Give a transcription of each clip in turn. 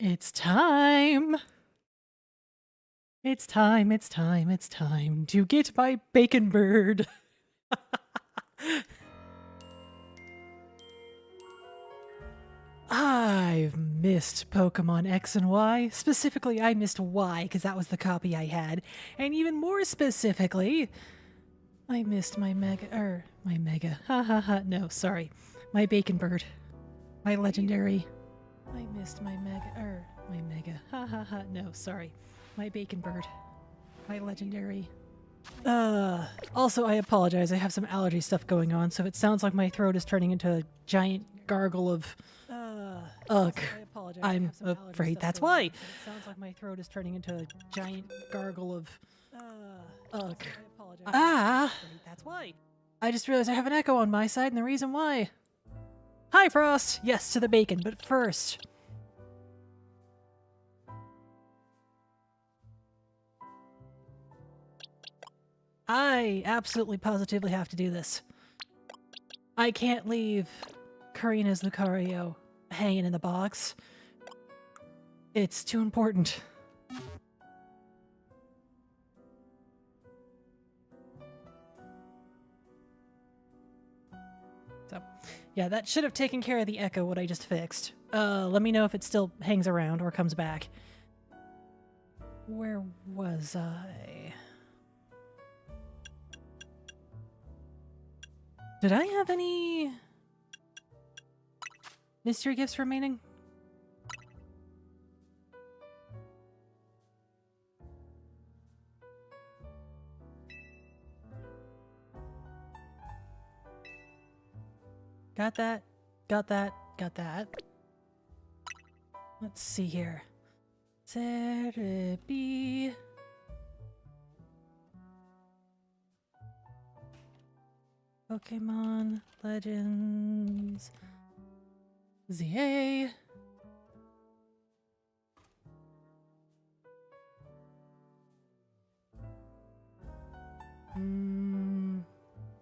It's time. It's time to get my bacon bird. I've missed Pokemon X and Y. Specifically, I missed Y because that was the copy I had. And even more specifically, I missed my mega, ha ha ha, no, sorry. My bacon bird. My legendary. I missed my mega, ha ha ha, no, sorry. My bacon bird. My legendary. Also, I apologize. I have some allergy stuff going on, so if it sounds like my throat is turning into a giant gargle of ugh. I'm afraid that's why. It sounds like my throat is turning into a giant gargle of ugh. That's why. I just realized I have an echo on my side, and the reason why. Hi, Frost! Yes, to the bacon, but first. I absolutely positively have to do this. I can't leave Karina's Lucario hanging in the box. It's too important. So, yeah, that should have taken care of the echo, what I just fixed. Let me know if it still hangs around or comes back. Where was I? Did I have any mystery gifts remaining? Got that, got that, got that. Let's see here. Cerebi. Pokemon Legends ZA.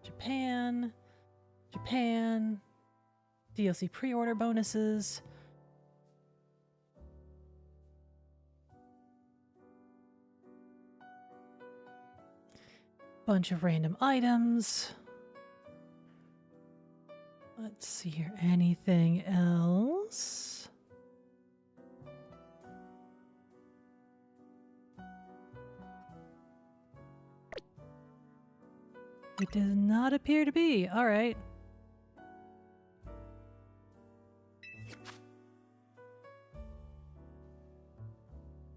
Japan. DLC pre-order bonuses. Bunch of random items. Let's see here. Anything else? It does not appear to be. All right.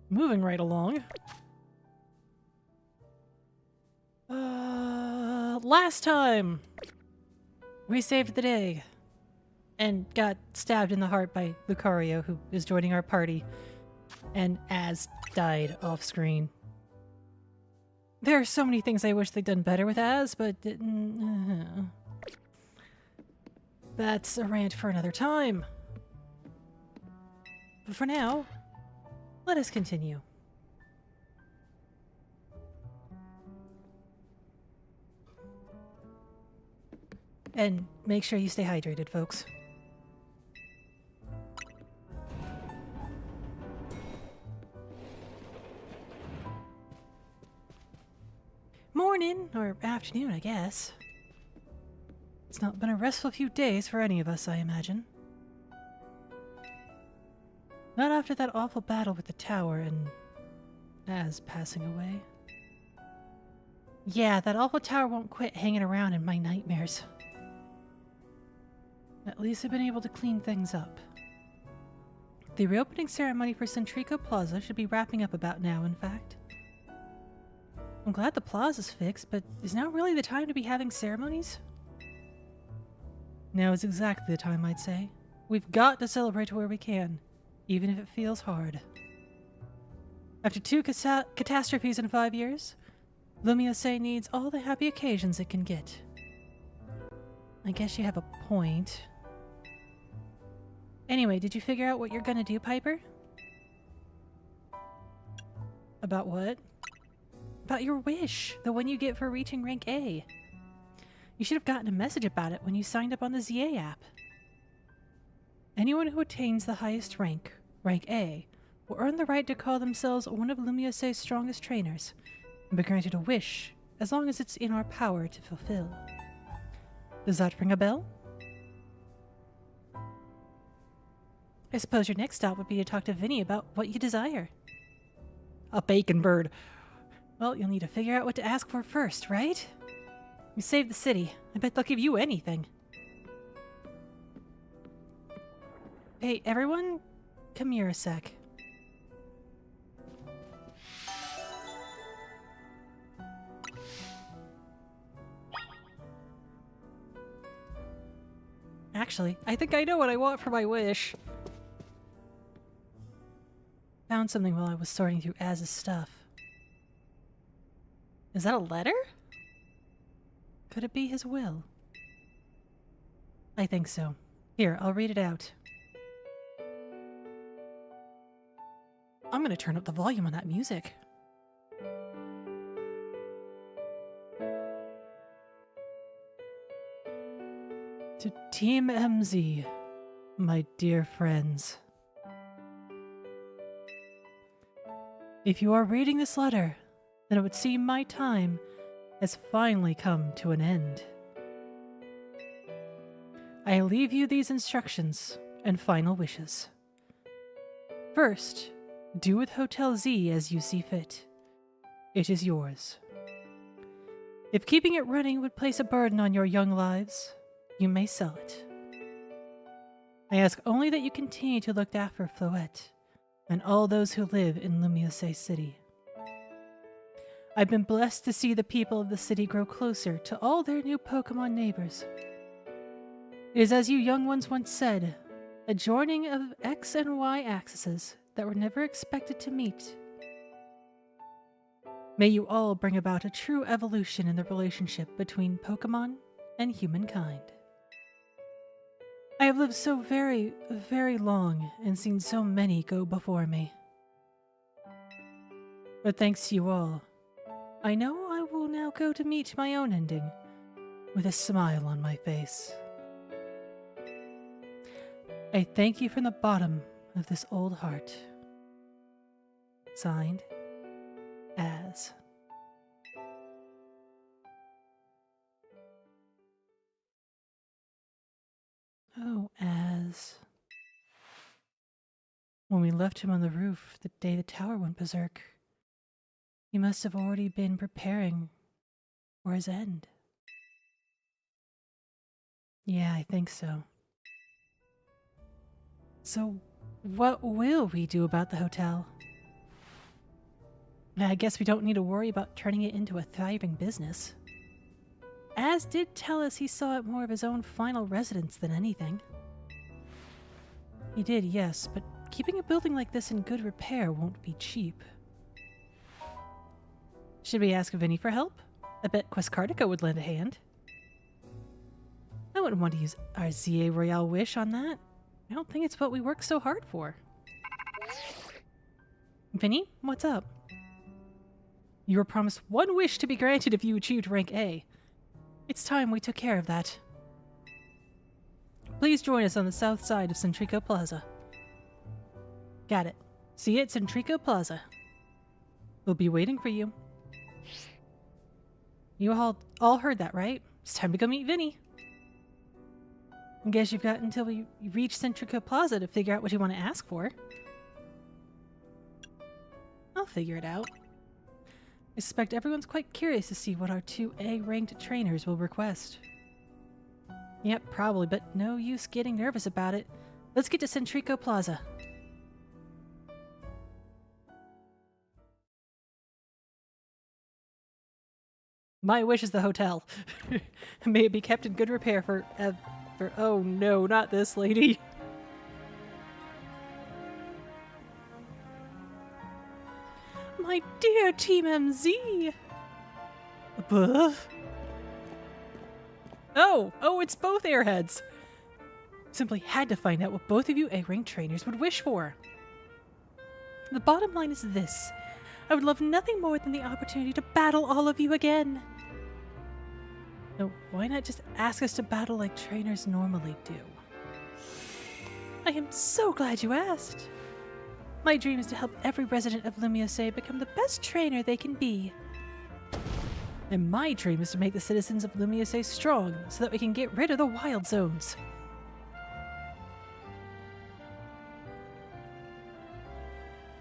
Moving right along. Last time we saved the day and got stabbed in the heart by Lucario, who is joining our party, and Az died off screen. There are so many things I wish they'd done better with Az, but didn't. That's a rant for another time. But for now, let us continue. And make sure you stay hydrated, folks. Morning, or afternoon, I guess. It's not been a restful few days for any of us, I imagine. Not after that awful battle with the tower and Az passing away. Yeah, that awful tower won't quit hanging around in my nightmares. At least I've been able to clean things up. The reopening ceremony for Centrico Plaza should be wrapping up about now, in fact. I'm glad the plaza's fixed, but is now really the time to be having ceremonies? Now is exactly the time, I'd say. We've got to celebrate where we can, even if it feels hard. After 2 catastrophes in 5 years, Lumiose needs all the happy occasions it can get. I guess you have a point. Anyway, did you figure out what you're gonna do, Piper? About what? About your wish, the one you get for reaching rank A. You should have gotten a message about it when you signed up on the ZA app. Anyone who attains the highest rank, rank A, will earn the right to call themselves one of Lumiose's strongest trainers and be granted a wish as long as it's in our power to fulfill. Does that ring a bell? I suppose your next stop would be to talk to Vinny about what you desire. A bacon bird. Well, you'll need to figure out what to ask for first, right? You saved the city. I bet they'll give you anything. Hey, everyone, come here a sec. Actually, I think I know what I want for my wish. Found something while I was sorting through Az's stuff. Is that a letter? Could it be his will? I think so. Here, I'll read it out. I'm gonna turn up the volume on that music. To Team MZ, my dear friends. If you are reading this letter, then it would seem my time has finally come to an end. I leave you these instructions and final wishes. First, do with Hotel Z as you see fit. It is yours. If keeping it running would place a burden on your young lives, you may sell it. I ask only that you continue to look after Floette and all those who live in Lumiose City. I've been blessed to see the people of the city grow closer to all their new Pokemon neighbors. It is as you young ones once said, a joining of X and Y axes that were never expected to meet. May you all bring about a true evolution in the relationship between Pokemon and humankind. I have lived so very, very long and seen so many go before me. But thanks to you all, I know I will now go to meet my own ending with a smile on my face. I thank you from the bottom of this old heart. Signed, Az. Oh, Az. When we left him on the roof the day the tower went berserk, he must have already been preparing for his end. Yeah, I think so. So, what will we do about the hotel? I guess we don't need to worry about turning it into a thriving business. Az did tell us he saw it more of his own final residence than anything. He did, yes, but keeping a building like this in good repair won't be cheap. Should we ask Vinny for help? I bet Questcardica would lend a hand. I wouldn't want to use our ZA Royale wish on that. I don't think it's what we work so hard for. Vinny, what's up? You were promised one wish to be granted if you achieved rank A. It's time we took care of that. Please join us on the south side of Centrico Plaza. Got it. See you at Centrico Plaza. We'll be waiting for you. You all heard that, right? It's time to go meet Vinny. I guess you've got until we reach Centrico Plaza to figure out what you want to ask for. I'll figure it out. I suspect everyone's quite curious to see what our two A-ranked trainers will request. Yep, probably, but no use getting nervous about it. Let's get to Centrico Plaza. My wish is the hotel. May it be kept in good repair for... Oh no, not this lady. My dear Team MZ! Buh. Oh, it's both airheads! Simply had to find out what both of you A-rank trainers would wish for. The bottom line is this. I would love nothing more than the opportunity to battle all of you again. So why not just ask us to battle like trainers normally do? I am so glad you asked. My dream is to help every resident of Lumiose become the best trainer they can be. And my dream is to make the citizens of Lumiose strong so that we can get rid of the wild zones.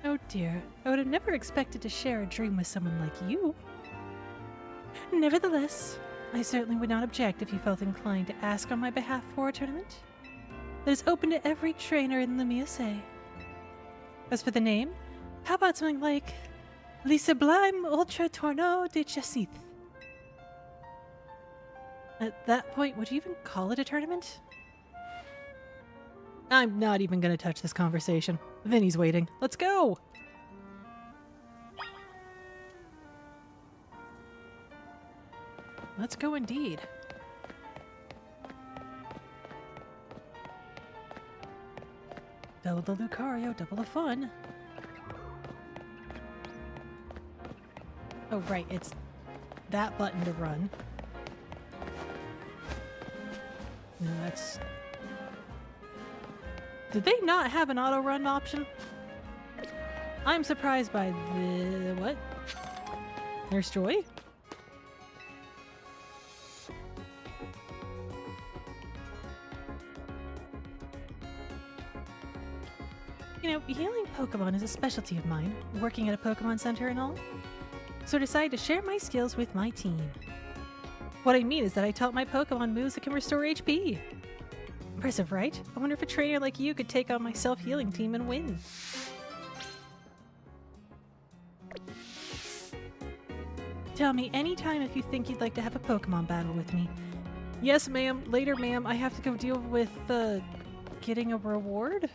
Oh dear, I would have never expected to share a dream with someone like you. Nevertheless, I certainly would not object if you felt inclined to ask on my behalf for a tournament that is open to every trainer in Lumiose. As for the name, how about something like Le Sublime Ultra Tournoi de Chasith? At that point, would you even call it a tournament? I'm not even going to touch this conversation. Vinny's waiting. Let's go! Let's go indeed. Double the Lucario, double the fun. Oh right, it's that button to run. No, that's... Did they not have an auto run option? I'm surprised by the... what? Nurse Joy? You know, healing Pokemon is a specialty of mine, working at a Pokemon Center and all. So I decided to share my skills with my team. What I mean is that I taught my Pokemon moves that can restore HP. Impressive, right? I wonder if a trainer like you could take on my self-healing team and win. Tell me anytime if you think you'd like to have a Pokemon battle with me. Yes, ma'am. Later, ma'am. I have to go deal with, getting a reward?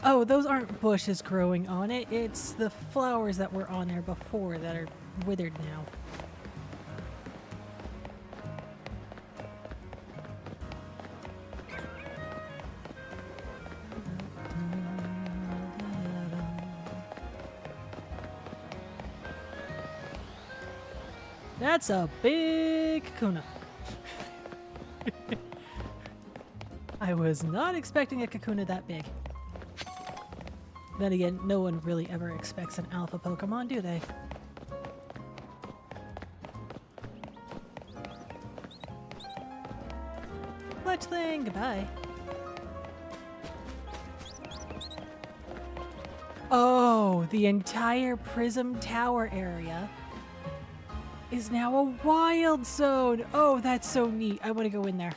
Oh, those aren't bushes growing on it. It's the flowers that were on there before that are withered now. That's a big Kakuna. I was not expecting a Kakuna that big. Then again, no one really ever expects an alpha Pokemon, do they? Fletchling, goodbye. Oh, the entire Prism Tower area is now a wild zone. Oh, that's so neat. I want to go in there.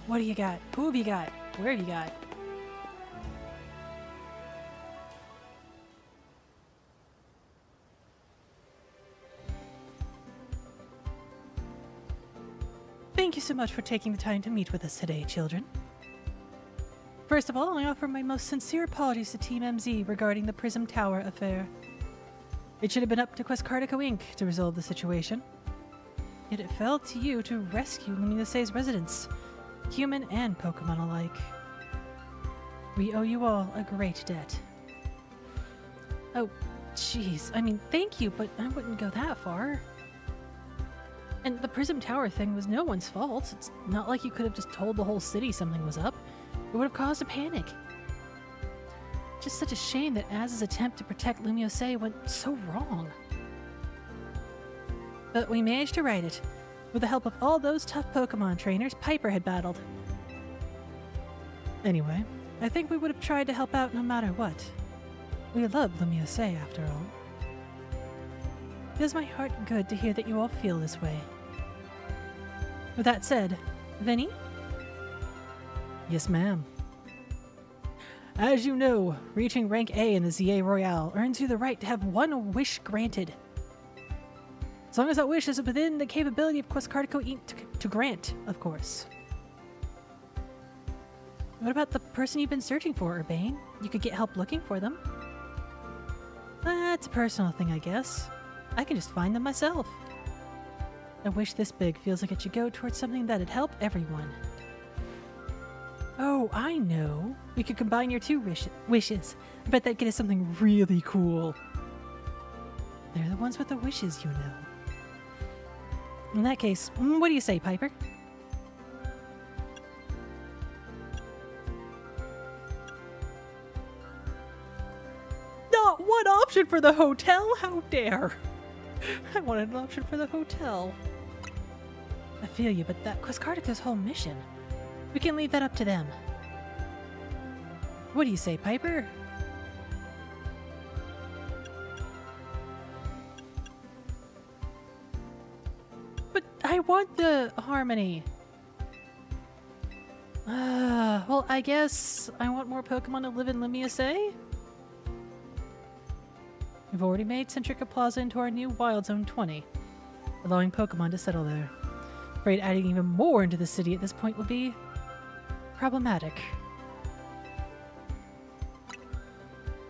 What do you got? Who have you got? Where have you got? Thank you so much for taking the time to meet with us today, children. First of all, I offer my most sincere apologies to Team MZ regarding the Prism Tower affair. It should have been up to Quest Cardico Inc. to resolve the situation. Yet it fell to you to rescue Luminosei's residents, human and Pokemon alike. We owe you all a great debt. Oh, jeez. I mean, thank you, but I wouldn't go that far. And the Prism Tower thing was no one's fault. It's not like you could have just told the whole city something was up. It would have caused a panic. Just such a shame that Az's attempt to protect Lumiose went so wrong. But we managed to right it. With the help of all those tough Pokemon trainers Piper had battled. Anyway, I think we would have tried to help out no matter what. We love Lumiose after all. It does my heart good to hear that you all feel this way. With that said, Vinny? Yes, ma'am. As you know, reaching rank A in the ZA Royale earns you the right to have one wish granted. As long as that wish is within the capability of Quest Cardico Inc. to grant, of course. What about the person you've been searching for, Urbane? You could get help looking for them. That's a personal thing, I guess. I can just find them myself. A wish this big feels like it should go towards something that'd help everyone. Oh, I know. We could combine your two wishes. I bet that'd get us something really cool. They're the ones with the wishes, you know. In that case, what do you say, Piper? Not one option for the hotel? How dare! I wanted an option for the hotel. I feel you, but that Quascardica's whole mission. We can leave that up to them. What do you say, Piper? But I want the harmony. Well, I guess I want more Pokemon to live in Limiusa? We've already made Centrica Plaza into our new Wild Zone 20, allowing Pokemon to settle there. Afraid adding even more into the city at this point would be problematic.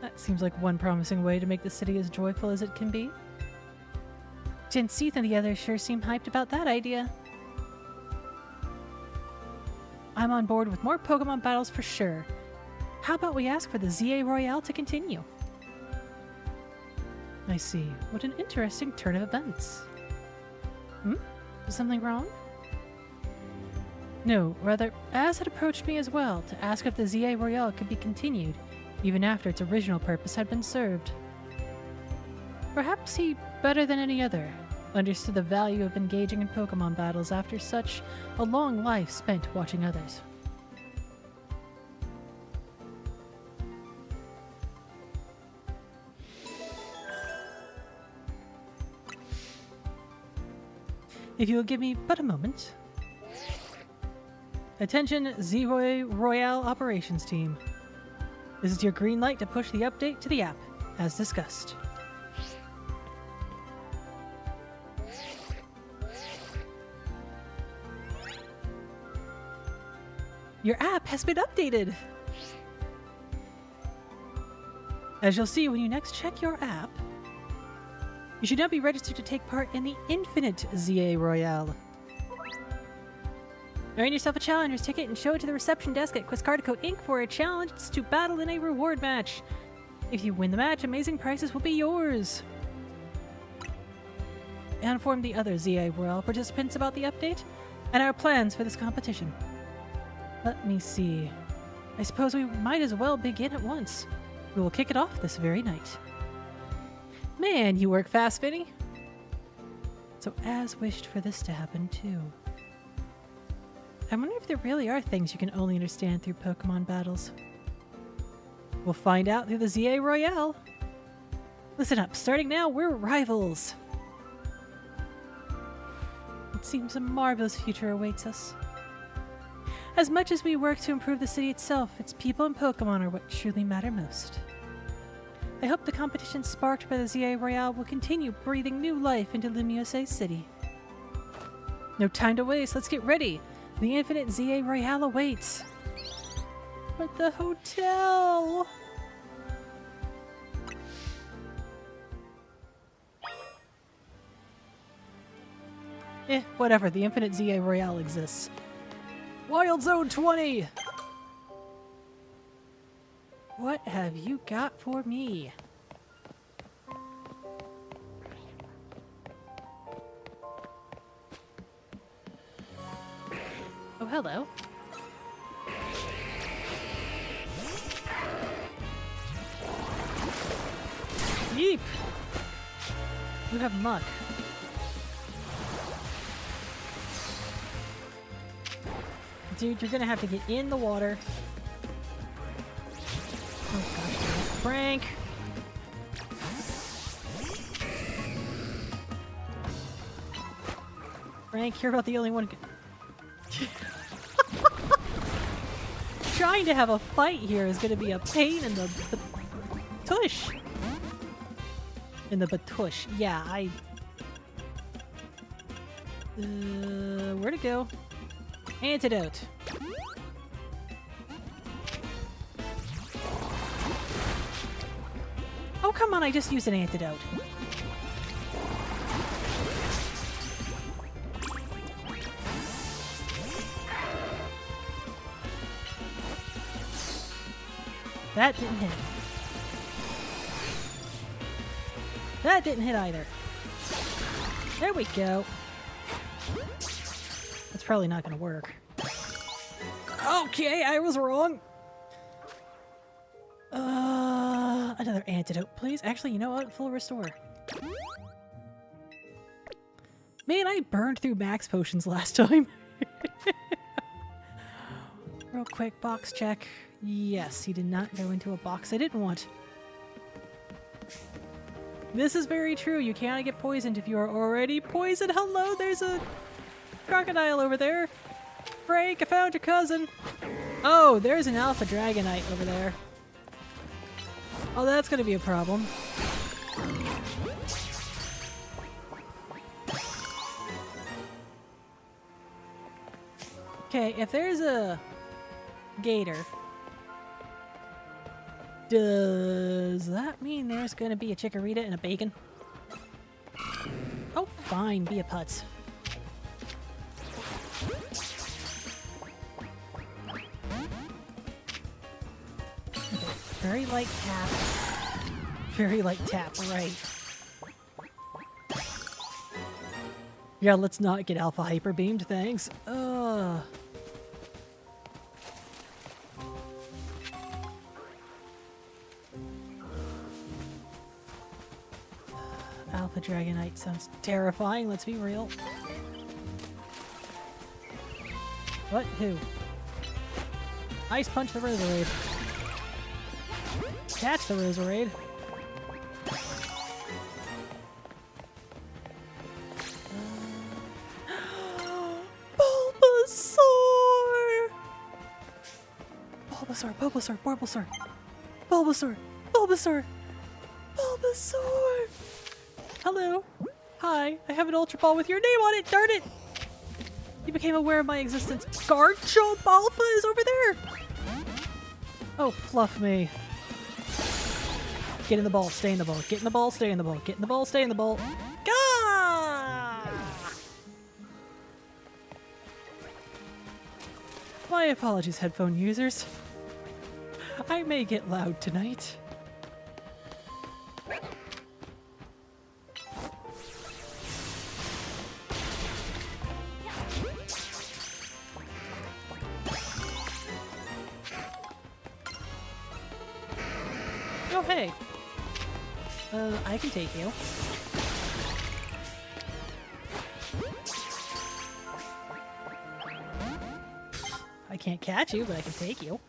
That seems like one promising way to make the city as joyful as it can be. Jinseeth and the others sure seem hyped about that idea. I'm on board with more Pokemon battles for sure. How about we ask for the ZA Royale to continue? I see. What an interesting turn of events. Is something wrong? No, rather, Az had approached me as well to ask if the ZA Royale could be continued, even after its original purpose had been served. Perhaps he, better than any other, understood the value of engaging in Pokemon battles after such a long life spent watching others. If you will give me but a moment. Attention, ZA Royale Operations Team. This is your green light to push the update to the app, as discussed. Your app has been updated! As you'll see when you next check your app, you should now be registered to take part in the Infinite ZA Royale. Earn yourself a challenger's ticket and show it to the reception desk at Quascardico Inc. for a challenge to battle in a reward match. If you win the match, amazing prizes will be yours. And inform the other ZA Royale participants about the update and our plans for this competition. Let me see. I suppose we might as well begin at once. We will kick it off this very night. Man, you work fast, Vinny. So Az wished for this to happen too. I wonder if there really are things you can only understand through Pokemon battles. We'll find out through the ZA Royale. Listen up, starting now, we're rivals. It seems a marvelous future awaits us. As much as we work to improve the city itself, its people and Pokemon are what truly matter most. I hope the competition sparked by the ZA Royale will continue breathing new life into Limiusa City. No time to waste, let's get ready! The Infinite ZA Royale awaits! But the hotel! Whatever, the Infinite ZA Royale exists. Wild Zone 20! What have you got for me? Oh, hello. Yeep! You have muck. Dude, you're gonna have to get in the water. Oh gosh, Frank! Frank, you're about the only one. Trying to have a fight here is gonna be a pain in the tush. In the batush. Yeah, where to go? Antidote. Oh, come on, I just used an antidote. That didn't hit. That didn't hit either. There we go. That's probably not going to work. Okay, I was wrong. Another antidote, please. Actually, you know what? Full restore. Man, I burned through max potions last time. Real quick, box check. Yes, he did not go into a box I didn't want. This is very true. You cannot get poisoned if you are already poisoned. Hello, there's a crocodile over there. Frank, I found your cousin. Oh, there's an alpha dragonite over there. Oh, that's gonna be a problem. Okay, if there's a gator, does that mean there's gonna be a chikorita and a bacon? Oh, fine, be a putz. Okay, very light tap. Very light tap, right. Yeah, let's not get alpha hyper beamed, thanks. Alpha Dragonite sounds terrifying, let's be real. What? Who? Ice Punch the Roserade. Catch the Roserade. Bulbasaur! Bulbasaur! Bulbasaur! Bulbasaur! Bulbasaur! Bulbasaur! Hello! Hi! I have an Ultra Ball with your name on it! Darn it! You became aware of my existence. Garchomp Alpha is over there! Oh, fluff me. Get in the ball, stay in the ball. Get in the ball, stay in the ball. Get in the ball, stay in the ball. Gah! My apologies, headphone users. I may get loud tonight. Oh, hey. I can take you. I can't catch you, but I can take you.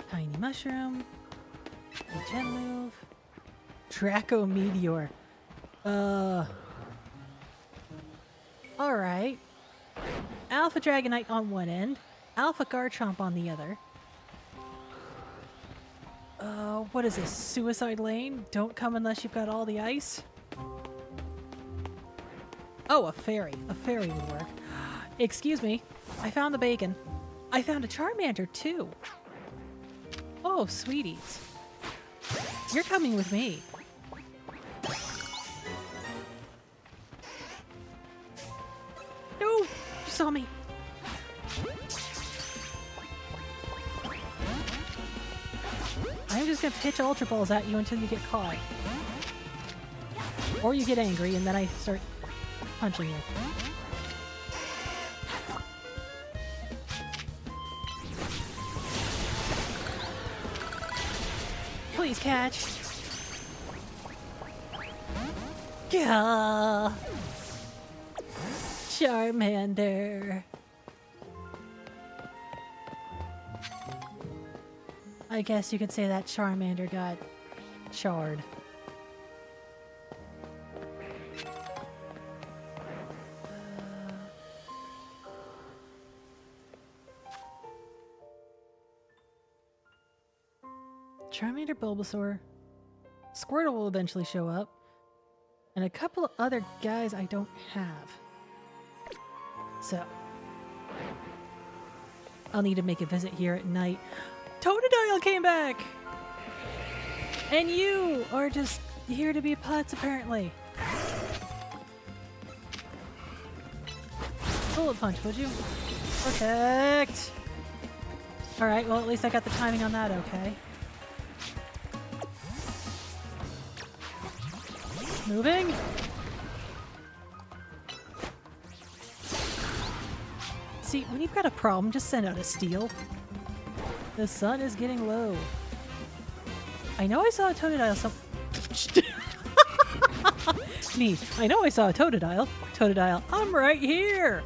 Tiny Mushroom. Gen Move. Draco Meteor. Alright. Alpha Dragonite on one end. Alpha Garchomp on the other. What is this? Suicide Lane? Don't come unless you've got all the ice? Oh, a fairy. A fairy would work. Excuse me. I found the bacon. I found a Charmander, too. Oh, sweeties. You're coming with me. No! You saw me. I'm just gonna pitch Ultra Balls at you until you get caught. Or you get angry and then I start punching you. Please catch. Gah! Charmander. I guess you could say that Charmander got charred. Charmander, Bulbasaur, Squirtle will eventually show up, and a couple of other guys I don't have. So, I'll need to make a visit here at night. Totodile came back! And you are just here to be putts, apparently. Bullet punch, would you? Protect! Alright, well at least I got the timing on that okay. Moving. See, when you've got a problem, just send out a steal. The sun is getting low. I know I saw a Totodile Me. I know I saw a Totodile. Totodile, I'm right here!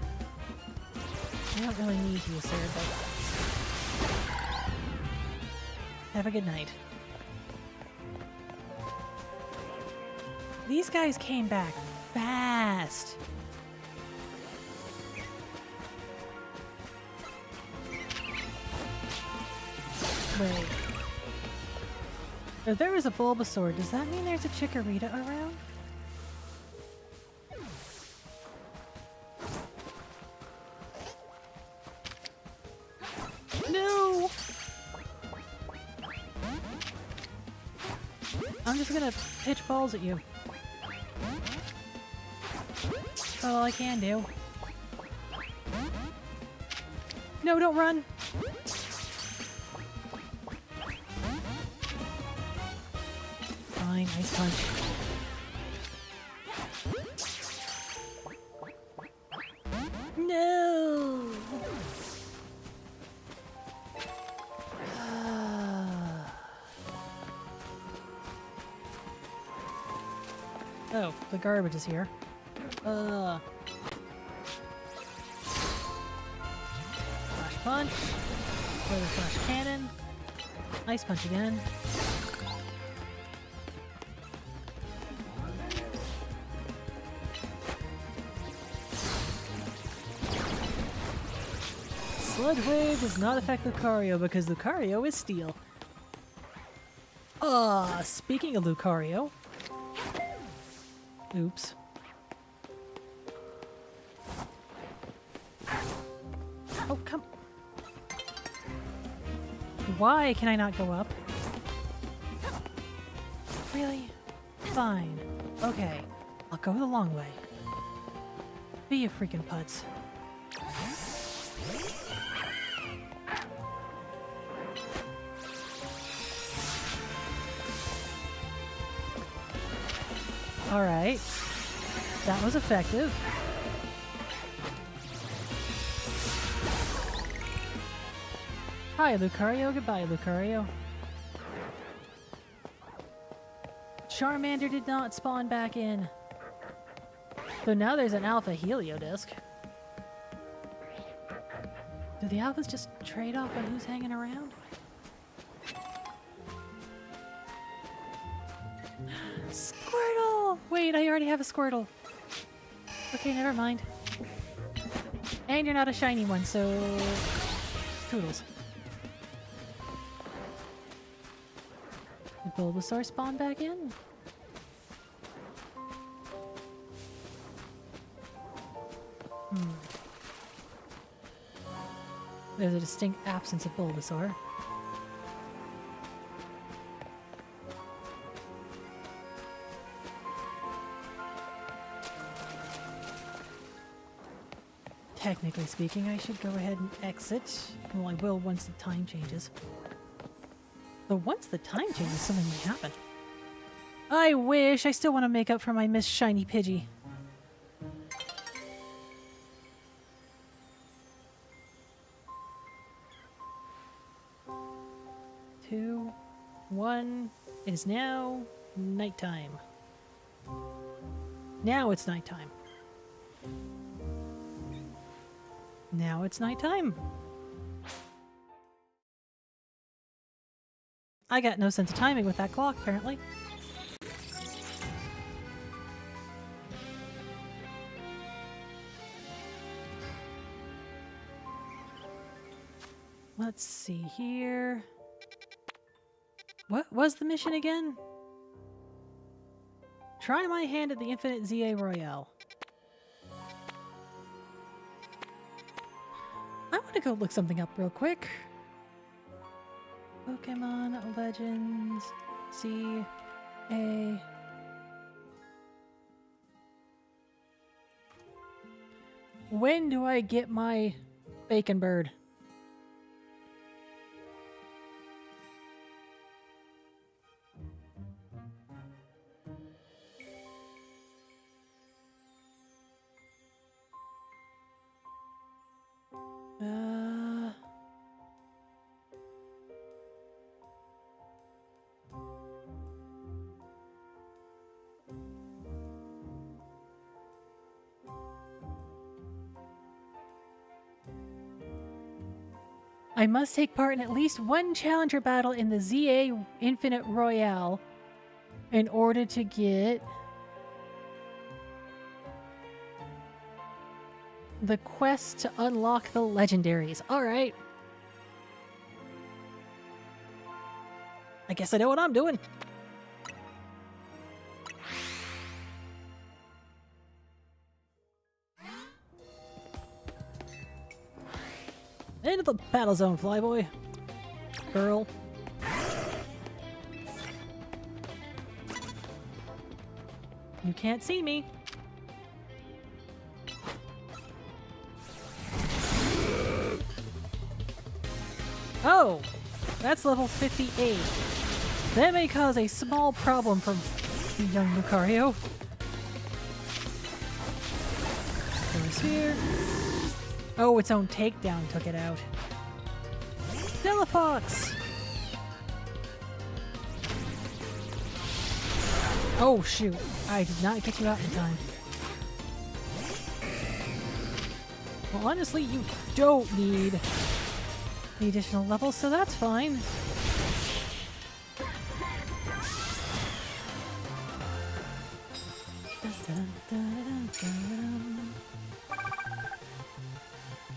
I don't really need you, sir, but... Have a good night. These guys came back fast. Wait. If there was a Bulbasaur, does that mean there's a Chikorita around? No! I'm just gonna pitch balls at you. That's all I can do. No, don't run! Fine, ice punch. No! Oh, the garbage is here. Flash punch. Further flash cannon. Ice punch again. Sludge Wave does not affect Lucario because Lucario is steel. Speaking of Lucario. Oops. Oh, come. Why can I not go up? Really? Fine. Okay. I'll go the long way. Be a freaking putz. Alright. That was effective. Hi, Lucario. Goodbye, Lucario. Charmander did not spawn back in. So now there's an Alpha Heliodisc. Do the Alphas just trade off on who's hanging around? Squirtle! Wait, I already have a Squirtle. Okay, never mind. And you're not a shiny one, so... Toodles. Did Bulbasaur spawn back in? There's a distinct absence of Bulbasaur. Technically speaking, I should go ahead and exit. Well, I will once the time changes. But once the time changes, something may happen. I wish! I still want to make up for my missed shiny Pidgey. Two, one. It is now nighttime. Now it's nighttime. Now it's nighttime. I got no sense of timing with that clock, apparently. Let's see here. What was the mission again? Try my hand at the Infinite ZA Royale. I want to go look something up real quick. Pokemon Legends ZA. When do I get my bacon bird? I must take part in at least one challenger battle in the ZA Infinite Royale in order to get the quest to unlock the legendaries. Alright. I guess I know what I'm doing. Into the battle zone, flyboy. Girl. You can't see me. Oh! That's level 58. That may cause a small problem for the young Lucario. Goes here. Oh, its own takedown took it out. Fox. Oh, shoot. I did not get you out in time. Well, honestly, you don't need the additional levels, so that's fine.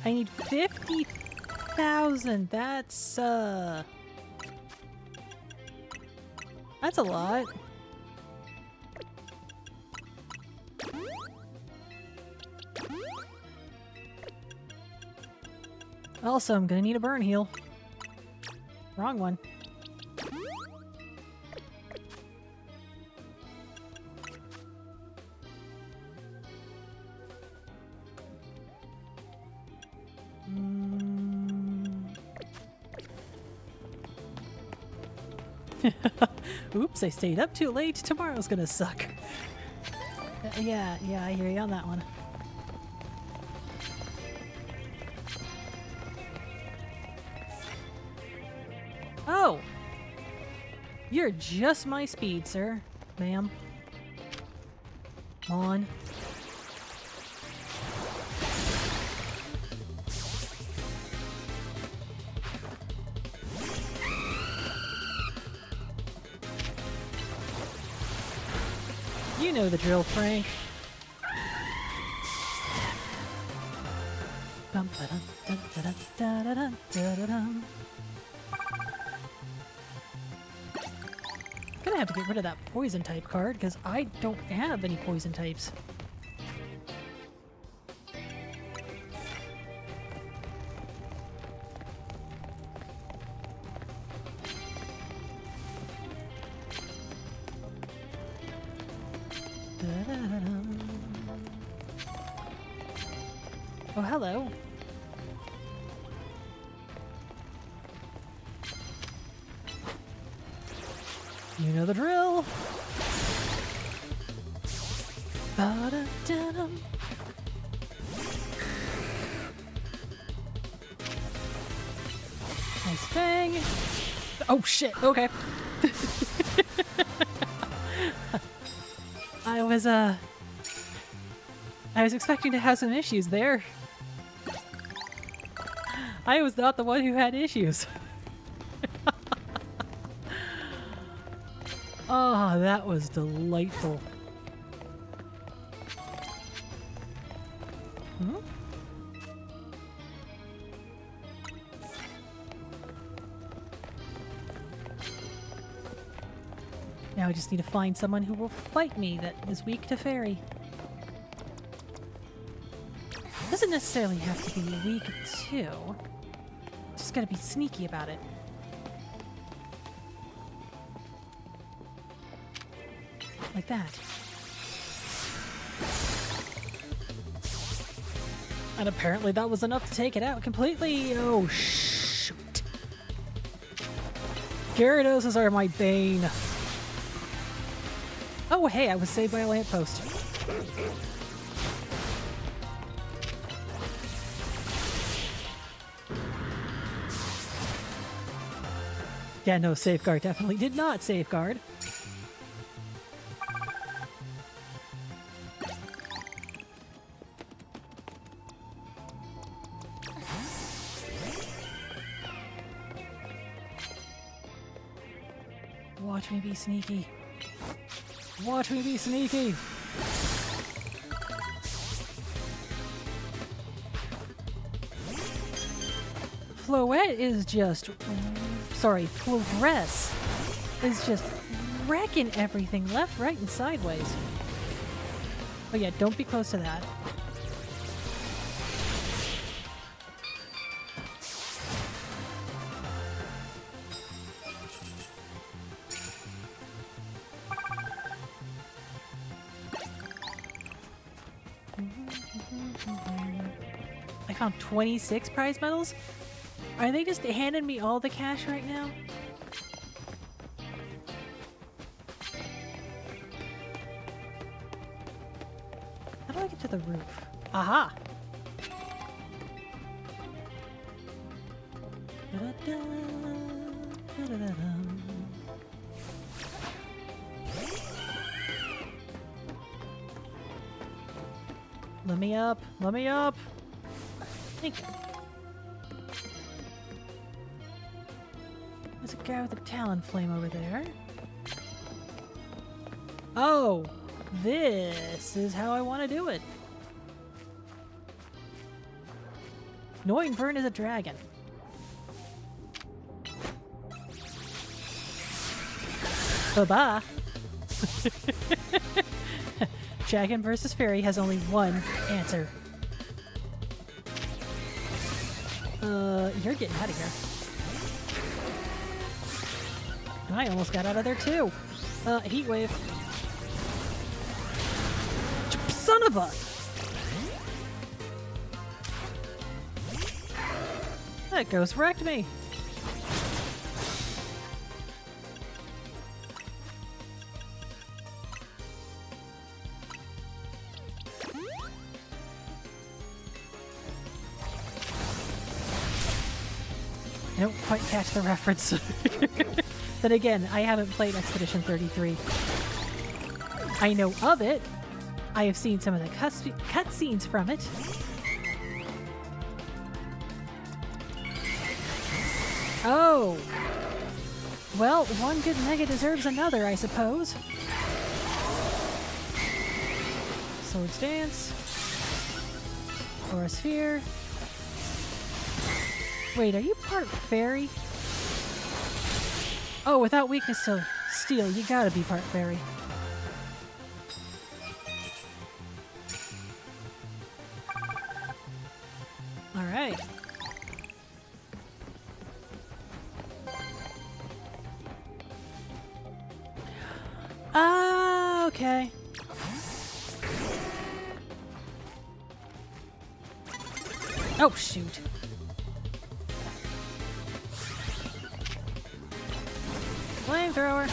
I need 50,000. That's a lot. Also, I'm gonna need a burn heal. Wrong one. Oops, I stayed up too late. Tomorrow's gonna suck. Yeah, I hear you on that one. Oh! You're just my speed, sir. Ma'am. Come on. You know the drill, Frank. Gonna have to get rid of that poison type card because I don't have any poison types. Oh, hello. You know the drill. Ba-da-da-dum. Nice bang. Oh shit, okay. I was expecting to have some issues there. I was not the one who had issues. Oh, that was delightful. Hmm? Now I just need to find someone who will fight me that is weak to fairy. Doesn't necessarily have to be weak too. Just gotta be sneaky about it. Like that. And apparently that was enough to take it out completely. Oh, shoot. Gyarados are my bane. Oh, hey, I was saved by a lamppost. Yeah, no, safeguard definitely did not safeguard. Watch me be sneaky. Watch me be sneaky! Floette is just... Sorry, Floress is just wrecking everything left, right, and sideways. Oh yeah, don't be close to that. I found 26 prize medals? Are they just handing me all the cash right now? How do I get to the roof? Aha! Da-da-da, da-da-da-dum. Let me up! Let me up! Thank you. There's a guy with a talon flame over there. Oh! This is how I want to do it. Noinvern is a dragon. Bye-bye. Dragon versus fairy has only one answer. You're getting out of here. I almost got out of there too. Heat wave. Son of a! That ghost wrecked me. I don't quite catch the reference. Then again, I haven't played Expedition 33. I know of it. I have seen some of the cutscenes from it. Oh! Well, one good mega deserves another, I suppose. Swords Dance. Aura Sphere. Wait, are you part fairy? Oh, without weakness to steel, you gotta be part fairy. Alright. Okay. Oh, shoot. Flamethrower!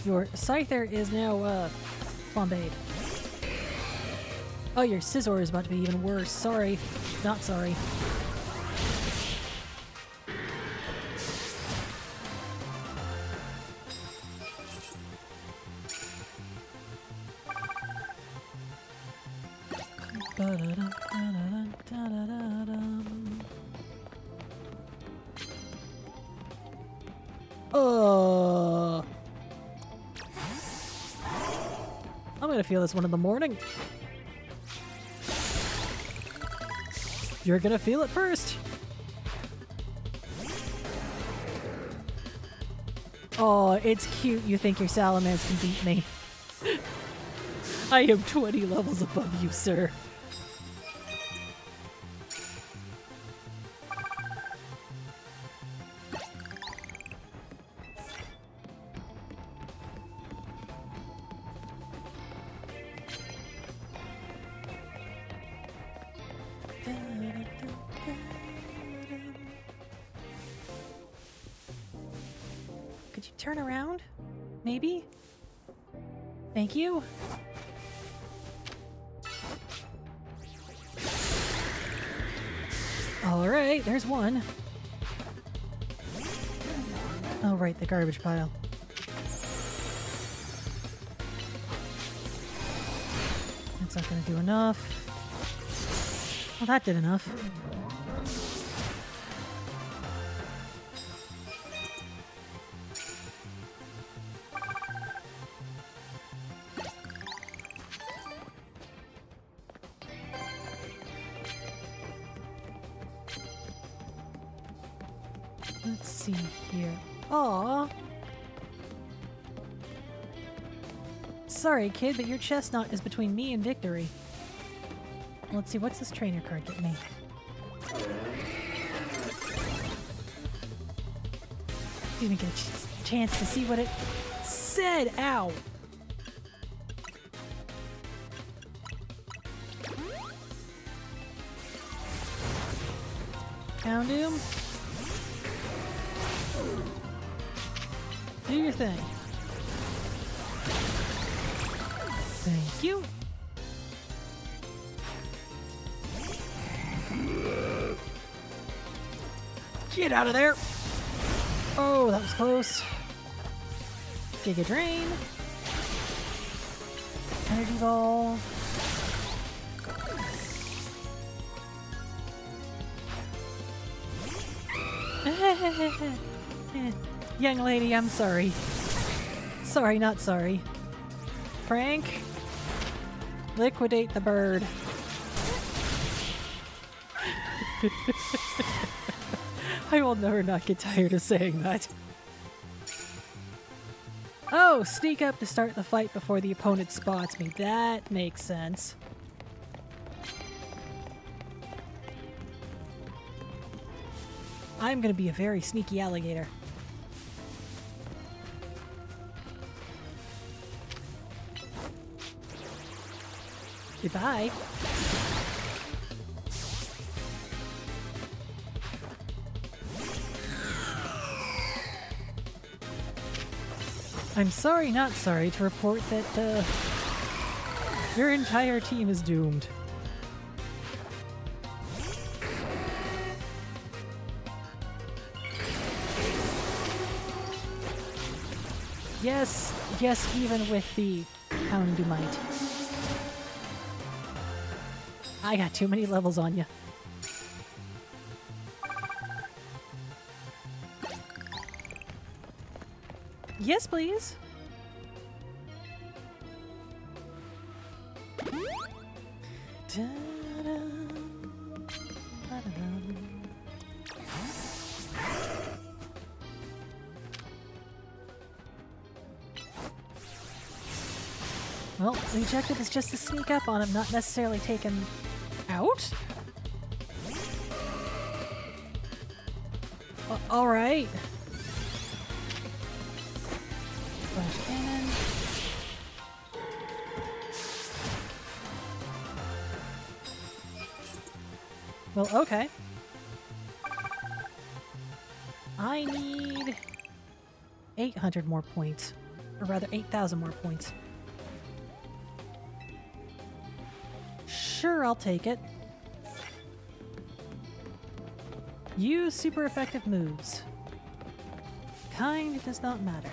Your Scyther is now, flambéed. Oh, your Scizor is about to be even worse. Sorry. Not sorry. I'm gonna feel this one in the morning. You're gonna feel it first. Oh, it's cute you think your Salamence can beat me. I am 20 levels above you, sir. Could you turn around? Maybe? Thank you. Alright, there's one. Oh, right, the garbage pile. That's not gonna do enough. Well, that did enough. Let's see here. Aw. Sorry, kid, but your chestnut is between me and victory. Let's see, what's this trainer card get me? Didn't get a chance to see what it said. Ow. Houndoom. Do your thing. Thank you. Get out of there. Oh, that was close. Giga Drain. Energy Ball. Young lady, I'm sorry. Sorry, not sorry. Frank, liquidate the bird. I will never not get tired of saying that. Oh, sneak up to start the fight before the opponent spots me. That makes sense. I'm gonna be a very sneaky alligator. Goodbye. I'm sorry, not sorry, to report that, your entire team is doomed. Yes, yes, even with the Houndoomite. I got too many levels on you. Yes, please. Well, the objective is just to sneak up on him, not necessarily take him out? Alright. Flash cannon. Well, okay. I need 800 more points. Or rather, 8,000 more points. Sure, I'll take it. Use super effective moves. Kind does not matter.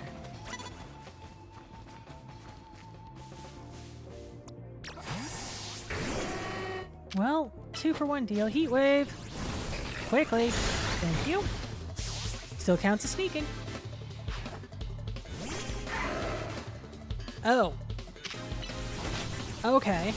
Well, 2-for-1 deal. Heat wave. Quickly. Thank you. Still counts as sneaking. Oh. Okay.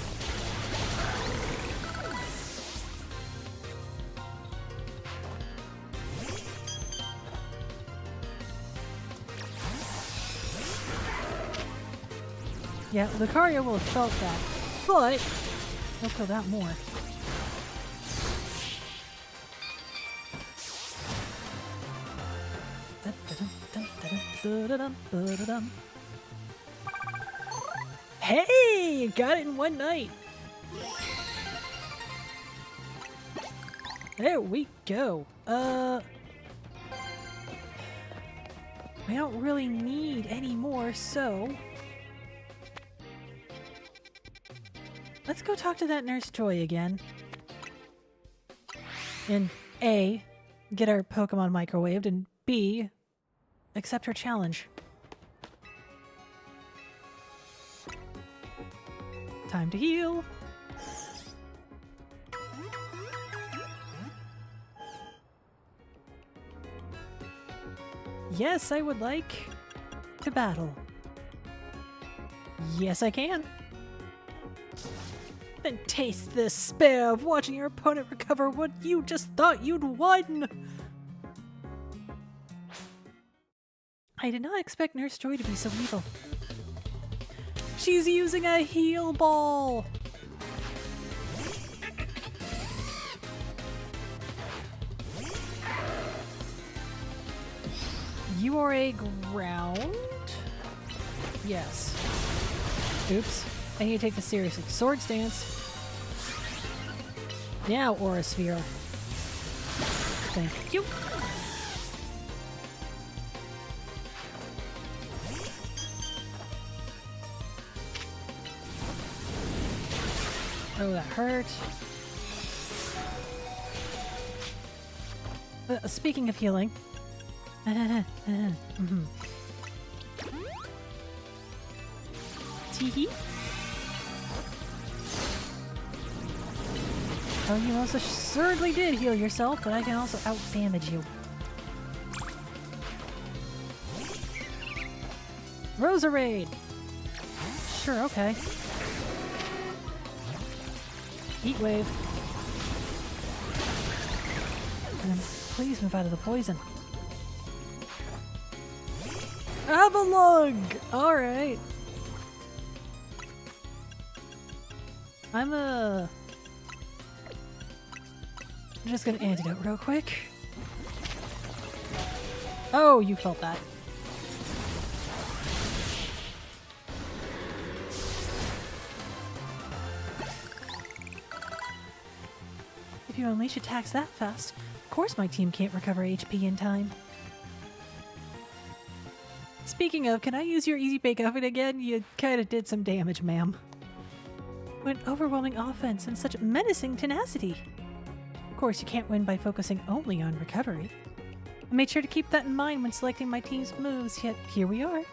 Yeah, Lucario will have felt that, but he'll feel that more. Hey! Got it in one night! There we go. We don't really need any more, so let's go talk to that Nurse Joy again. And A, get our Pokemon microwaved, and B, accept her challenge. Time to heal. Yes, I would like to battle. Yes, I can. Then taste the despair of watching your opponent recover what you just thought you'd won. I did not expect Nurse Joy to be so evil. She's using a heal ball! You are a ground? Yes. Oops. I need to take this seriously. Sword stance. Now Aura Sphere. Thank you. Oh, that hurt. Speaking of healing. Teehee. Oh, you most assuredly did heal yourself, but I can also out-damage you. Roserade! Sure, okay. Heat wave. And then please move out of the poison. Avalug! Alright. I'm just gonna antidote real quick. Oh, you felt that. If you unleash attacks that fast, of course my team can't recover HP in time. Speaking of, can I use your Easy Bake Oven again? You kinda did some damage, ma'am. With overwhelming offense and such menacing tenacity. Of course, you can't win by focusing only on recovery. I made sure to keep that in mind when selecting my team's moves, yet here we are.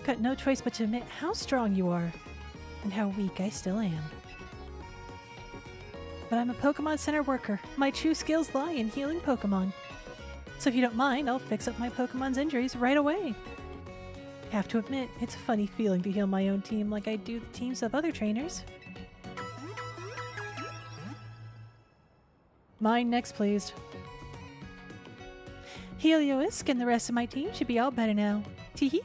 Got no choice but to admit how strong you are, and how weak I still am. But I'm a Pokemon Center worker. My true skills lie in healing Pokemon. So if you don't mind, I'll fix up my Pokemon's injuries right away. Have to admit, it's a funny feeling to heal my own team like I do the teams of other trainers. Mine next, please. Heliolisk and the rest of my team should be all better now. Teehee.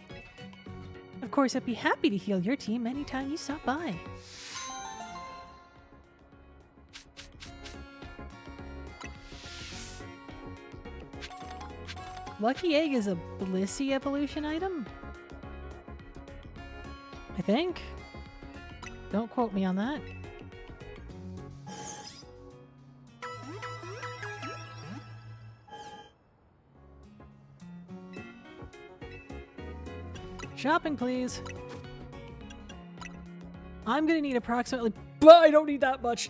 Of course, I'd be happy to heal your team anytime you stop by. Lucky Egg is a Blissey evolution item? I think? Don't quote me on that. Shopping, please. I'm gonna need approximately... But I don't need that much.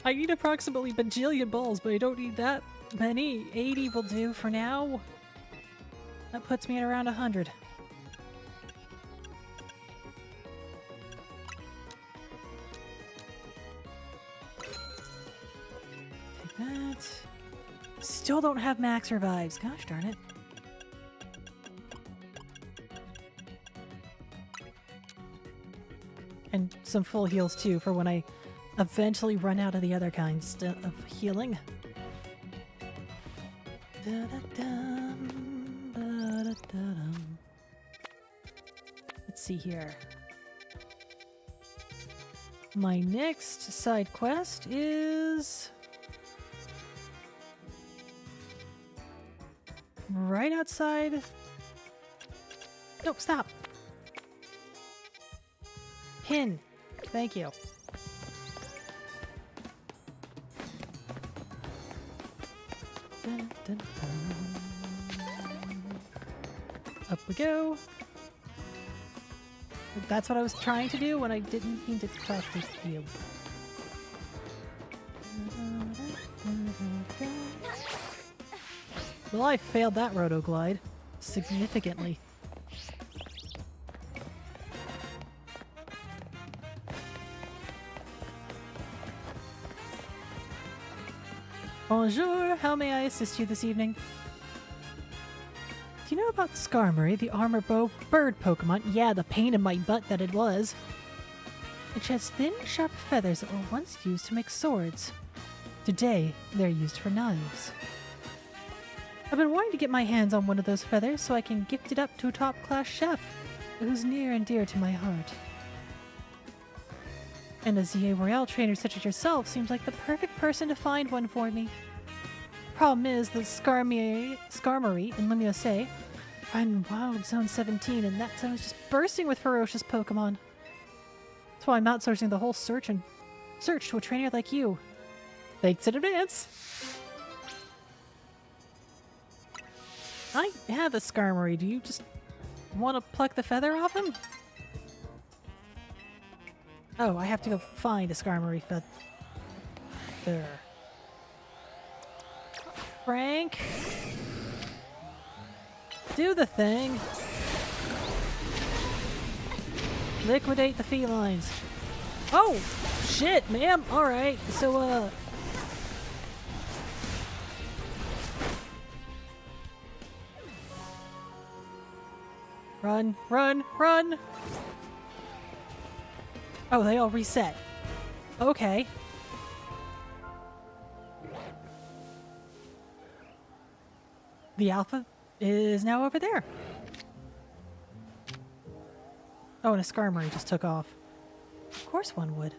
I need approximately bajillion balls, but I don't need that many. 80 will do for now. That puts me at around 100. Take that. Still don't have max revives. Gosh darn it. And some full heals too for when I eventually run out of the other kinds of healing. Let's see here. My next side quest is right outside. Nope, stop. Pin. Thank you. Dun, dun, dun. Up we go. That's what I was trying to do when I didn't mean to talk to you. Well, I failed that roto-glide significantly. Bonjour, how may I assist you this evening? Do you know about Skarmory, the armor bow bird Pokemon? Yeah, the pain in my butt that it was. It sheds thin, sharp feathers that were once used to make swords. Today, they're used for knives. I've been wanting to get my hands on one of those feathers so I can gift it up to a top-class chef who's near and dear to my heart. And a ZA Royale trainer such as yourself seems like the perfect person to find one for me. Problem is, the Skarmory in Lumiose find Wild Zone 17, and that zone is just bursting with ferocious Pokemon. That's why I'm outsourcing the whole search to a trainer like you. Thanks in advance. I have a Skarmory. Do you just want to pluck the feather off him? Oh, I have to go find a Skarmory feather. Frank? Do the thing. Liquidate the felines. Oh! Shit, ma'am! Alright, so, Run, run, run! Oh, they all reset. Okay. The alpha is now over there. Oh, and a Skarmory just took off. Of course one would.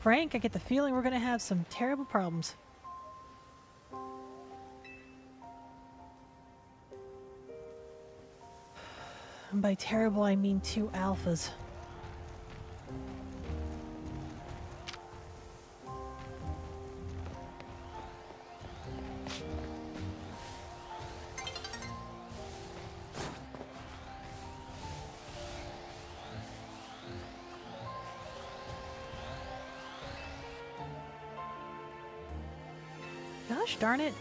Frank, I get the feeling we're gonna have some terrible problems. And by terrible, I mean 2 alphas. Gosh darn it.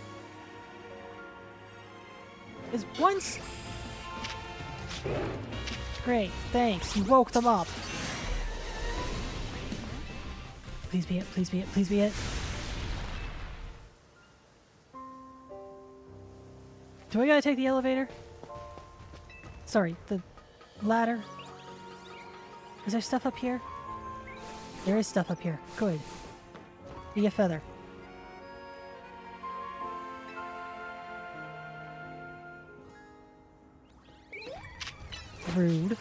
Is once... Great, thanks. You woke them up. Please be it, please be it, please be it. Do I gotta take the elevator? Sorry, the ladder. Is there stuff up here? There is stuff up here. Good. Be a feather. Rude.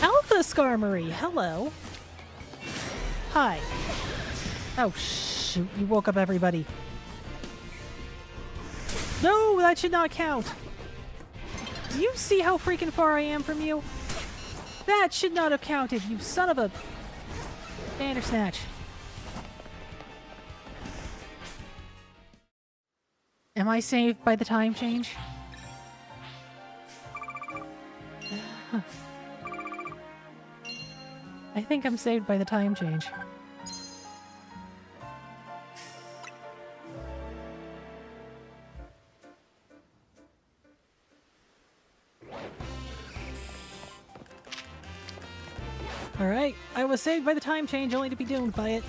Alpha Skarmory, hello. Hi. Oh shoot, you woke up everybody. No, that should not count. Do you see how freaking far I am from you? That should not have counted, you son of a Bandersnatch. Am I saved by the time change? I think I'm saved by the time change. Alright, I was saved by the time change only to be doomed by it.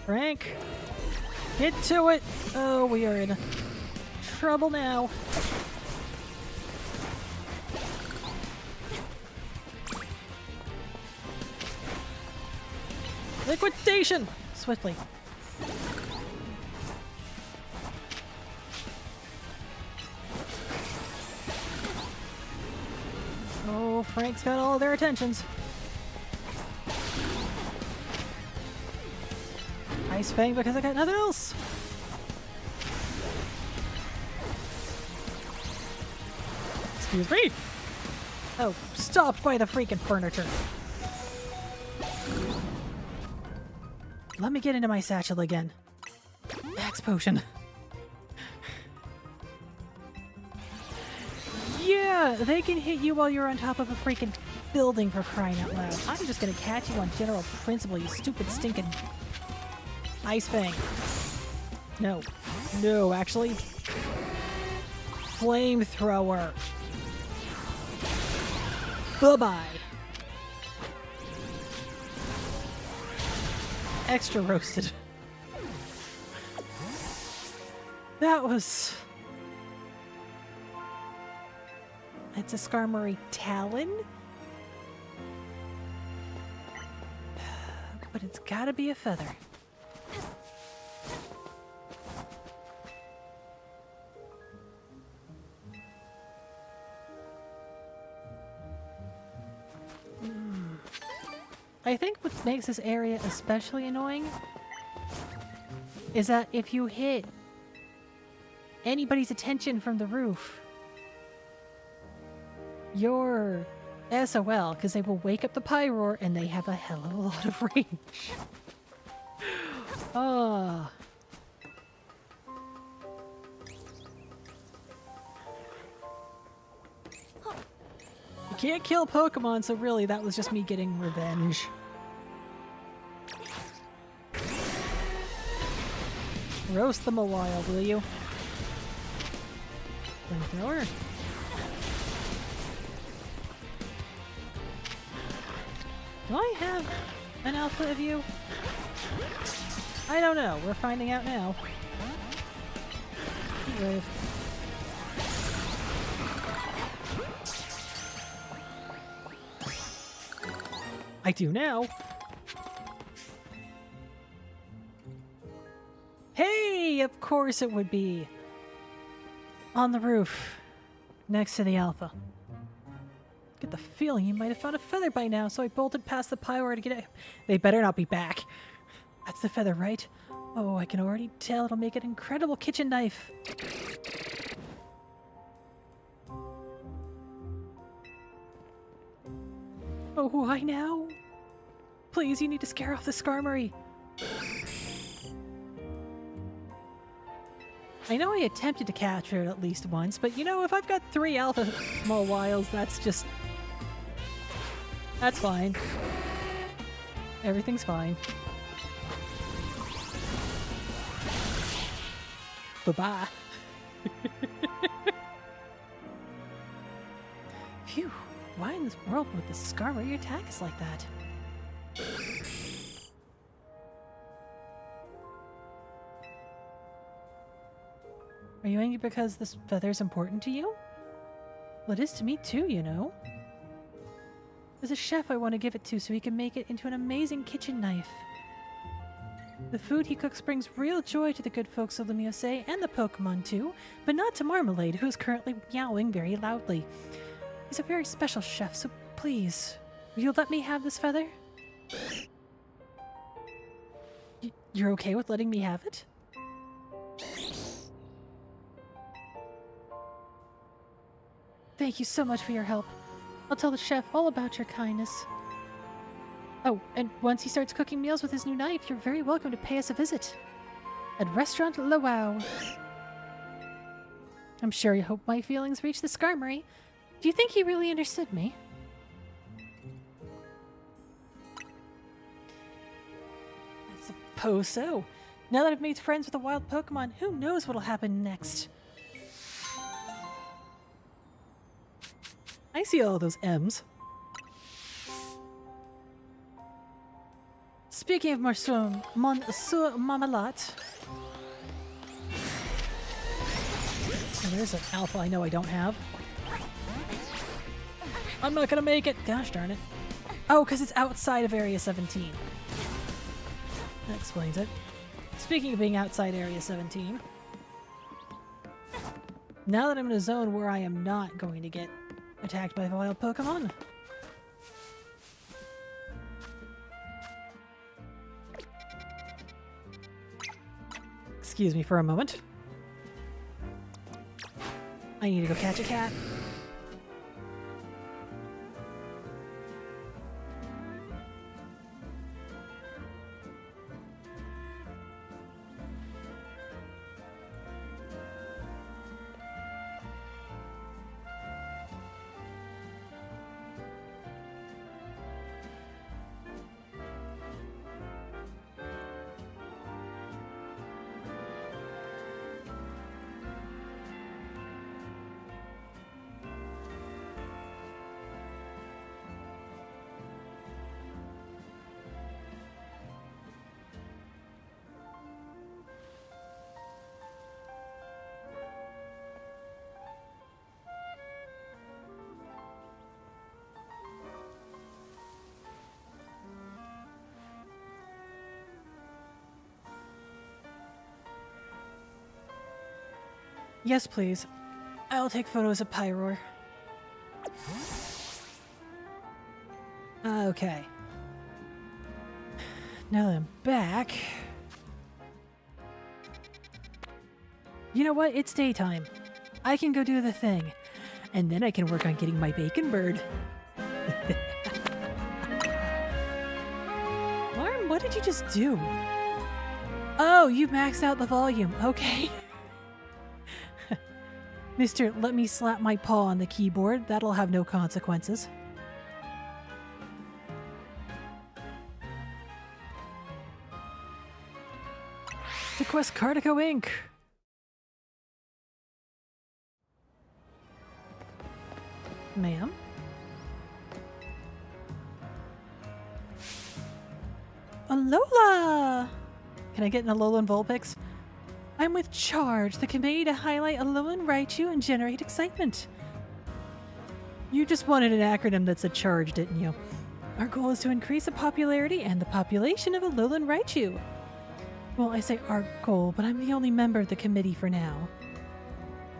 Frank, get to it! Oh, we are in trouble now. Liquidation! Swiftly. Oh, Frank's got all their attentions. Ice Fang because I got nothing else. Excuse me. Oh, stopped by the freaking furniture. Let me get into my satchel again. Max potion. Yeah, they can hit you while you're on top of a freaking building, for crying out loud. I'm just gonna catch you on general principle, you stupid stinking Ice Fang. No. No, actually. Flamethrower. Bye-bye. extra roasted. That was... It's a Skarmory Talon? But it's gotta be a feather. I think what makes this area especially annoying is that if you hit anybody's attention from the roof, you're SOL, because they will wake up the Pyroar and they have a hell of a lot of range. Ah. You can't kill Pokemon, so really that was just me getting revenge. Roast them a while, will you? Flamethrower. Do I have an alpha of you? I don't know. We're finding out now. Wave. I do now. Hey, of course it would be. On the roof, next to the alpha. Get the feeling you might have found a feather by now, so I bolted past the Pyroar to get it. They better not be back. That's the feather, right? Oh, I can already tell it'll make an incredible kitchen knife. Oh, why now? Please, you need to scare off the Skarmory. I know I attempted to capture it at least once, but you know, if I've got 3 alpha small wilds, that's just... That's fine. Everything's fine. Bye-bye. Phew. Why in this world would the Skarmory attack us like that? Are you angry because this feather's important to you? Well, it is to me too, you know. As a chef, I want to give it to so he can make it into an amazing kitchen knife. The food he cooks brings real joy to the good folks of Lumiose and the Pokemon too, but not to Marmalade, who is currently meowing very loudly. He's a very special chef, so please, will you let me have this feather? You're okay with letting me have it? Thank you so much for your help. I'll tell the chef all about your kindness. Oh, and once he starts cooking meals with his new knife, you're very welcome to pay us a visit. At Restaurant Le Wow. I'm sure you hope my feelings reach the Skarmory. Do you think he really understood me? I suppose so. Now that I've made friends with a wild Pokemon, who knows what'll happen next? I see all those M's. Speaking of Monsieur Marmalade. Oh, there's an alpha I know I don't have. I'm not gonna make it. Gosh darn it. Oh, because it's outside of Area 17. That explains it. Speaking of being outside Area 17. Now that I'm in a zone where I am not going to get attacked by wild Pokemon. Excuse me for a moment. I need to go catch a cat. Yes, please. I'll take photos of Pyroar. Okay. Now that I'm back... You know what? It's daytime. I can go do the thing. And then I can work on getting my bacon bird. Marm, what did you just do? Oh, you maxed out the volume. Okay. Mister, let me slap my paw on the keyboard. That'll have no consequences. To Quest Cardico Inc. Ma'am? Alola! Can I get an Alolan Vulpix? I'm with Charge, the committee to highlight Alolan Raichu and generate excitement. You just wanted an acronym that said Charge, didn't you? Our goal is to increase the popularity and the population of Alolan Raichu. Well, I say our goal, but I'm the only member of the committee for now.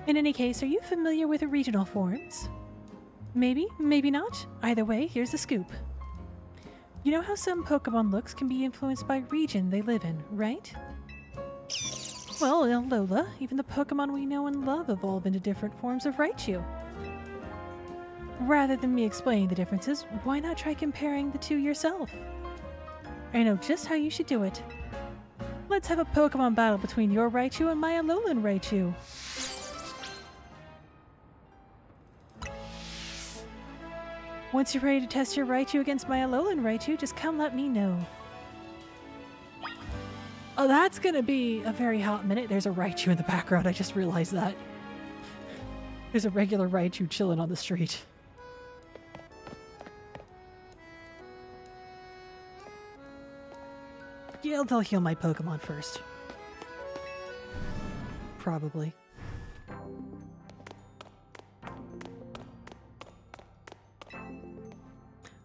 In any case, are you familiar with regional forms? Maybe, maybe not. Either way, here's the scoop. You know how some Pokemon looks can be influenced by region they live in, right? Well, in Alola, even the Pokemon we know and love evolve into different forms of Raichu. Rather than me explaining the differences, why not try comparing the two yourself? I know just how you should do it. Let's have a Pokemon battle between your Raichu and my Alolan Raichu. Once you're ready to test your Raichu against my Alolan Raichu, just come let me know. Oh, that's gonna be a very hot minute. There's a Raichu in the background, I just realized that. There's a regular Raichu chilling on the street. Yeah, they'll heal my Pokemon first. Probably.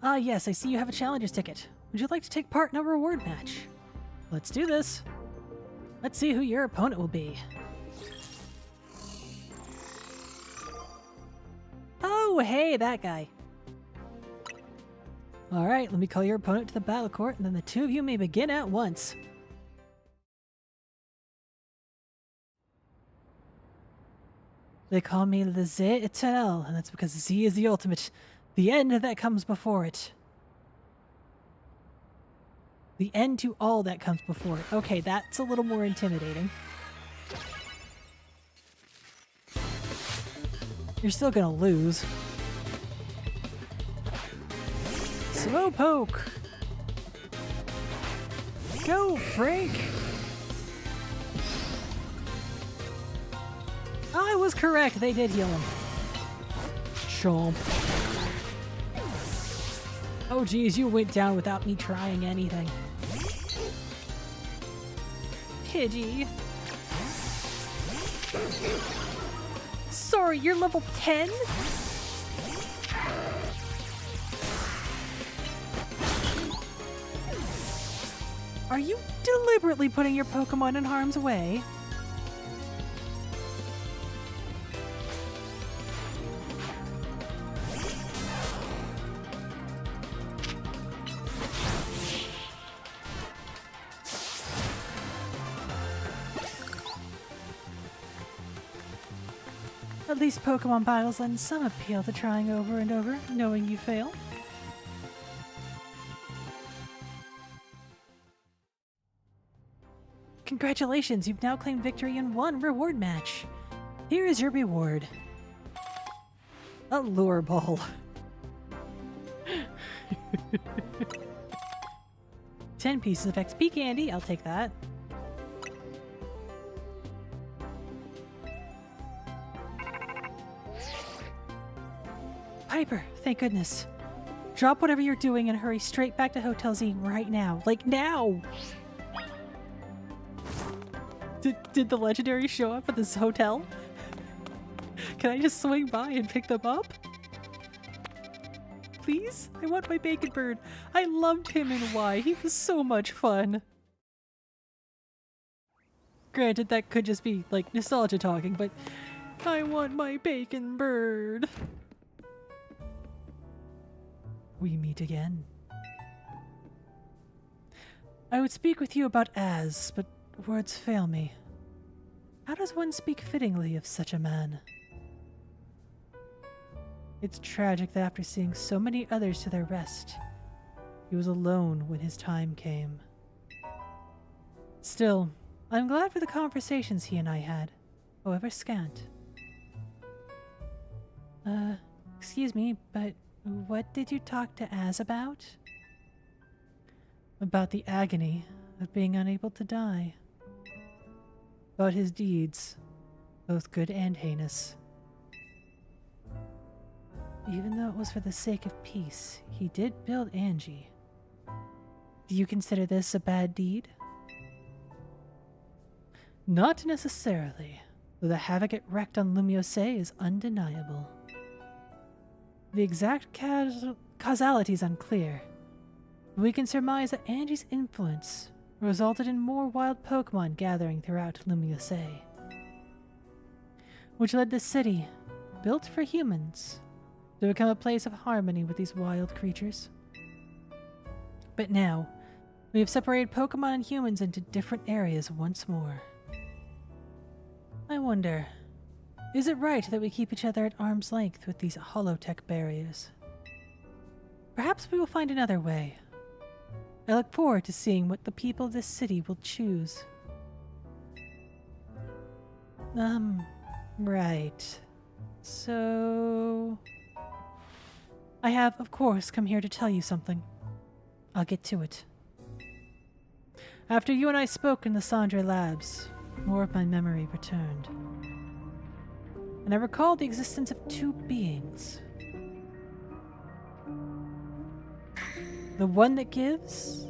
Ah, yes, I see you have a challenger's ticket. Would you like to take part in a reward match? Let's do this. Let's see who your opponent will be. Oh, hey, that guy. Alright, let me call your opponent to the battle court, and then the two of you may begin at once. They call me the Z Eternal, and that's because Z is the ultimate. The end that comes before it. The end to all that comes before it. Okay, that's a little more intimidating. You're still gonna lose. Slowpoke! Go, Frank! I was correct, they did heal him. Chomp. Oh geez, you went down without me trying anything. Pidgey. Sorry, you're level 10? Are you deliberately putting your Pokemon in harm's way? At least Pokemon battles lend some appeal to trying over and over, knowing you fail. Congratulations, you've now claimed victory in one reward match. Here is your reward. A lure ball. 10 pieces of XP candy, I'll take that. Piper, thank goodness. Drop whatever you're doing and hurry straight back to Hotel Z right now. Like now! Did the legendary show up at this hotel? Can I just swing by and pick them up? Please? I want my bacon bird. I loved him in Y. He was so much fun. Granted, that could just be like nostalgia talking, but I want my bacon bird. We meet again. I would speak with you about Az, but words fail me. How does one speak fittingly of such a man? It's tragic that after seeing so many others to their rest, he was alone when his time came. Still, I'm glad for the conversations he and I had, however scant. Excuse me, but what did you talk to Az about? About the agony of being unable to die. About his deeds, both good and heinous. Even though it was for the sake of peace, he did build Angie. Do you consider this a bad deed? Not necessarily, though the havoc it wreaked on Lumiose is undeniable. The exact causality is unclear, but we can surmise that Angie's influence resulted in more wild Pokémon gathering throughout Lumiose, which led the city, built for humans, to become a place of harmony with these wild creatures. But now, we have separated Pokémon and humans into different areas once more. I wonder, is it right that we keep each other at arm's length with these holotech barriers? Perhaps we will find another way. I look forward to seeing what the people of this city will choose. Right. So... I have, of course, come here to tell you something. I'll get to it. After you and I spoke in the Sandra Labs, more of my memory returned. And I recalled the existence of two beings. The one that gives,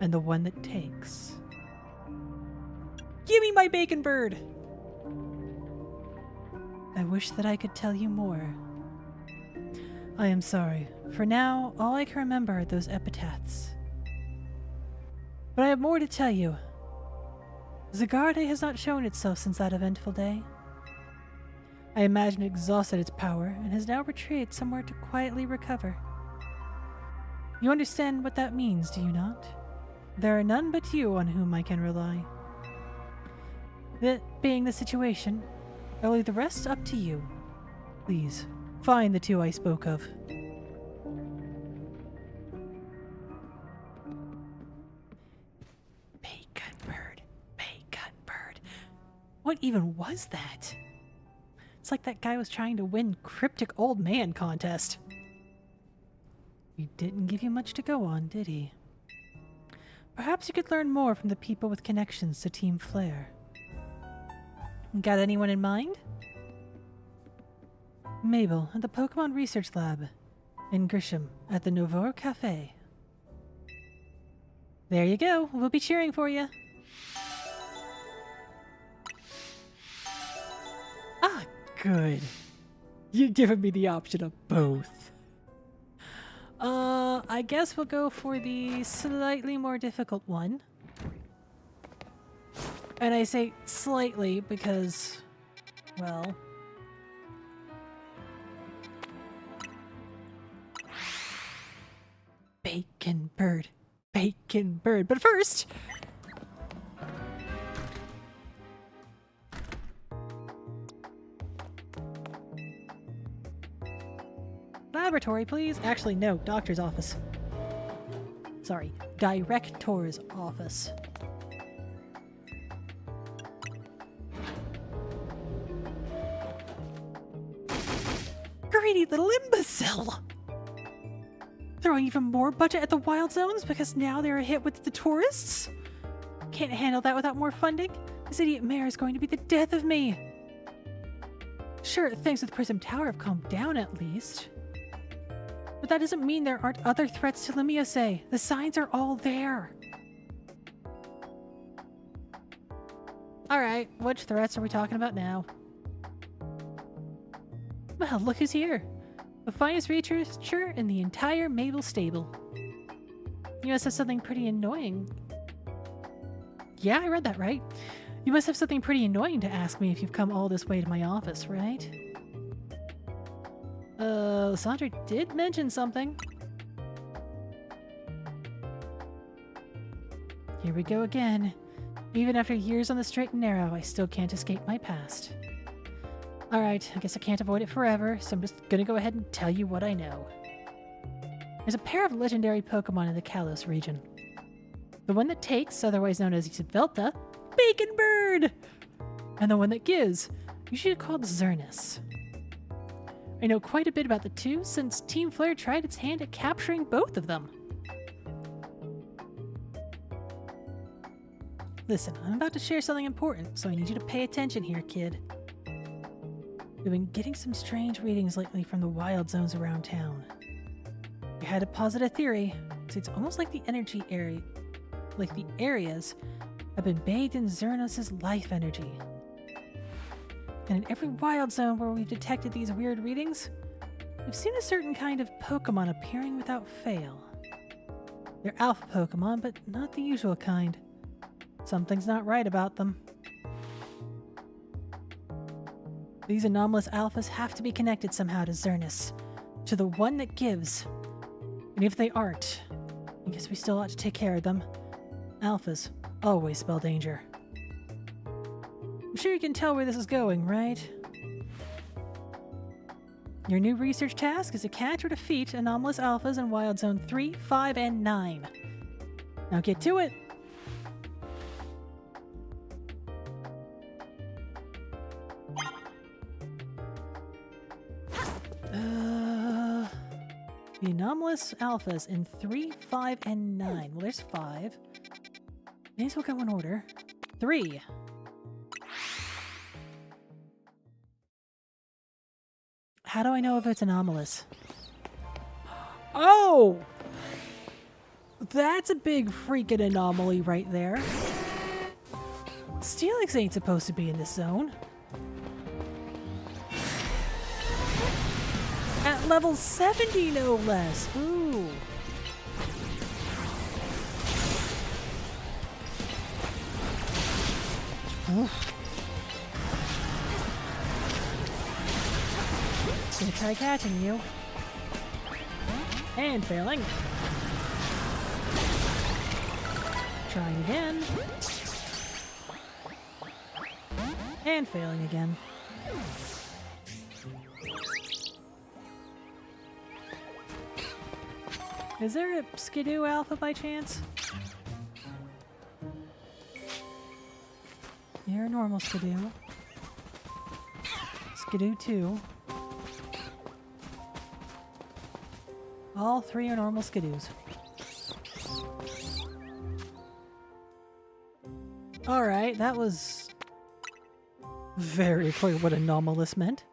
and the one that takes. Give me my bacon bird! I wish that I could tell you more. I am sorry. For now, all I can remember are those epitaphs. But I have more to tell you. Zygarde has not shown itself since that eventful day. I imagine it exhausted its power and has now retreated somewhere to quietly recover. You understand what that means, do you not? There are none but you on whom I can rely. That being the situation, I'll leave the rest up to you. Please, find the two I spoke of. Bacon bird, bacon bird. What even was that? It's like that guy was trying to win Cryptic Old Man contest. He didn't give you much to go on, did he? Perhaps you could learn more from the people with connections to Team Flare. Got anyone in mind? Mabel at the Pokemon Research Lab, and Grisham at the Nouveau Cafe. There you go. We'll be cheering for you. Ah, good. You've given me the option of both. I guess we'll go for the slightly more difficult one. And I say slightly because, well... Bacon bird. Bacon bird. But first... Laboratory, please. Actually, no. Doctor's office. Sorry. Director's office. Greedy little imbecile! Throwing even more budget at the wild zones because now they're hit with the tourists? Can't handle that without more funding? This idiot mayor is going to be the death of me. Sure, things with Prism Tower have calmed down at least. But that doesn't mean there aren't other threats to Lumiose. The signs are all there. Alright, which threats are we talking about now? Well, look who's here. The finest researcher in the entire Mabel stable. You must have something pretty annoying. Yeah, I read that right. You must have something pretty annoying to ask me if you've come all this way to my office, right? Sandra did mention something. Here we go again. Even after years on the straight and narrow, I still can't escape my past. Alright, I guess I can't avoid it forever, so I'm just gonna go ahead and tell you what I know. There's a pair of legendary Pokemon in the Kalos region. The one that takes, otherwise known as Yvelta, Bacon Bird! And the one that gives, usually called Xerneas. I know quite a bit about the two, since Team Flare tried its hand at capturing both of them. Listen, I'm about to share something important, so I need you to pay attention here, kid. We've been getting some strange readings lately from the wild zones around town. I had to posit a theory, so it's almost like the energy area, like the areas have been bathed in Xerneas' life energy. And in every wild zone where we've detected these weird readings, we've seen a certain kind of Pokemon appearing without fail. They're alpha Pokemon, but not the usual kind. Something's not right about them. These anomalous alphas have to be connected somehow to Xerneas, to the one that gives. And if they aren't, I guess we still ought to take care of them. Alphas always spell danger. I'm sure you can tell where this is going, right? Your new research task is to catch or defeat anomalous alphas in Wild Zone 3, 5, and 9. Now get to it! The anomalous alphas in 3, 5, and 9. Well, there's 5. May as well go in order. 3. How do I know if it's anomalous? Oh! That's a big freaking anomaly right there. Steelix ain't supposed to be in this zone. At level 70, no less. Ooh. Oof. Gonna try catching you. And failing. Trying again. And failing again. Is there a Skidoo Alpha by chance? You're a normal Skidoo. Skidoo 2. All 3 are normal Skidoos. Alright, that was very clear what anomalous meant.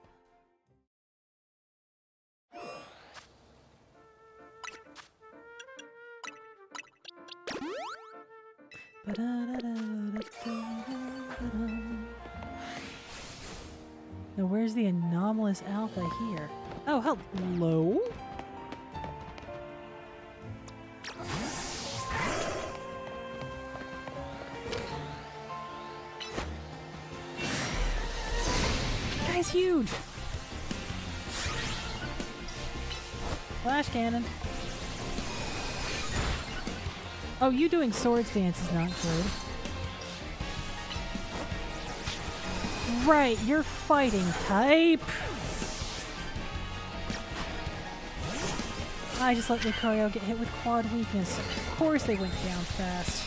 Now where's the anomalous alpha here? Oh, hello? Guy's huge! Flash cannon. Oh, you doing swords dance is not good. Right, you're fighting type. I just let Lucario get hit with quad weakness. Of course they went down fast.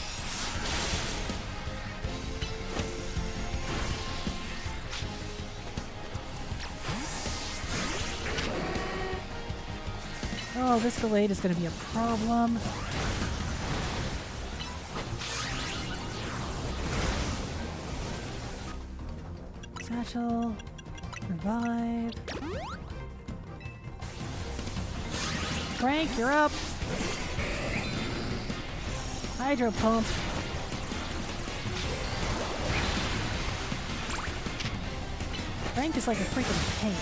Oh, this Gallade is going to be a problem. Satchel. Revive. Frank, you're up. Hydro Pump. Frank is like a freaking tank.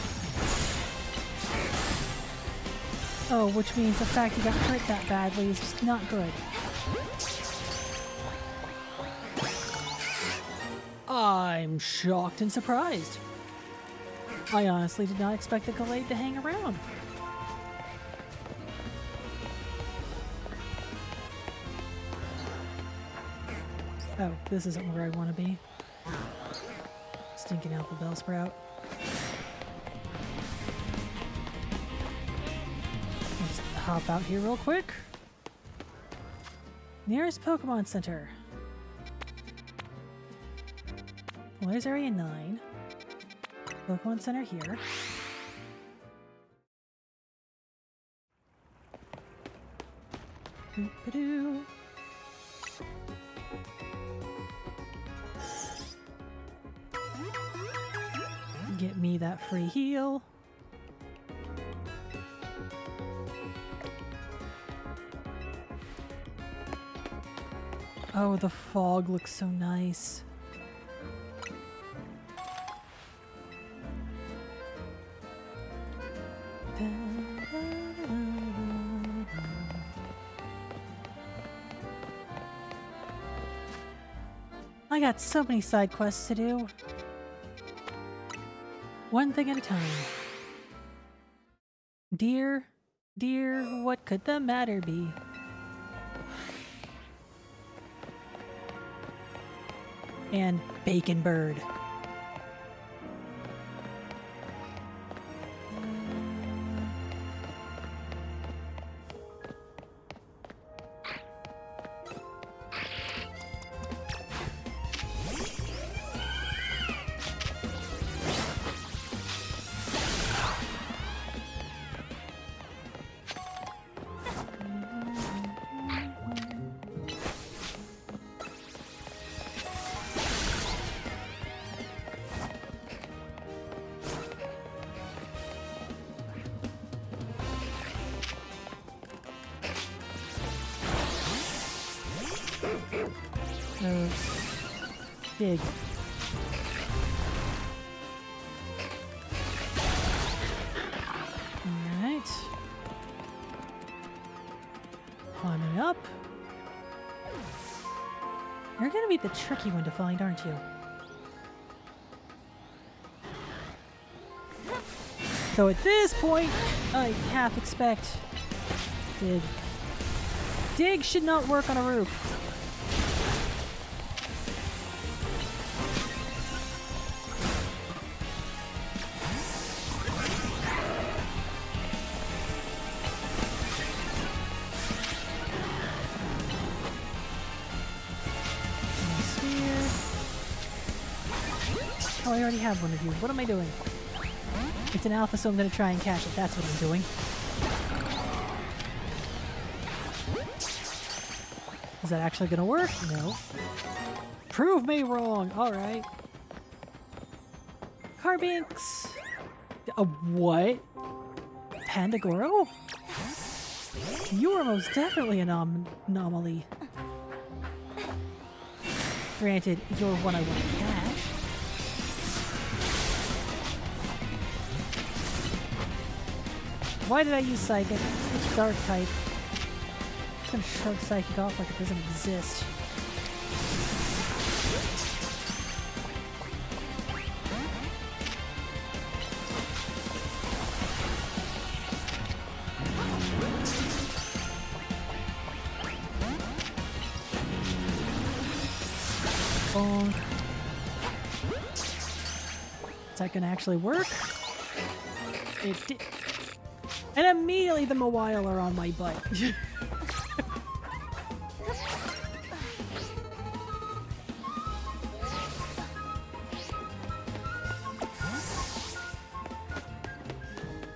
Oh, which means the fact he got hurt that badly is just not good. I'm shocked and surprised. I honestly did not expect the Glade to hang around. Oh, this isn't where I want to be. Stinking Alpha Bellsprout. Let's hop out here real quick. Nearest Pokemon Center. Well, there's Area 9. Pokemon Center here. Boop-a-doo. Get me that free heal. Oh, the fog looks so nice. I got so many side quests to do. One thing at a time. Dear, what could the matter be? And Bacon Bird. Dig. Alright. Climbing up. You're gonna be the tricky one to find, aren't you? So at this point, I half expect Dig. Dig should not work on a roof. Oh, I already have one of you. What am I doing? It's an alpha, so I'm going to try and catch it. That's what I'm doing. Is that actually going to work? No. Prove me wrong! Alright. Carbinks! What? Pandagoro? You are most definitely an anomaly. Granted, you're one I want to catch. Why did I use Psychic? It's Dark type. I'm gonna shrug Psychic off like it doesn't exist. Bonk. Is that gonna actually work? It did. And immediately the Mawile are on my butt.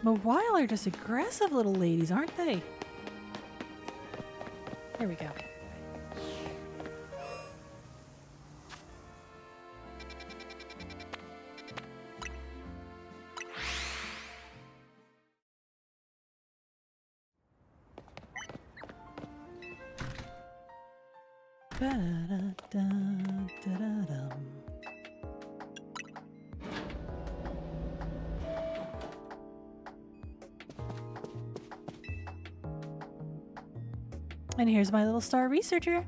Mawile are just aggressive little ladies, aren't they? There we go. And here's my little star researcher.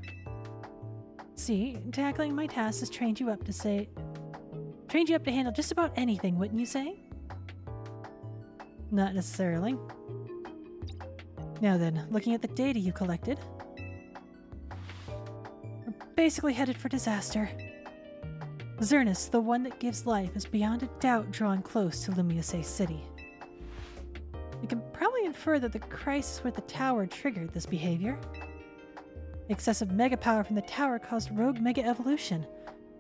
See, tackling my tasks has trained you up to say Trained you up to handle just about anything, wouldn't you say? Not necessarily. Now then, looking at the data you collected, we're basically headed for disaster. Xernus, the one that gives life, is beyond a doubt drawn close to Lumiose City. You can probably infer that the crisis with the tower triggered this behavior. Excessive mega power from the tower caused rogue mega evolution,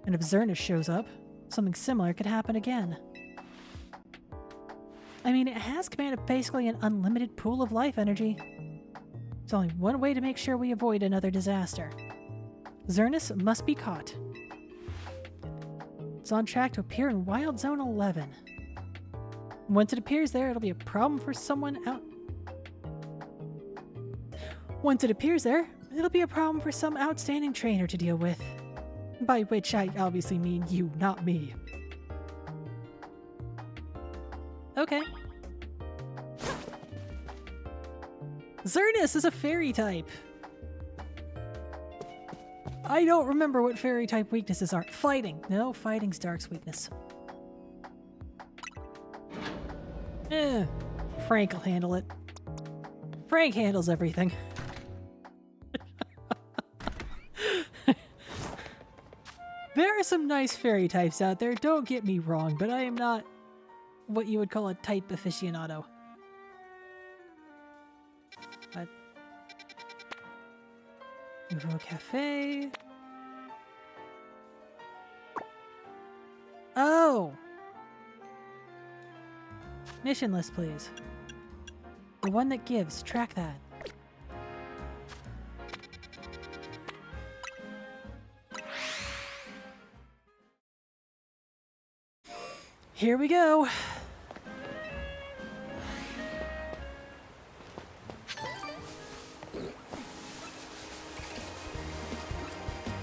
and if Xernus shows up, something similar could happen again. I mean, it has command of basically an unlimited pool of life energy. There's only one way to make sure we avoid another disaster. Xernus must be caught. It's on track to appear in Wild Zone 11. Once it appears there, it'll be a problem for someone out. Once it appears there, it'll be a problem for some outstanding trainer to deal with. By which I obviously mean you, not me. Okay. Xernus is a fairy type. I don't remember what fairy type weaknesses are. Fighting. No, fighting's Dark's weakness. Frank will handle it. Frank handles everything. There are some nice fairy types out there, don't get me wrong, but I am not what you would call a type aficionado. Nouveau Cafe. Oh! Mission list, please. The one that gives. Track that. Here we go.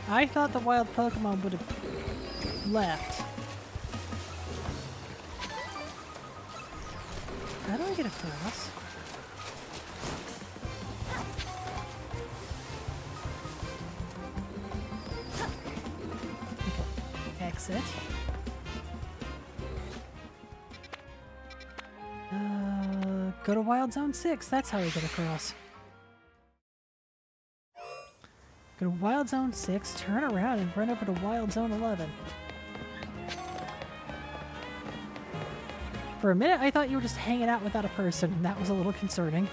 I thought the wild Pokemon would have left. How do I get across? Okay. Exit. Go to Wild Zone 6. That's how we get across. Go to Wild Zone 6, turn around, and run over to Wild Zone 11. For a minute, I thought you were just hanging out without a person, and that was a little concerning.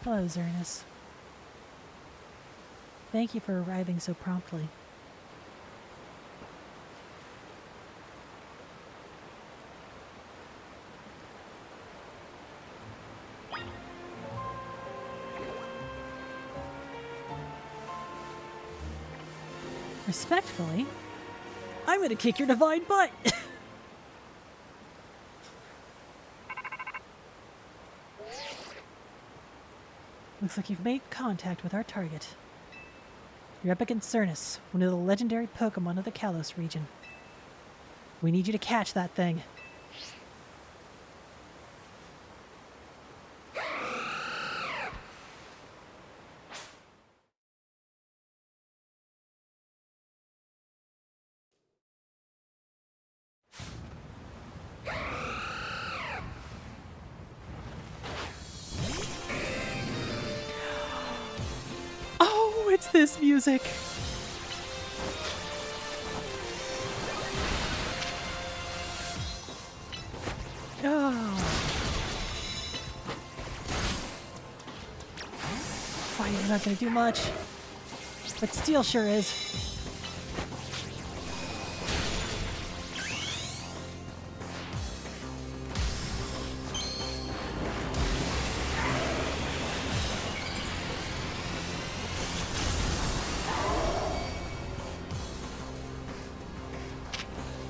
Hello, Xernus. Thank you for arriving so promptly. Respectfully, I'm gonna kick your divine butt! Looks like you've made contact with our target. You're up against Xernus, one of the legendary Pokemon of the Kalos region. We need you to catch that thing. It's this music. Oh. Fire's not gonna do much, but steel sure is.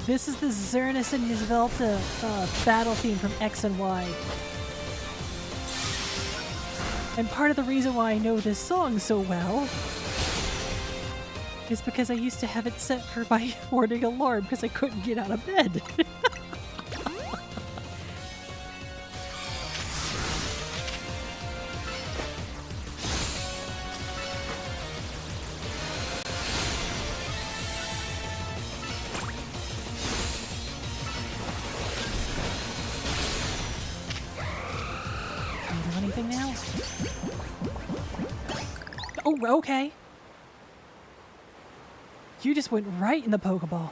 This is the Xerneas and Yvelta battle theme from X and Y. And part of the reason why I know this song so well is because I used to have it set for my morning alarm because I couldn't get out of bed. Can't do anything now? Oh, okay. You just went right in the Pokeball.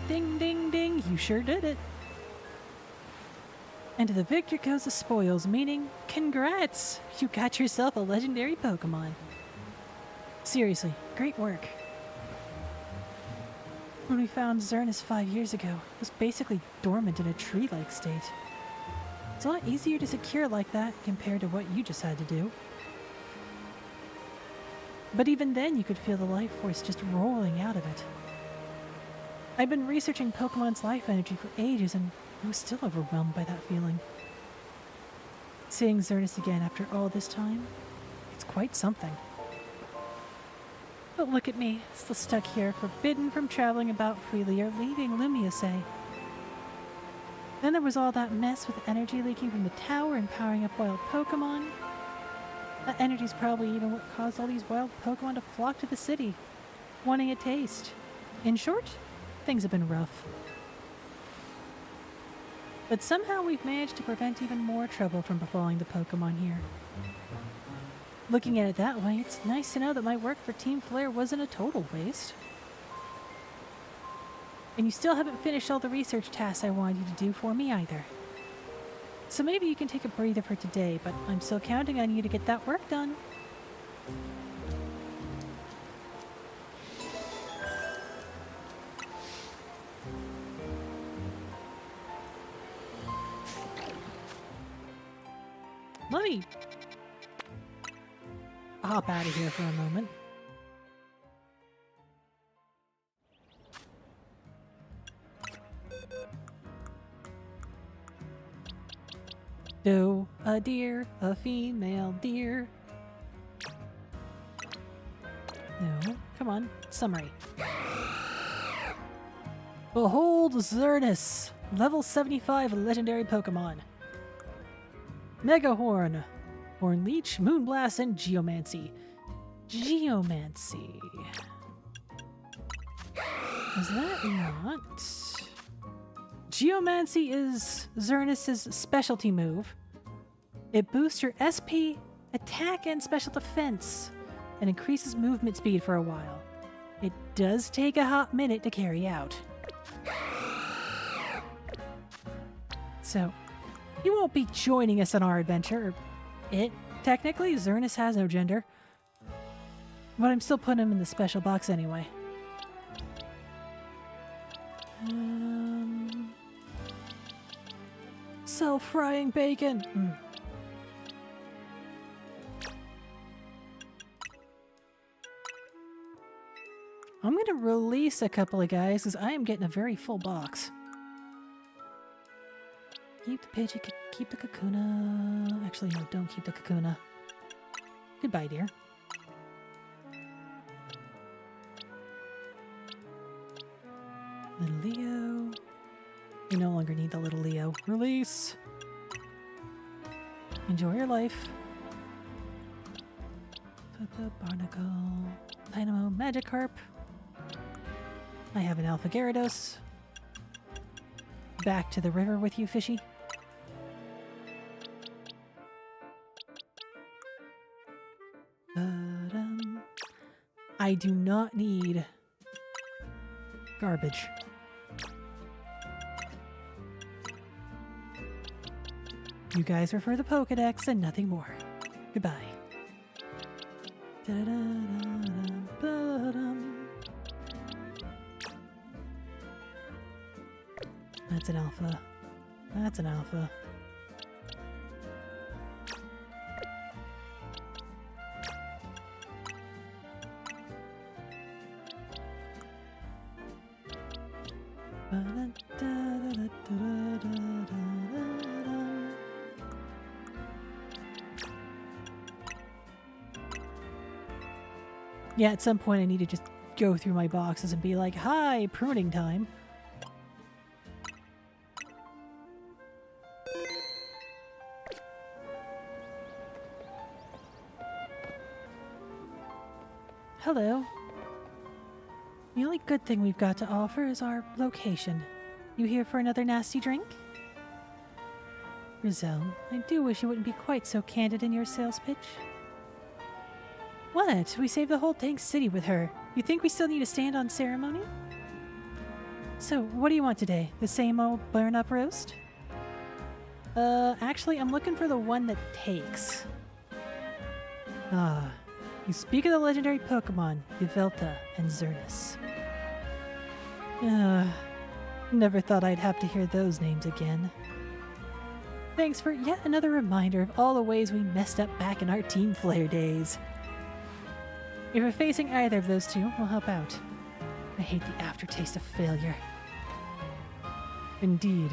Ding, ding, ding. You sure did it. And to the victor goes the spoils, meaning congrats! You got yourself a legendary Pokemon. Seriously, great work. When we found Xerneas 5 years ago, it was basically dormant in a tree-like state. It's a lot easier to secure like that compared to what you just had to do. But even then, you could feel the life force just rolling out of it. I've been researching Pokemon's life energy for ages, and I was still overwhelmed by that feeling. Seeing Xerneas again after all this time, it's quite something. But look at me, still stuck here, forbidden from traveling about freely or leaving Lumiose. Then there was all that mess with energy leaking from the tower and powering up wild Pokemon. That energy's probably even what caused all these wild Pokemon to flock to the city, wanting a taste. In short, things have been rough. But somehow we've managed to prevent even more trouble from befalling the Pokemon here. Looking at it that way, it's nice to know that my work for Team Flare wasn't a total waste. And you still haven't finished all the research tasks I wanted you to do for me either. So maybe you can take a breather for today, but I'm still counting on you to get that work done. Let me hop out of here for a moment. Doe, a deer, a female deer. No, come on, summary. Behold Xerneas, level 75 legendary Pokemon. Mega Horn, Horn Leech, Moonblast, and Geomancy. Geomancy. Is that not? Geomancy is Xerneas' specialty move. It boosts your SP, attack, and special defense, and increases movement speed for a while. It does take a hot minute to carry out. So, you won't be joining us on our adventure. Technically, Xerneas has no gender. But I'm still putting him in the special box anyway. Self-frying bacon! I'm gonna release a couple of guys because I am getting a very full box. Keep the Pidgey, keep the Kakuna. Actually, no, don't keep the Kakuna. Goodbye, dear. Little Leo. You no longer need the little Leo. Release! Enjoy your life. Barnacle. Dynamo Magikarp. I have an Alpha Gyarados. Back to the river with you, fishy. I do not need garbage. You guys are for the Pokedex and nothing more. Goodbye. That's an alpha. That's an alpha. Yeah, at some point I need to just go through my boxes and be like, hi, pruning time. Hello. The only good thing we've got to offer is our location. You here for another nasty drink? Rizelle, I do wish you wouldn't be quite so candid in your sales pitch. What? We saved the whole dang city with her. You think we still need a stand on ceremony? So, what do you want today? The same old burn-up roast? Actually, I'm looking for the one that takes. Ah, you speak of the legendary Pokémon, Yveltal and Xerneas. Never thought I'd have to hear those names again. Thanks for yet another reminder of all the ways we messed up back in our Team Flare days. If you're facing either of those two, we'll help out. I hate the aftertaste of failure. Indeed.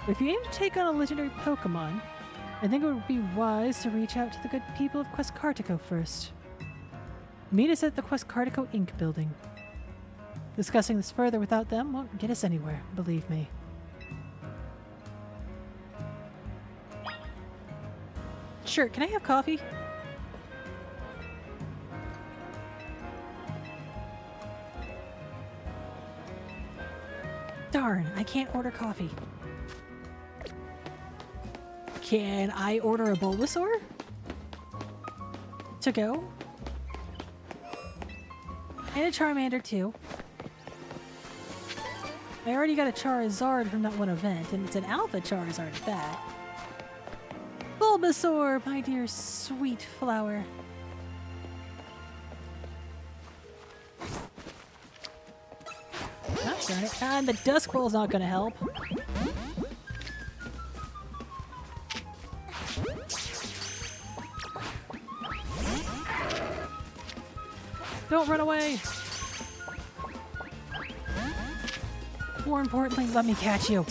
If you aim to take on a legendary Pokémon, I think it would be wise to reach out to the good people of Questcartico first. Meet us at the Questcartico Inc. building. Discussing this further without them won't get us anywhere, believe me. Sure, can I have coffee? Darn, I can't order coffee. Can I order a Bulbasaur? To go? And a Charmander too. I already got a Charizard from that one event, and it's an Alpha Charizard at that. Bulbasaur, my dear sweet flower. Ah, darn it. And the Dusk Ball's not gonna help. Don't run away! More importantly, let me catch you.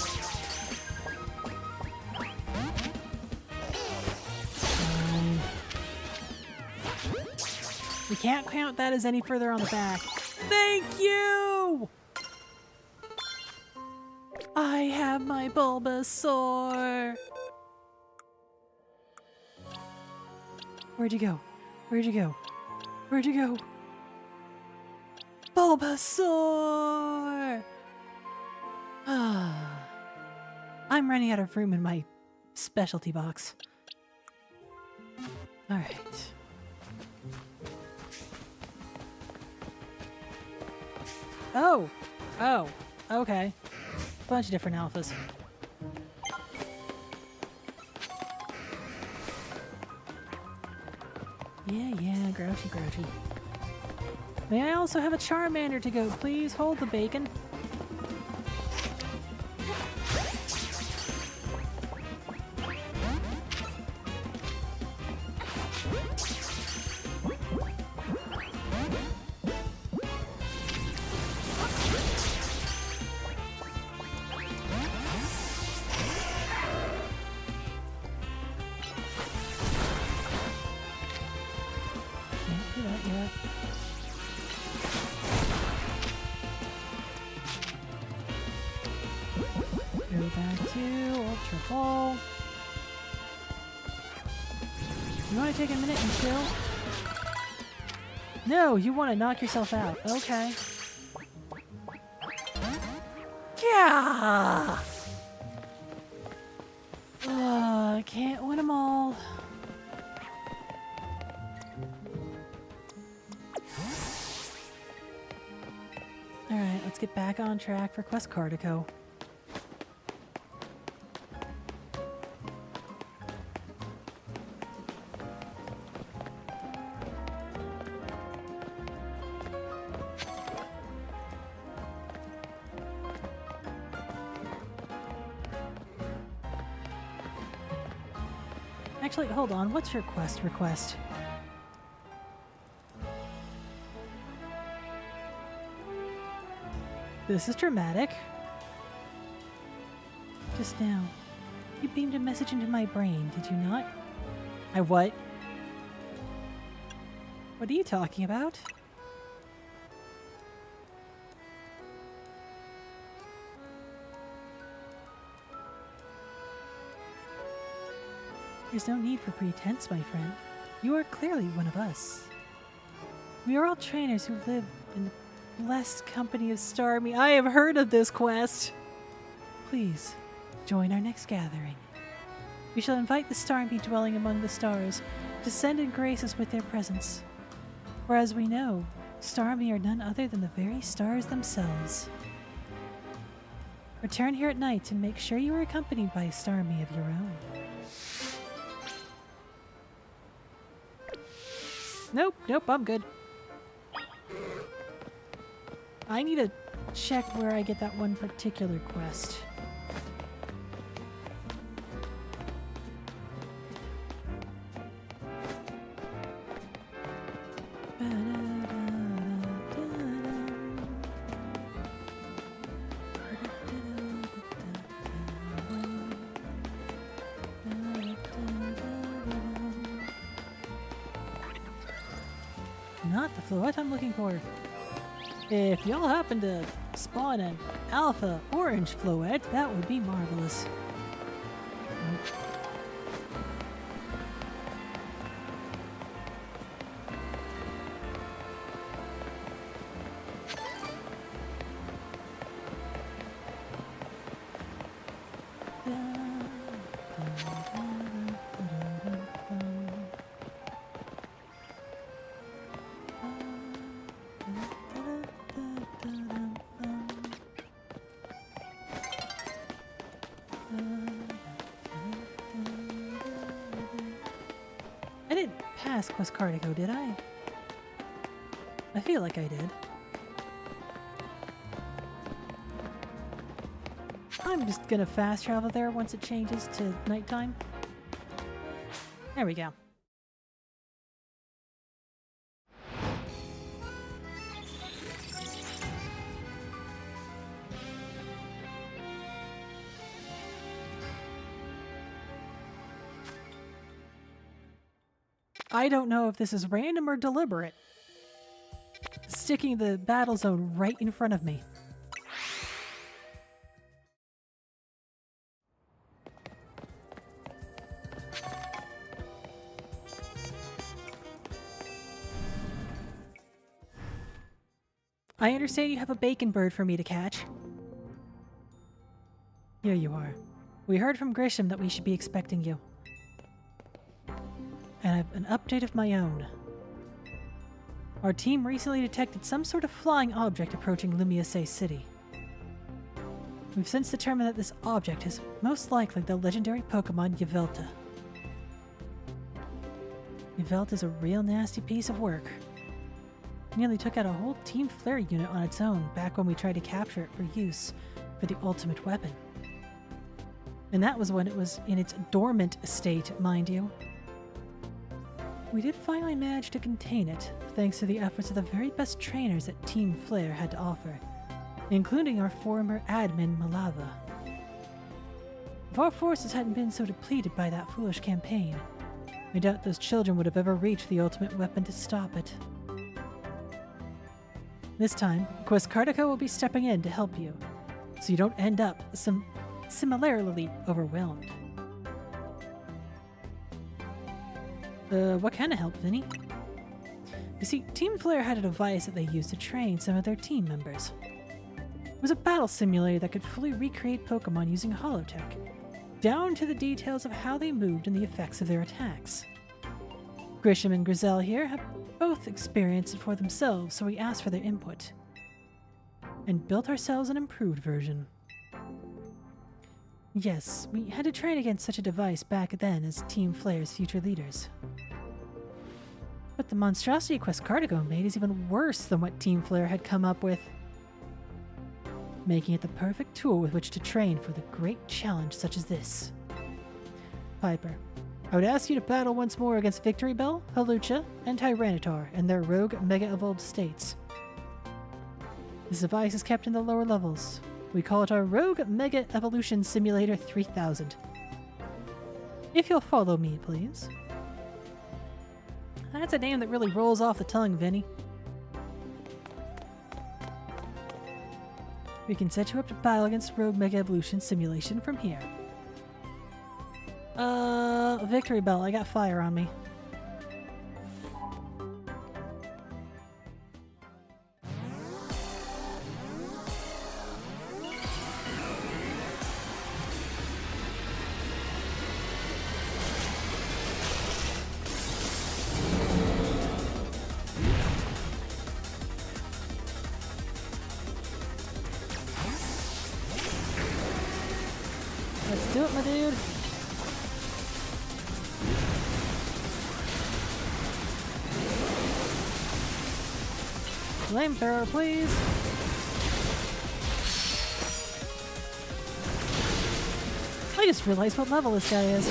We can't count that as any further on the back. Thank you! I have my Bulbasaur! Where'd you go? Where'd you go? Where'd you go? Bulbasaur! I'm running out of room in my specialty box. Alright. Oh! Oh, okay. Bunch of different alphas. Yeah, grouchy. May I also have a Charmander to go, please? Hold the bacon. Yeah. Go back to Ultra Ball. You want to take a minute and chill? No, you want to knock yourself out. Okay. Yeah! I can't win them all. Alright, let's get back on track for Questcartico. Actually, hold on. What's your quest request? This is dramatic. Just now, you beamed a message into my brain, did you not? I what? What are you talking about? There's no need for pretense, my friend. You are clearly one of us. We are all trainers who live in the blessed company of Starmie. I have heard of this quest! Please, join our next gathering. We shall invite the Starmie dwelling among the stars to send and grace us with their presence. For as we know, Starmie are none other than the very stars themselves. Return here at night and make sure you are accompanied by a Starmie of your own. Nope, I'm good. I need to check where I get that one particular quest. Not the Floette I'm looking for. If y'all happen to spawn an alpha orange Floette, that would be marvelous. Nope. I didn't pass Quest Cardico, did I? I feel like I did. I'm just gonna fast travel there once it changes to nighttime. There we go. I don't know if this is random or deliberate. Sticking the battle zone right in front of me. I understand you have a bacon bird for me to catch. Here you are. We heard from Grisham that we should be expecting you. And I have an update of my own. Our team recently detected some sort of flying object approaching Lumiose City. We've since determined that this object is most likely the legendary Pokémon Yveltal. Yveltal is a real nasty piece of work. It nearly took out a whole Team Flare unit on its own back when we tried to capture it for use for the ultimate weapon. And that was when it was in its dormant state, mind you. We did finally manage to contain it, thanks to the efforts of the very best trainers that Team Flare had to offer, including our former admin, Malava. If our forces hadn't been so depleted by that foolish campaign, I doubt those children would have ever reached the ultimate weapon to stop it. This time, Quest Cardico will be stepping in to help you, so you don't end up similarly overwhelmed. What kind of help, Vinny? You see, Team Flare had a device that they used to train some of their team members. It was a battle simulator that could fully recreate Pokemon using holotech, down to the details of how they moved and the effects of their attacks. Grisham and Grizel here have both experienced it for themselves, so we asked for their input, and built ourselves an improved version. Yes, we had to train against such a device back then as Team Flare's future leaders. But the monstrosity Quest Cardico made is even worse than what Team Flare had come up with, making it the perfect tool with which to train for the great challenge such as this. Piper, I would ask you to battle once more against Victory Bell, Halucha, and Tyranitar and their rogue Mega Evolved states. This device is kept in the lower levels, We call it our Rogue Mega Evolution Simulator 3000. If you'll follow me, please. That's a name that really rolls off the tongue, Vinny. We can set you up to battle against Rogue Mega Evolution Simulation from here. Victory Bell, I got fire on me. Let's do it, my dude. Flamethrower, please. I just realized what level this guy is.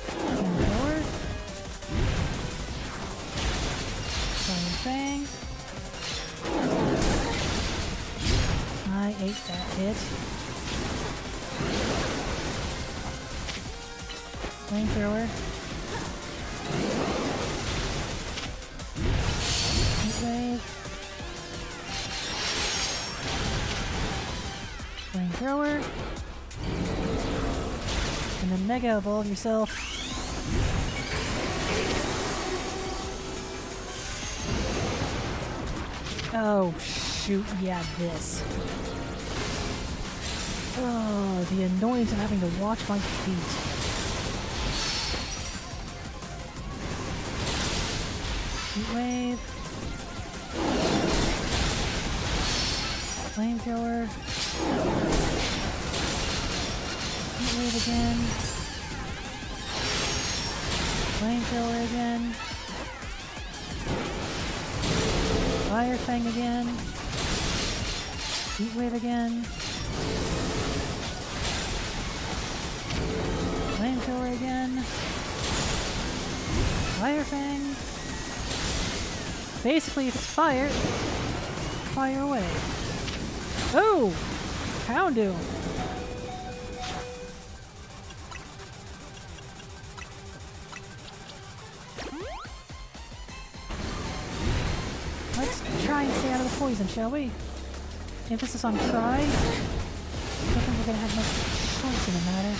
Flamethrower. Fire Fang. I ate that hit. Flamethrower. Heat wave. Flamethrower. And then Mega Evolve yourself. Oh, shoot, yeah, this. Oh, the annoyance of having to watch my feet. Heat wave. Flamethrower. Heat wave again. Flamethrower again. Fire Fang again. Heat wave again. Flamethrower again. Fire Fang. Basically, if it's fire, fire away. Oh! Houndoom! Let's try and stay out of the poison, shall we? Emphasis on try. I don't think we're gonna have much choice in the matter.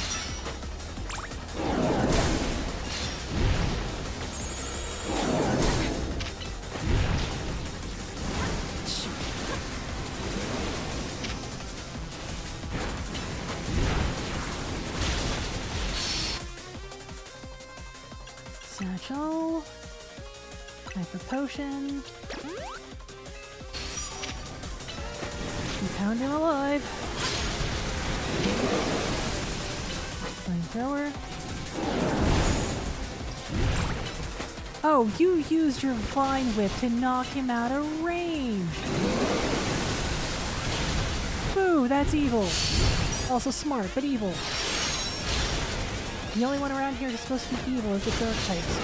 Satchel. Hyper Potion. Pound him alive. Flamethrower. Oh, you used your Vine Whip to knock him out of range. Boo, that's evil. Also smart, but evil. The only one around here that's supposed to be evil is the dark types.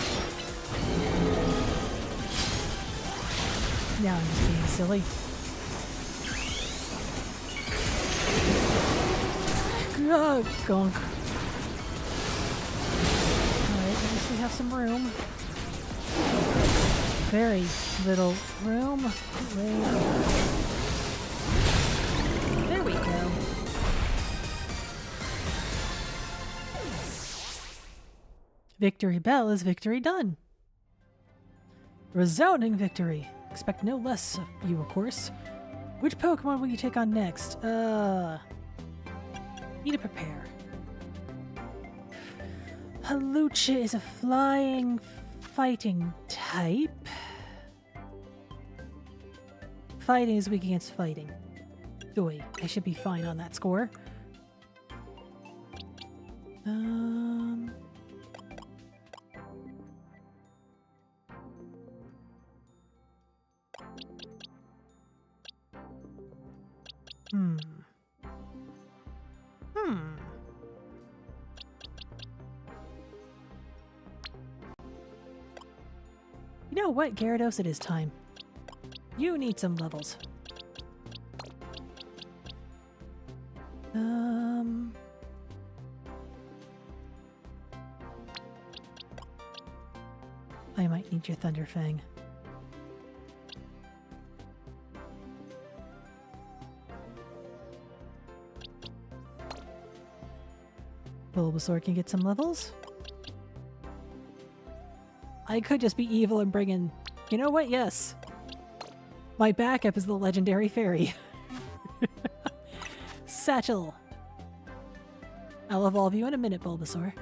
Now I'm just being silly. Ugh, gunk. Alright, at least we have some room. Very little room. There we go. Victory bell is victory done. Resounding victory. Expect no less of you, of course. Which Pokemon will you take on next? Need to prepare. Halucha is a flying fighting type. Fighting is weak against fighting. Joy, I should be fine on that score. You know what, Gyarados, it is time. You need some levels. I might need your Thunder Fang. Bulbasaur can get some levels. I could just be evil and bring in... You know what? Yes. My backup is the legendary fairy. Satchel. I'll evolve you in a minute, Bulbasaur.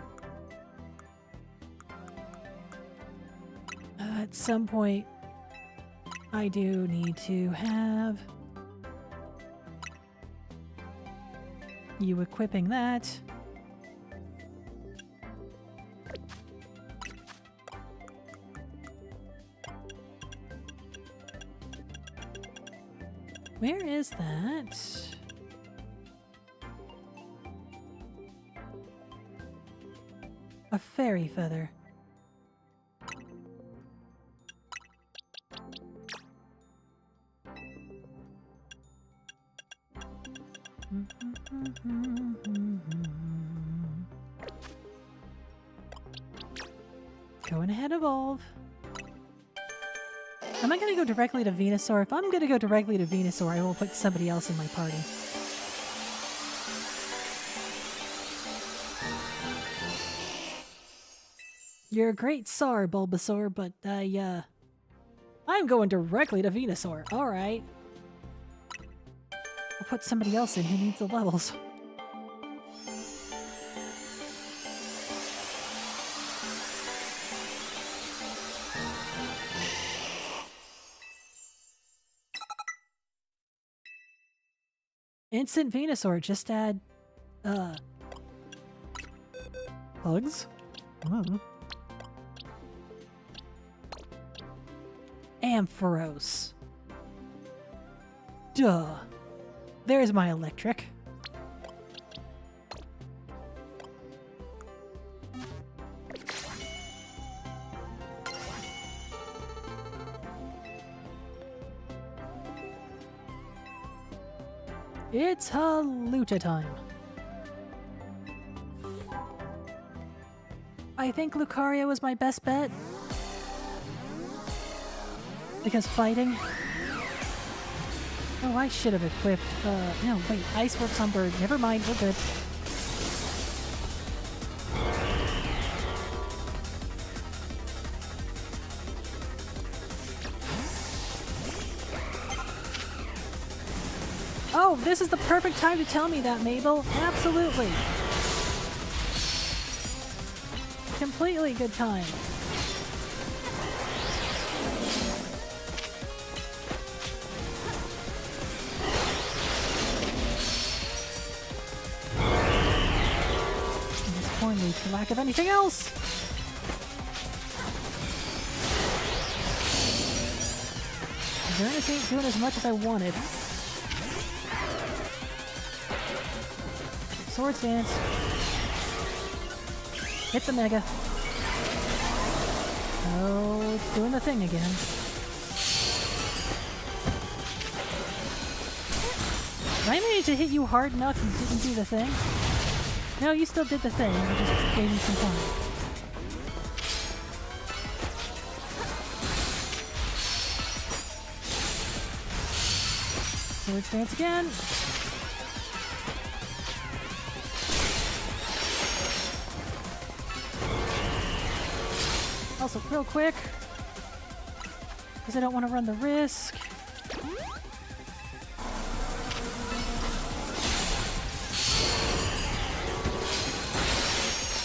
At some point, I do need to have you equipping that. Where is that? A fairy feather. Go ahead, evolve. Am I going to go directly to Venusaur? If I'm going to go directly to Venusaur, I will put somebody else in my party. You're a great Sar, Bulbasaur, but I'm going directly to Venusaur. Alright. I'll put somebody else in who needs the levels. Instant Venusaur, just add, Hugs? Ampharos. Duh. There's my electric. It's Haluta time. I think Lucario is my best bet. Because fighting... Oh, I should have equipped... no, wait. Ice works on Bird. Never mind, we're good. Oh, this is the perfect time to tell me that, Mabel. Absolutely. Completely good time. Disappointing for lack of anything else. Xerneas ain't doing as much as I wanted. Swords Dance. Hit the Mega. Oh, it's doing the thing again. Did I manage to hit you hard enough and didn't do the thing? No, you still did the thing. You just gave me some time. Swords Dance again. Also, real quick, because I don't want to run the risk.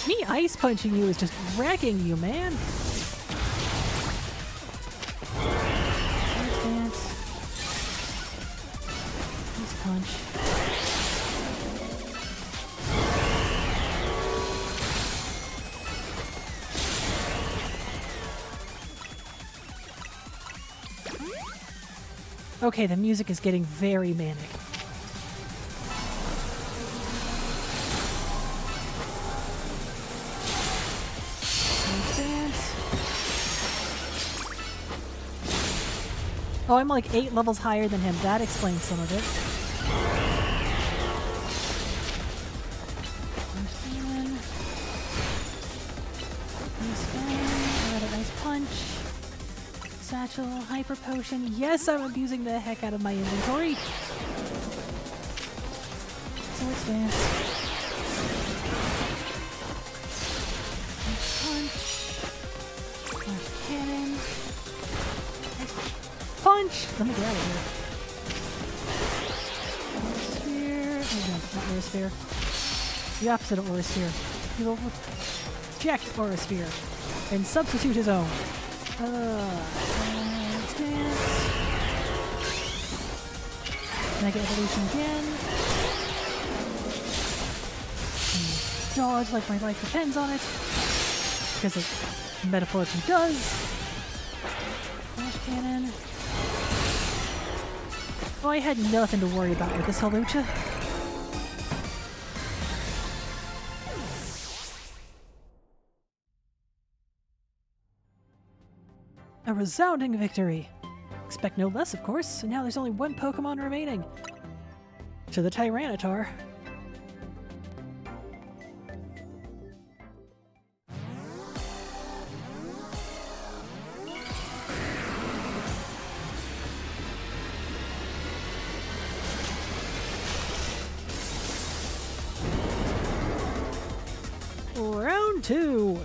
Me ice punching you is just wrecking you, man. Dance. Ice punch. Okay, the music is getting very manic. Dance. Oh, I'm like 8 levels higher than him. That explains some of it. Punch. Satchel, Hyper Potion. Yes, I'm abusing the heck out of my inventory. Sword Stance. Punch. Flash Cannon. Punch! Let me get out of here. Aura Sphere. Oh no, not Aura Sphere. The opposite of Aura Sphere. He will reject Aura Sphere and substitute his own. Stance. Mega Evolution again. And dodge like my life depends on it. Because it metaphorically does. Flash Cannon. Oh, I had nothing to worry about with this Halucha. A resounding victory! Expect no less, of course, and now there's only one Pokemon remaining. To the Tyranitar. Round 2!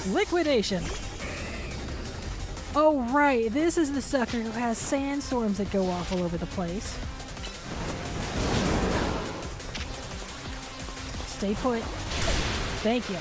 Liquidation! Oh right, this is the sucker who has sandstorms that go off all over the place. Stay put. Thank you.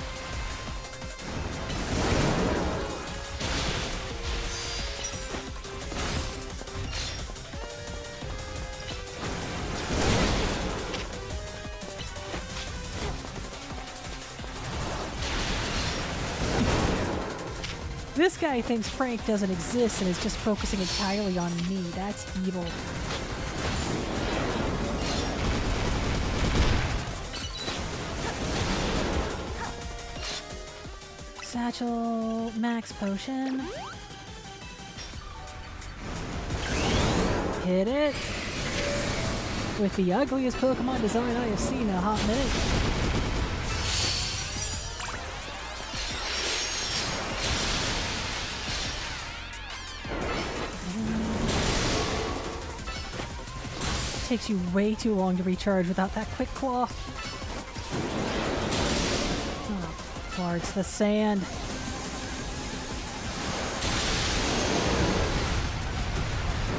This guy thinks Frank doesn't exist and is just focusing entirely on me. That's evil. Satchel, Max Potion. Hit it. With the ugliest Pokemon design I have seen in a hot minute. Takes you way too long to recharge without that quick claw. Oh, farts, the sand.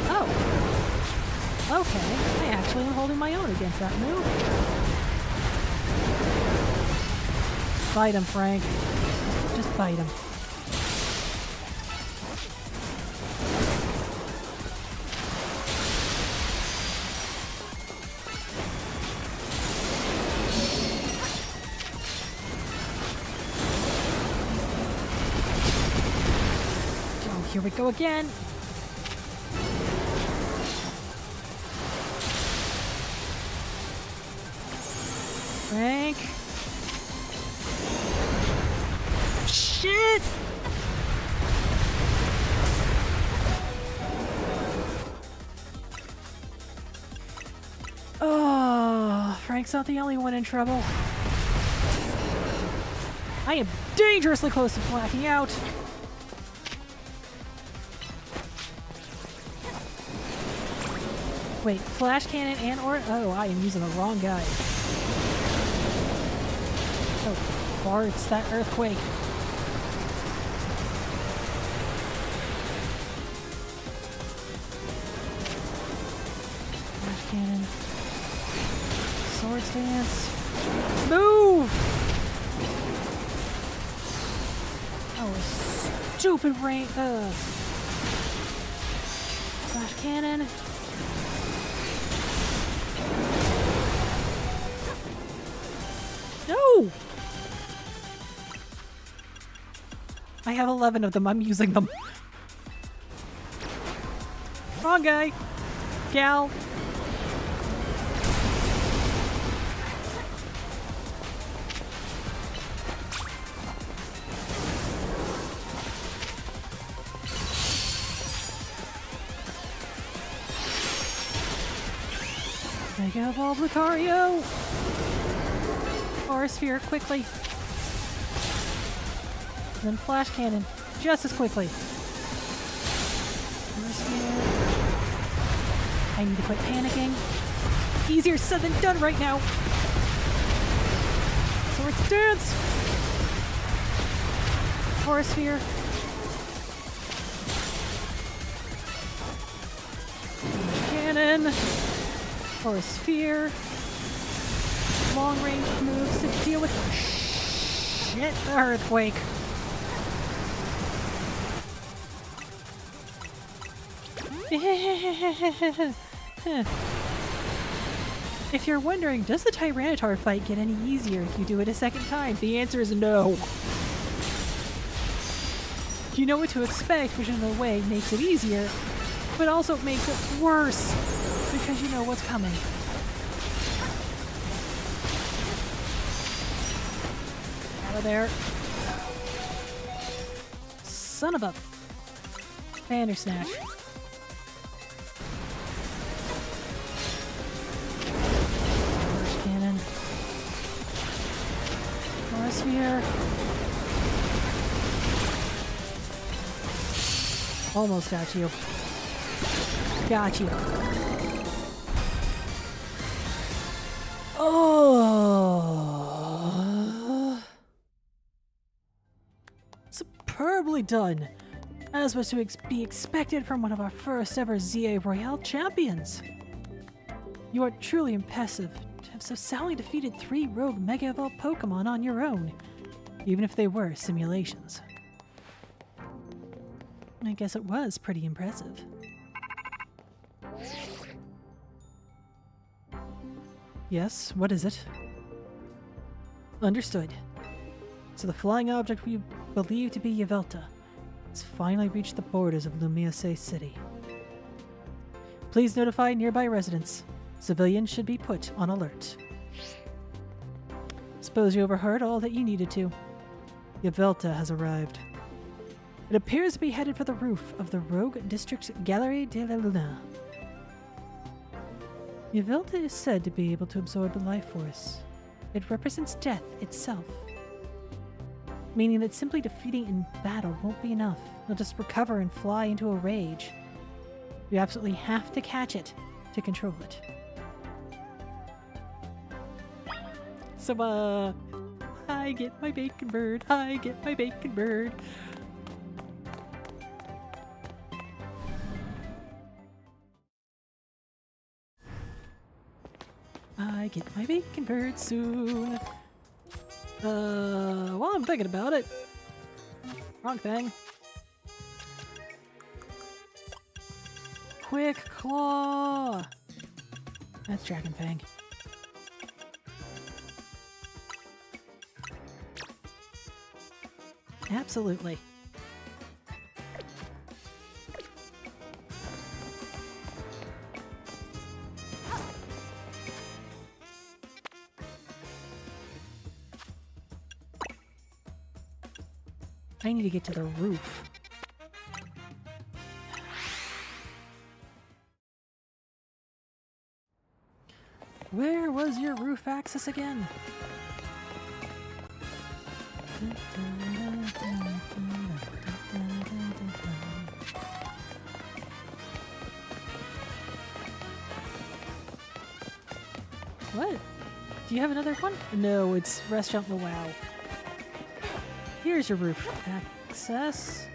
Oh. Okay, I actually am holding my own against that move. Fight him, Frank. Just fight him. Here we go again. Frank. Shit! Oh, Frank's not the only one in trouble. I am dangerously close to blacking out. Wait, Flash Cannon and oh, I am using the wrong guy. Oh, farts, that earthquake. Flash Cannon. Sword Stance. Move! Oh, stupid rain. Flash Cannon. No! I have 11 of them. I'm using them. Wrong guy. Gal. Mega Evolve Lucario! Aura Sphere, quickly. And then flash cannon just as quickly. I need to quit panicking. Easier said than done right now. Swords dance! Force sphere. Cannon. Force sphere. Long range moves to deal with shit. The earthquake. If you're wondering, does the Tyranitar fight get any easier if you do it a second time? The answer is no. You know what to expect, which in a way makes it easier, but also makes it worse, because you know what's coming. Out of there. Son of a Bandersnatch. Cannon. Force sphere. Almost got you. Got you. Oh. Superbly done. As was to be expected from one of our first ever ZA Royale champions. You are truly impressive to have so soundly defeated 3 rogue Mega Evolved Pokemon on your own, even if they were simulations. I guess it was pretty impressive. Yes, what is it? Understood. So the flying object we believe to be Yvelta has finally reached the borders of Lumiose City. Please notify nearby residents. Civilians should be put on alert. Suppose you overheard all that you needed to. Yvelta has arrived. It appears to be headed for the roof of the Rogue District's Galerie de la Luna. Yvelta is said to be able to absorb the life force. It represents death itself. Meaning that simply defeating in battle won't be enough. It'll just recover and fly into a rage. You absolutely have to catch it to control it. So, I get my bacon bird, I get my bacon bird. I get my bacon bird soon. While I'm thinking about it. Wrong thing. Quick Claw! That's Dragon Fang. Absolutely. I need to get to the roof. Where was your roof access again? What? Do you have another one? No, it's Restaurant Wow. Here's your roof access.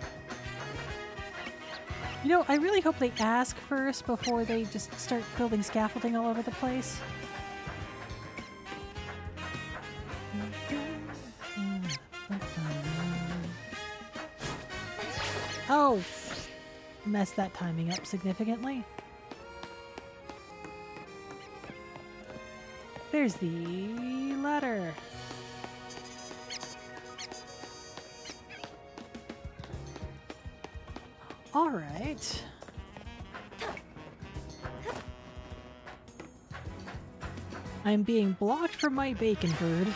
You know, I really hope they ask first before they just start building scaffolding all over the place. Oh! Messed that timing up significantly. There's the ladder. All right. I'm being blocked from my bacon bird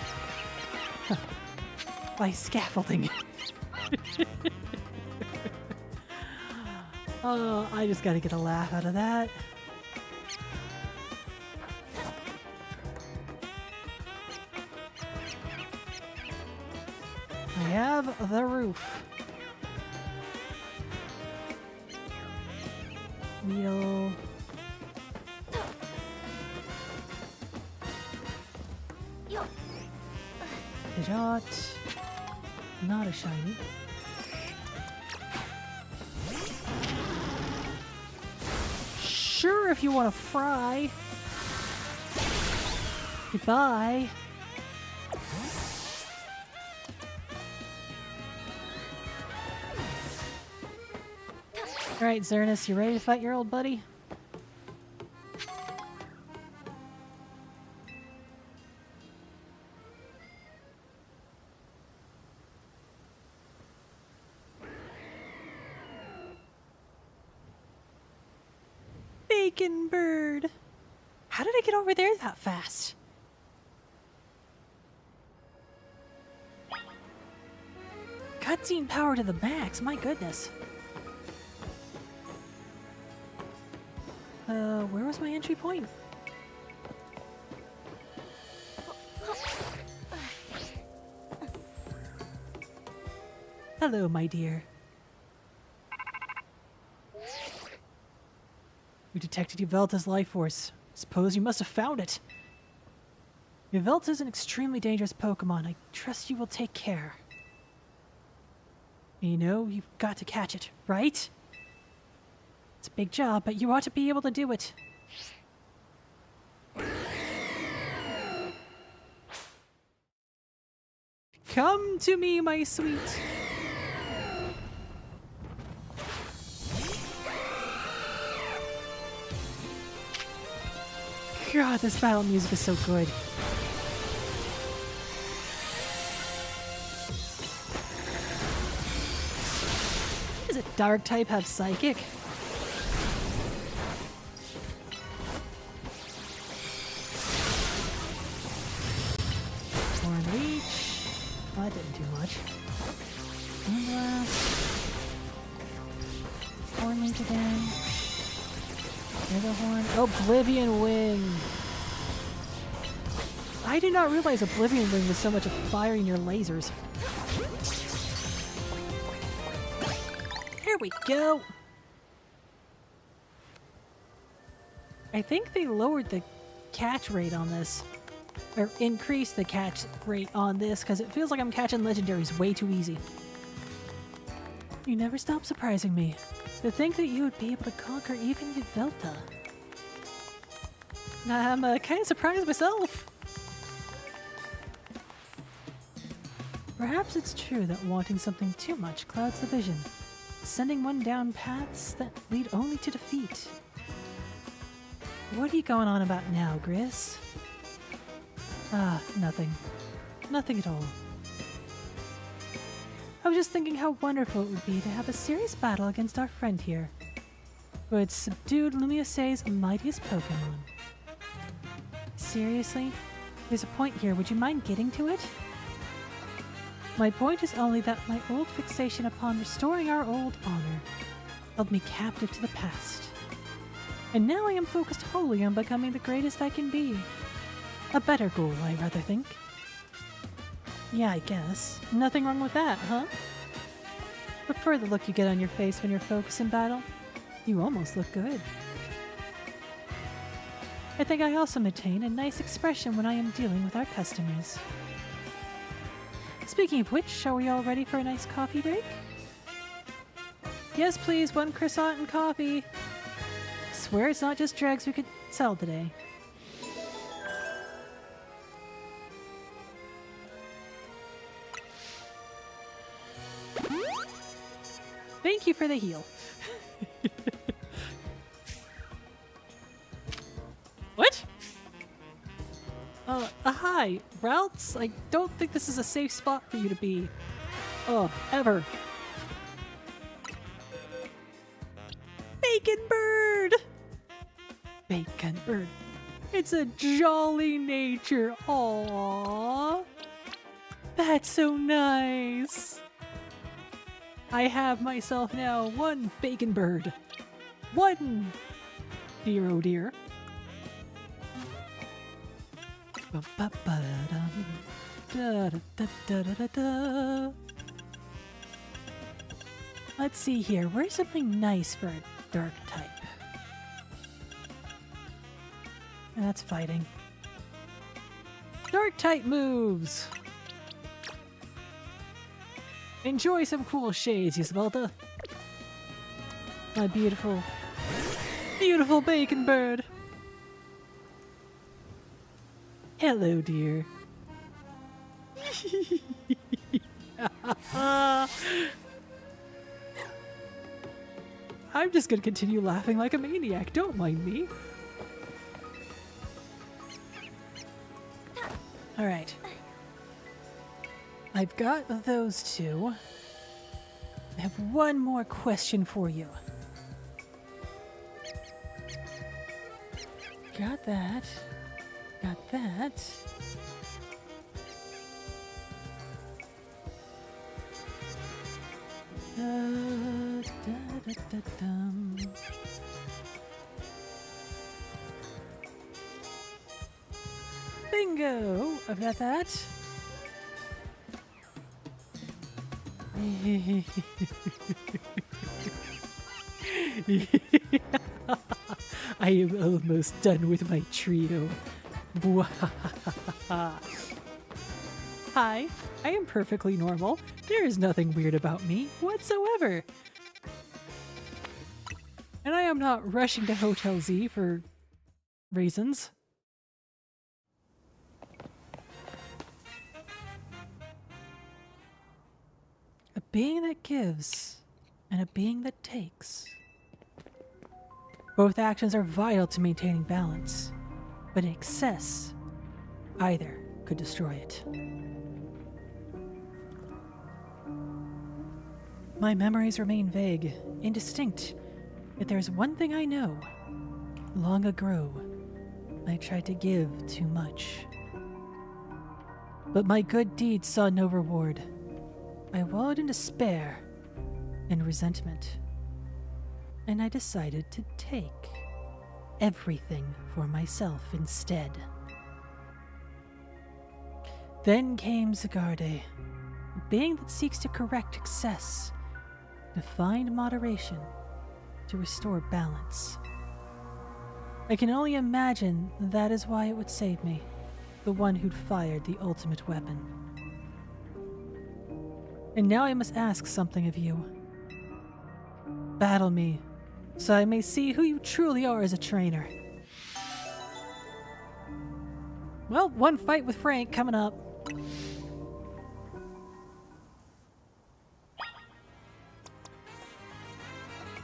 by scaffolding. Oh, I just gotta get a laugh out of that. I have the roof. Weedle. Pidgeot. Not a shiny. Sure, if you want to fry. Goodbye. Alright, Xerneas, you ready to fight your old buddy? Bacon bird! How did I get over there that fast? Cutscene power to the max, my goodness. Where was my entry point? Hello, my dear. We detected Yvelta's life force. Suppose you must have found it. Yvelta is an extremely dangerous Pokemon. I trust you will take care. You know, you've got to catch it, right? It's a big job, but you ought to be able to do it. Come to me, my sweet. God, this battle music is so good. Does a dark type have psychic? Horn Leech. Oh, that didn't do much. Moonblast. Horn Leech again. Another horn. Oblivion Wing! I did not realize Oblivion Wing was so much of firing your lasers. Here we go! I think they lowered the catch rate on this. Or increased the catch rate on this, because it feels like I'm catching legendaries way too easy. You never stop surprising me. To think that you would be able to conquer even Yvelta. I'm kind of surprised myself. Perhaps it's true that wanting something too much clouds the vision, sending one down paths that lead only to defeat. What are you going on about now, Gris? Ah, nothing. Nothing at all. I was just thinking how wonderful it would be to have a serious battle against our friend here, who had subdued Lumiouse's mightiest Pokemon. Seriously? There's a point here, would you mind getting to it? My point is only that my old fixation upon restoring our old honor held me captive to the past. And now I am focused wholly on becoming the greatest I can be. A better goal, I rather think. Yeah, I guess. Nothing wrong with that, huh? Prefer the look you get on your face when you're focused in battle. You almost look good. I think I also maintain a nice expression when I am dealing with our customers. Speaking of which, are we all ready for a nice coffee break? Yes, please, 1 croissant and coffee. Swear it's not just drugs we could sell today. Thank you for the heal. What? Hi, Ralts? I don't think this is a safe spot for you to be. Ever. Bacon bird! Bacon bird. It's a jolly nature. Aww. That's so nice. I have myself now 1 bacon bird. 1! Dear oh dear. Let's see here. Where's something nice for a dark type? And that's fighting. Dark type moves! Enjoy some cool shades, Isabelta. My beautiful, beautiful bacon bird. Hello, dear. I'm just gonna continue laughing like a maniac. Don't mind me. Alright. I've got those two. I have one more question for you. Got that. Got that. Da-da-da-dum. Bingo! I've got that. I am almost done with my trio. Hi, I am perfectly normal. There is nothing weird about me whatsoever. And I am not rushing to Hotel Z for reasons. A being that gives and a being that takes. Both actions are vital to maintaining balance, but in excess, either could destroy it. My memories remain vague, indistinct, yet there's one thing I know. Long ago, I tried to give too much. But my good deeds saw no reward. I wallowed in despair and resentment, and I decided to take everything for myself instead. Then came Zagarde, a being that seeks to correct excess, to find moderation, to restore balance. I can only imagine that is why it would save me, the one who'd fired the ultimate weapon. And now I must ask something of you. Battle me, so I may see who you truly are as a trainer. Well, one fight with Frank coming up.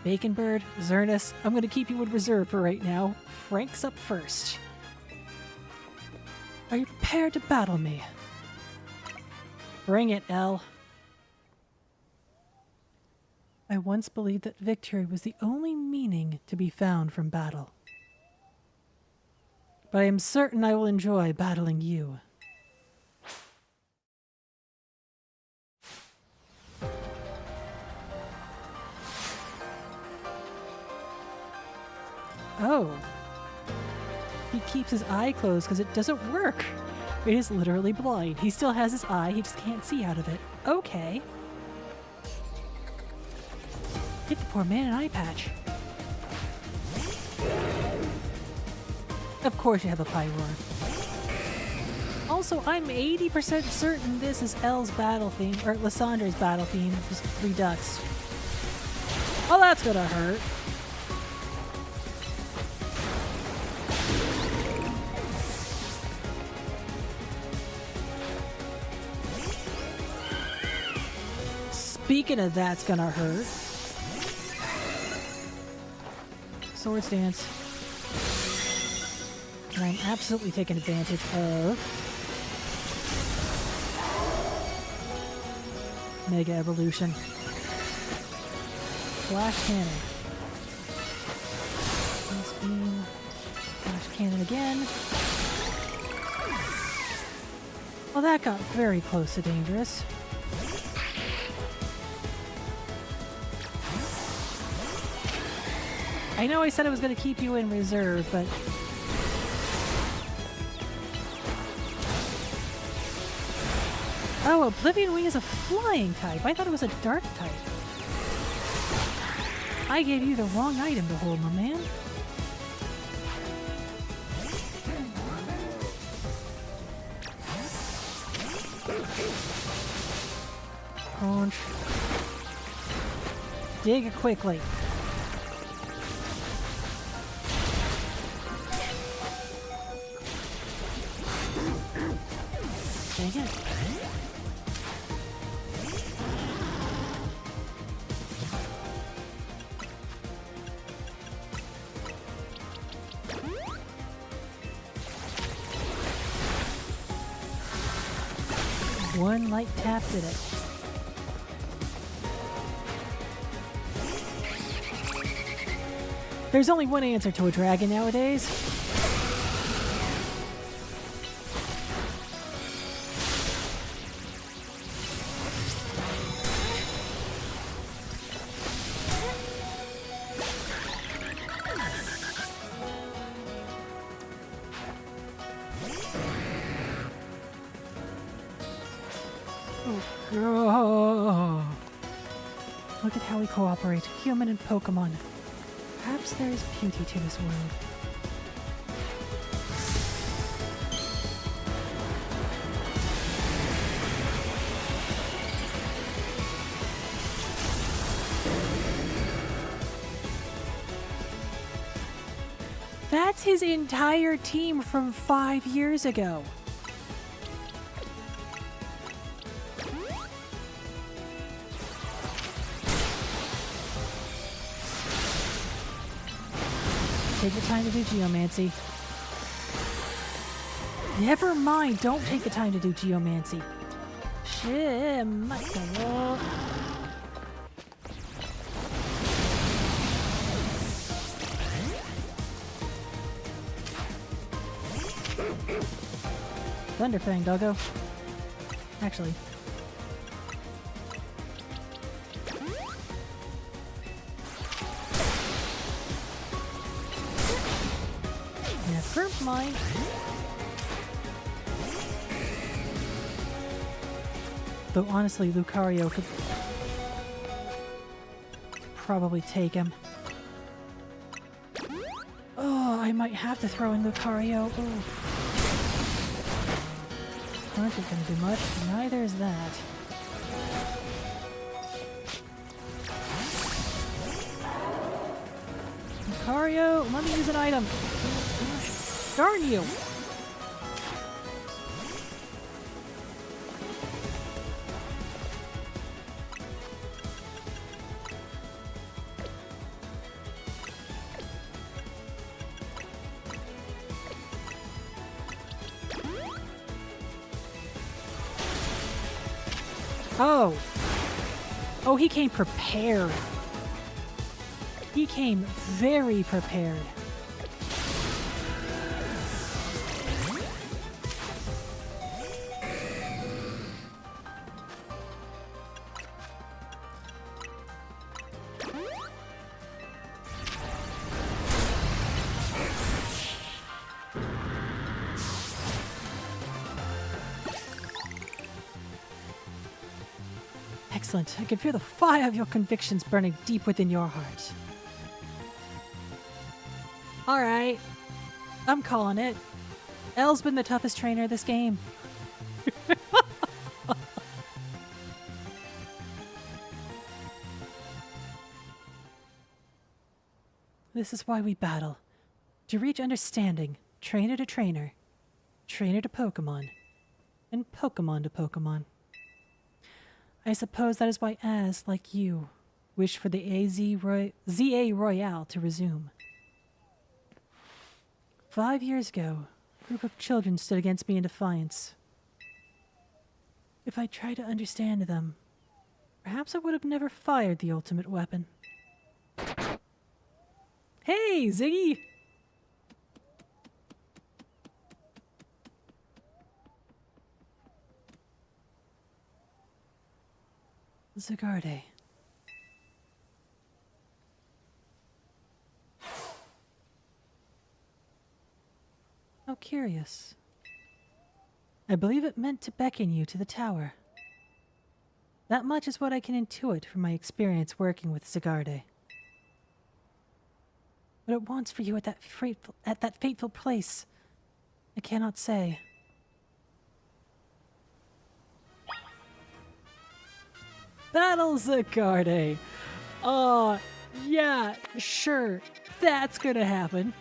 Bacon Bird, Xerneas, I'm going to keep you in reserve for right now. Frank's up first. Are you prepared to battle me? Bring it, Elle. I once believed that victory was the only meaning to be found from battle. But I am certain I will enjoy battling you. Oh. He keeps his eye closed because it doesn't work. It is literally blind. He still has his eye, he just can't see out of it. Okay. Get the poor man an eye patch. Of course you have a Pyroar. Also, I'm 80% certain this is Elle's battle theme, or Lysandre's battle theme, just 3 ducks. Oh, that's gonna hurt. Speaking of that's gonna hurt. Swords Dance. And I'm absolutely taking advantage of Mega Evolution. Flash Cannon. Ice Beam. Flash Cannon again. Well, that got very close to dangerous. I know I said I was going to keep you in reserve, but... Oh, Oblivion Wing is a flying type. I thought it was a dark type. I gave you the wrong item to hold, my man. Punch. Dig quickly. Dang it. One light tap did it. There's only one answer to a dragon nowadays. Oh, look at how we cooperate, human and Pokemon. Perhaps there is beauty to this world. That's his entire team from 5 years ago. Take the time to do geomancy. Never mind, don't take the time to do geomancy. Shit, my God. Thunderfang, doggo. Actually. Never mind. Though honestly, Lucario could probably take him. Oh, I might have to throw in Lucario. Oh. Aren't gonna do much. Neither is that. Lucario, let me use an item. Darn you! Oh! Oh, he came prepared. He came very prepared. Excellent. I can feel the fire of your convictions burning deep within your heart. Alright. I'm calling it. Elle's been the toughest trainer of this game. This is why we battle. To reach understanding, trainer to trainer, trainer to Pokemon, and Pokemon to Pokemon. I suppose that is why Az, like you, wish for the ZA Royale to resume. 5 years ago, a group of children stood against me in defiance. If I tried to understand them, perhaps I would have never fired the ultimate weapon. Hey, Ziggy! Zygarde. How curious. I believe it meant to beckon you to the tower. That much is what I can intuit from my experience working with Zygarde. What it wants for you at that fateful place, I cannot say. Battle Zygarde! Yeah, sure, that's gonna happen.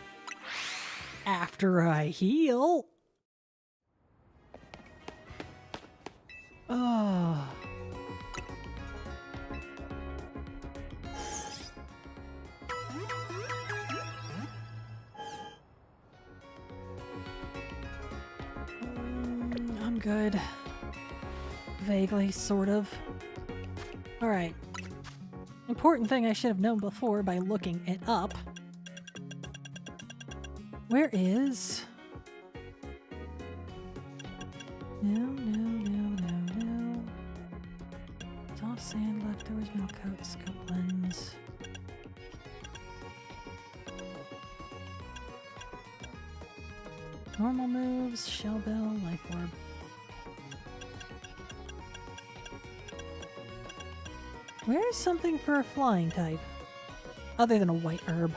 After I heal. Oh. I'm good. Vaguely, sort of. Alright. Important thing I should have known before by looking it up. Where is... No. Soft sand, leftovers, milk coat, scope lens. Normal moves, shell bell, life orb. Where's something for a flying type? Other than a white herb.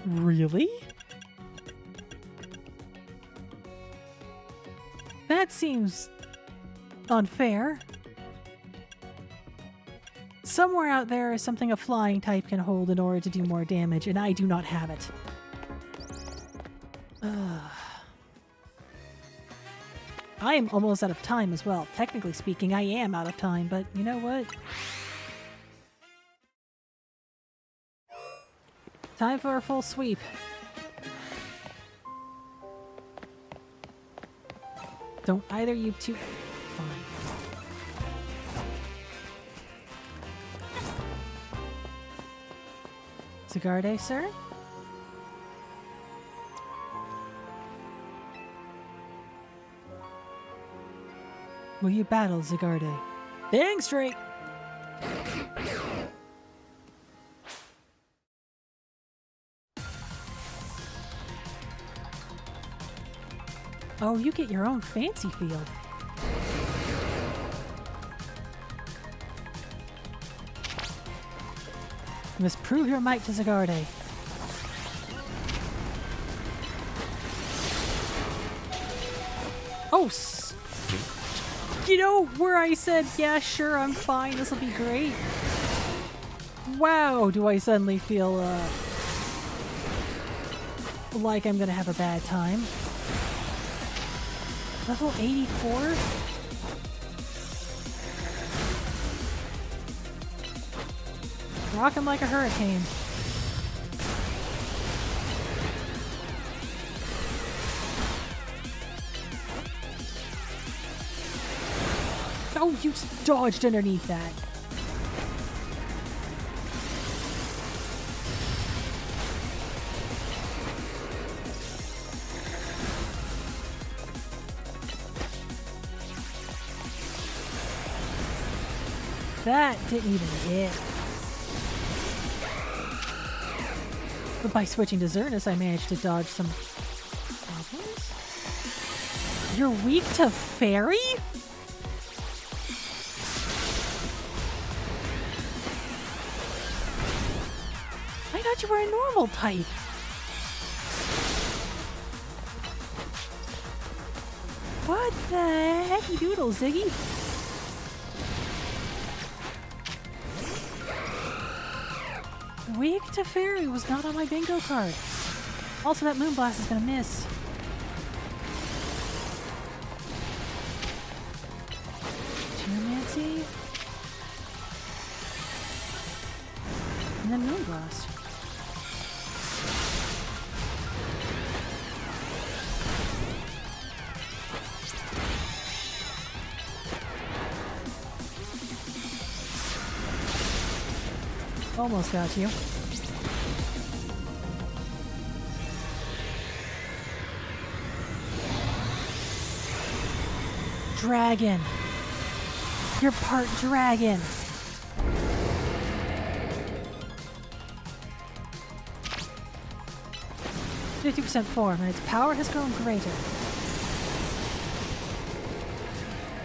Really? That seems unfair. Somewhere out there is something a flying type can hold in order to do more damage, and I do not have it. I am almost out of time as well. Technically speaking, I am out of time, but you know what? Time for a full sweep. Don't either you two... Fine. Zygarde, sir? Will you battle Zygarde? Dang straight! Oh, you get your own fancy field. You must prove your might to Zygarde. Oh, you know where I said, yeah, sure, I'm fine, this'll be great? Wow, do I suddenly feel, like I'm gonna have a bad time. Level 84? Rockin' like a hurricane. Oh, you dodged underneath that. That didn't even hit. But by switching to Xerneas, I managed to dodge some problems. You're weak to Fairy? I thought you were a normal type. What the hecky doodle, Ziggy? Weak to Fairy was not on my bingo card. Also, that Moonblast is gonna miss. Geomancy. And then Moonblast. Almost got you. Dragon. You're part dragon. %50 form, and its power has grown greater.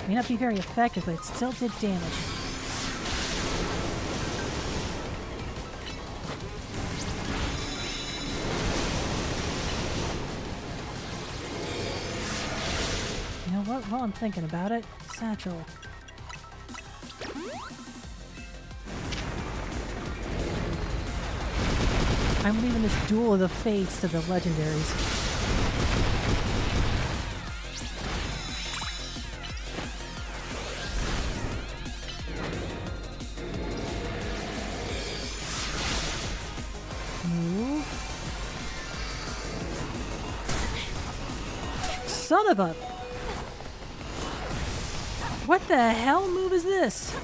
May not be very effective, but it still did damage. You know what? While I'm thinking about it, Satchel. I'm leaving this Duel of the Fates to the legendaries. Move. Son of a... What the hell move is this?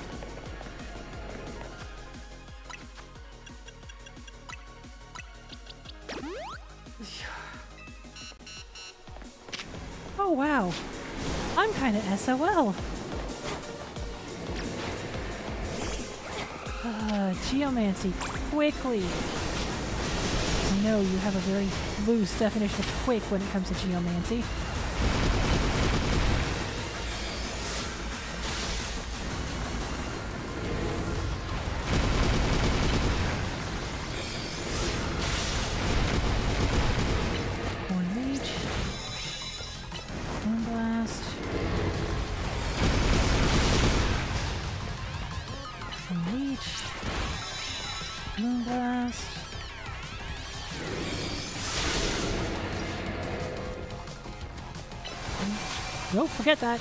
Oh wow, I'm kinda SOL. Geomancy, quickly. I know you have a very loose definition of quick when it comes to geomancy. Nope, forget that.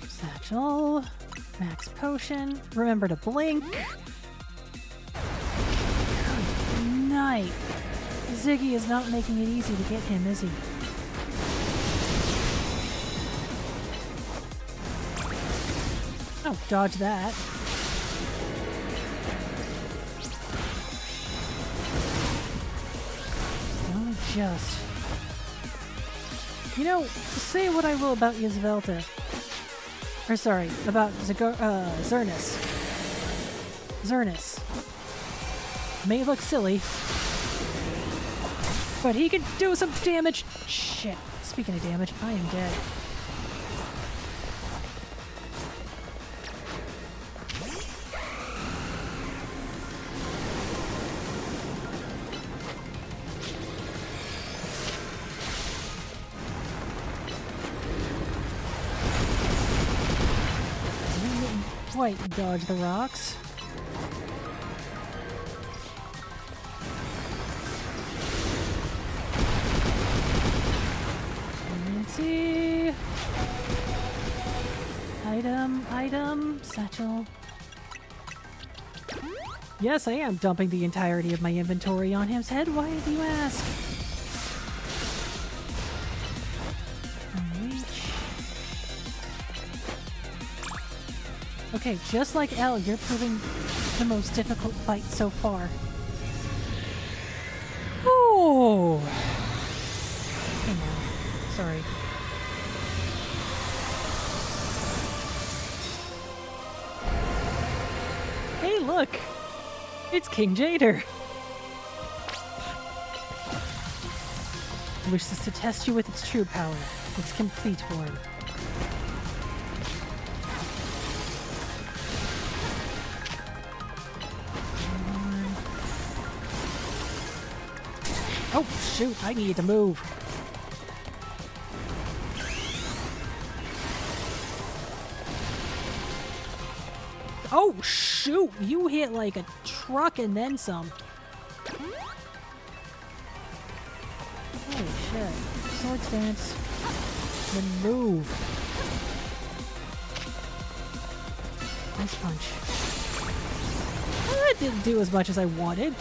Satchel. Max potion. Remember to blink. Good night. Ziggy is not making it easy to get him, is he? Oh, dodge that. Oh, just. You know, say what I will about Yzvelta. Or sorry, about Xerneas. Xerneas. May look silly, but he can do some damage. Shit. Speaking of damage, I am dead. Quite dodge the rocks. Nancy. Item, satchel. Yes, I am dumping the entirety of my inventory on him's head. Why do you ask? Okay, just like Elle, you're proving the most difficult fight so far. Oh! Hey now. Sorry. Hey, look! It's King Jader! It wishes to test you with its true power, its complete form. Oh, shoot, I need to move. Oh, shoot, you hit like a truck and then some. Holy shit. Sword dance. Then move. Nice punch. Well, that didn't do as much as I wanted.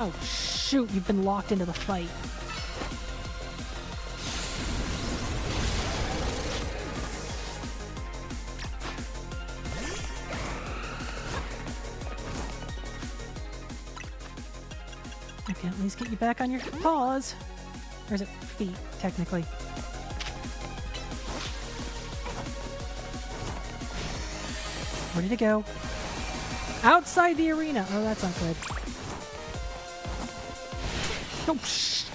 Oh, shoot, you've been locked into the fight. I can at least get you back on your paws. Or is it feet, technically? Where did it go? Outside the arena. Oh, that's not good. Oh, shh.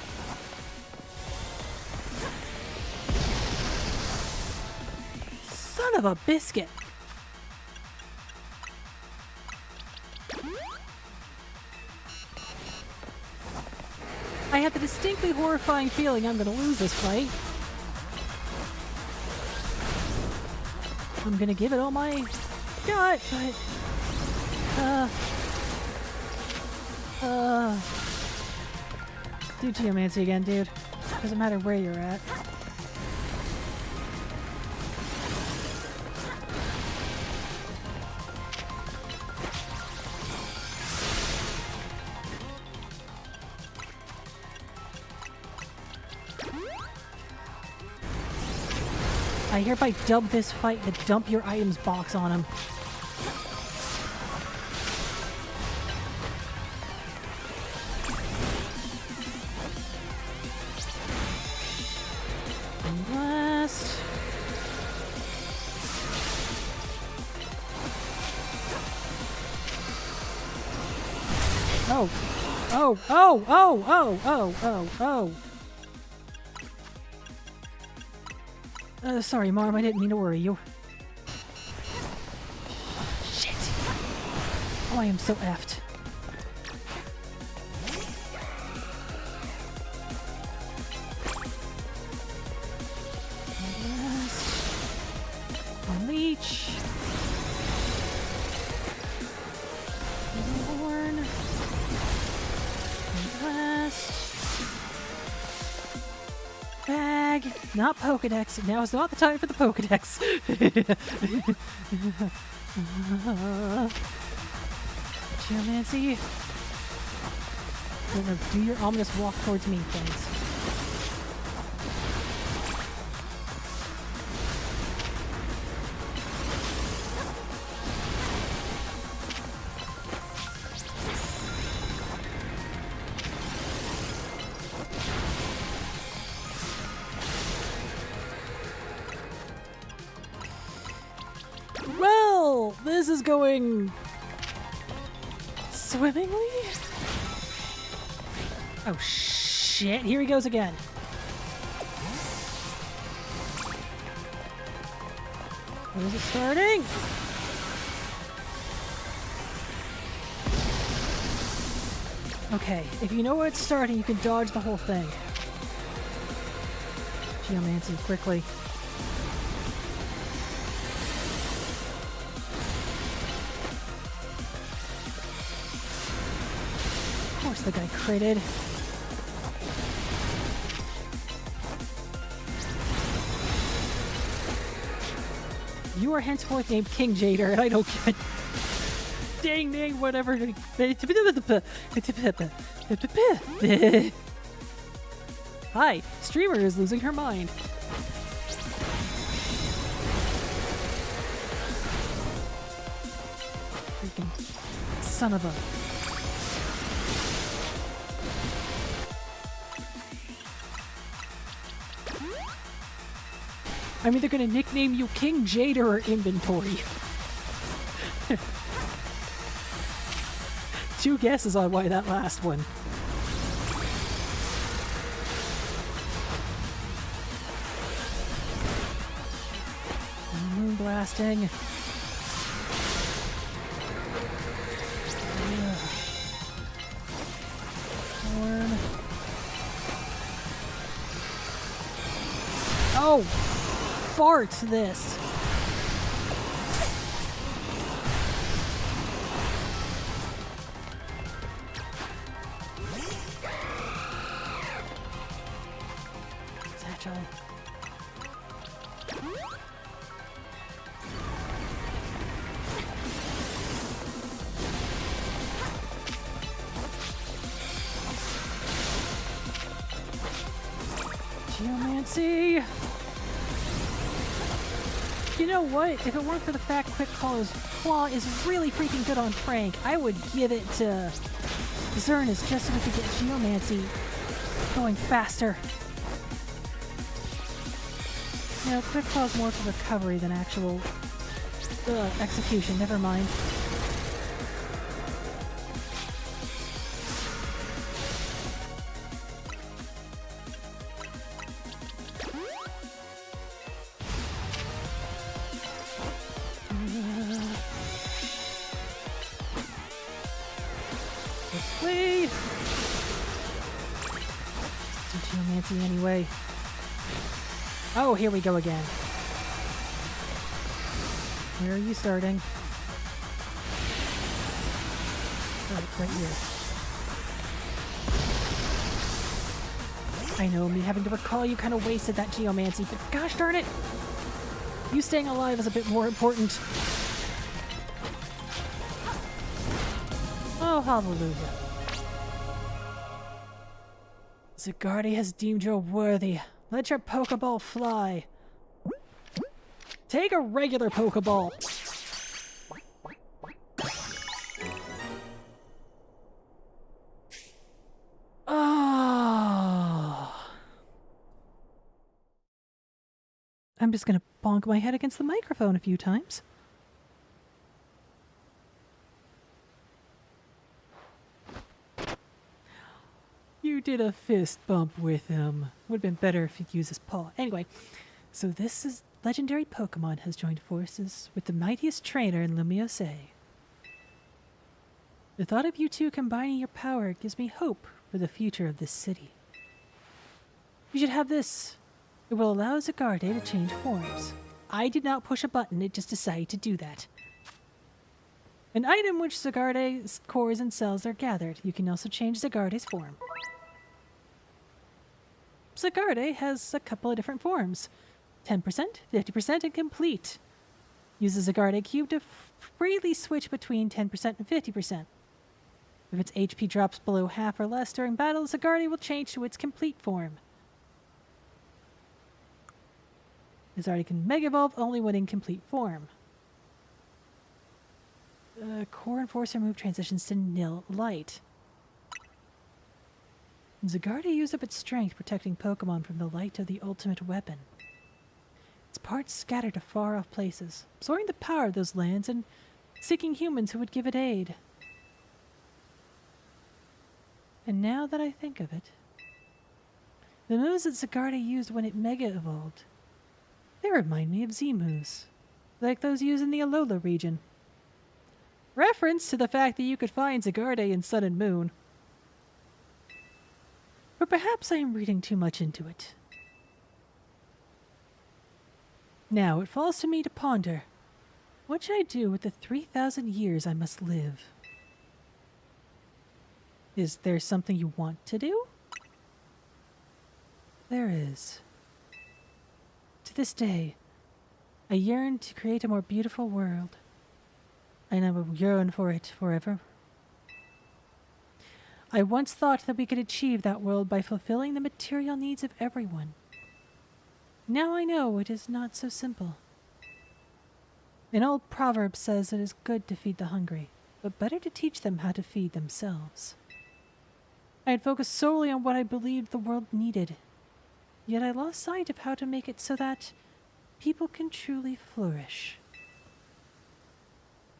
Son of a biscuit. I have the distinctly horrifying feeling I'm going to lose this fight. I'm going to give it all my got, but... Do Geomancy again, dude. Doesn't matter where you're at. I hereby dub this fight the dump your items box on him. Last. Oh. Oh, oh, oh, oh, oh, oh, oh. Sorry, Marm, I didn't mean to worry you. Shit. Oh, I am so effed. Leech. Horn. Last. Bag. Not Pokedex. Now is not the time for the Pokedex. Geomancy. No, do your ominous walk towards me, thanks. Well, this is going swimmingly? Oh shit, here he goes again. Where is it starting? Okay, if you know where it's starting, you can dodge the whole thing. Geomancy, quickly. Of course the guy critted. You are henceforth named King Jader, and I don't give a dang name, whatever. Hi, streamer is losing her mind. Freaking son of a... I'm either gonna nickname you King Jader or Inventory. Two guesses on why that last one. Moon blasting. Horn. Oh! Fart this. Satchel. Geomancy. You know what? If it weren't for the fact Quick Call's Claw is really freaking good on Frank, I would give it to Xerneas just so we could get Geomancy going faster. You know, Quick Claw's more for recovery than actual Execution, never mind. Please! Do geomancy anyway. Oh, here we go again. Where are you starting? Right here. I know, me having to recall you kind of wasted that geomancy, but gosh darn it! You staying alive is a bit more important. Oh, hallelujah. Zagardi has deemed you worthy. Let your Pokeball fly. Take a regular Pokeball. Oh. I'm just gonna bonk my head against the microphone a few times. You did a fist bump with him. Would have been better if he'd used his paw. Anyway, so this is legendary Pokemon has joined forces with the mightiest trainer in Lumiose. The thought of you two combining your power gives me hope for the future of this city. You should have this. It will allow Zagarde to change forms. I did not push a button, it just decided to do that. An item which Zagarde's cores and cells are gathered. You can also change Zagarde's form. Zagarde has a couple of different forms. 10%, 50%, and complete. Use the Zagarde cube to freely switch between 10% and 50%. If its HP drops below half or less during battle, Zagarde will change to its complete form. Zagarde can Mega Evolve only when in complete form. Core Enforcer move transitions to nil light. Zagarde used up its strength protecting Pokemon from the light of the ultimate weapon. Its parts scattered to far-off places, absorbing the power of those lands and seeking humans who would give it aid. And now that I think of it, the moves that Zagarde used when it Mega Evolved, they remind me of Z-moves, like those used in the Alola region. Reference to the fact that you could find Zagarde in Sun and Moon. But perhaps I am reading too much into it. Now it falls to me to ponder, what should I do with the 3,000 years I must live? Is there something you want to do? There is. To this day, I yearn to create a more beautiful world, and I will yearn for it forever. I once thought that we could achieve that world by fulfilling the material needs of everyone. Now I know it is not so simple. An old proverb says it is good to feed the hungry, but better to teach them how to feed themselves. I had focused solely on what I believed the world needed, yet I lost sight of how to make it so that people can truly flourish.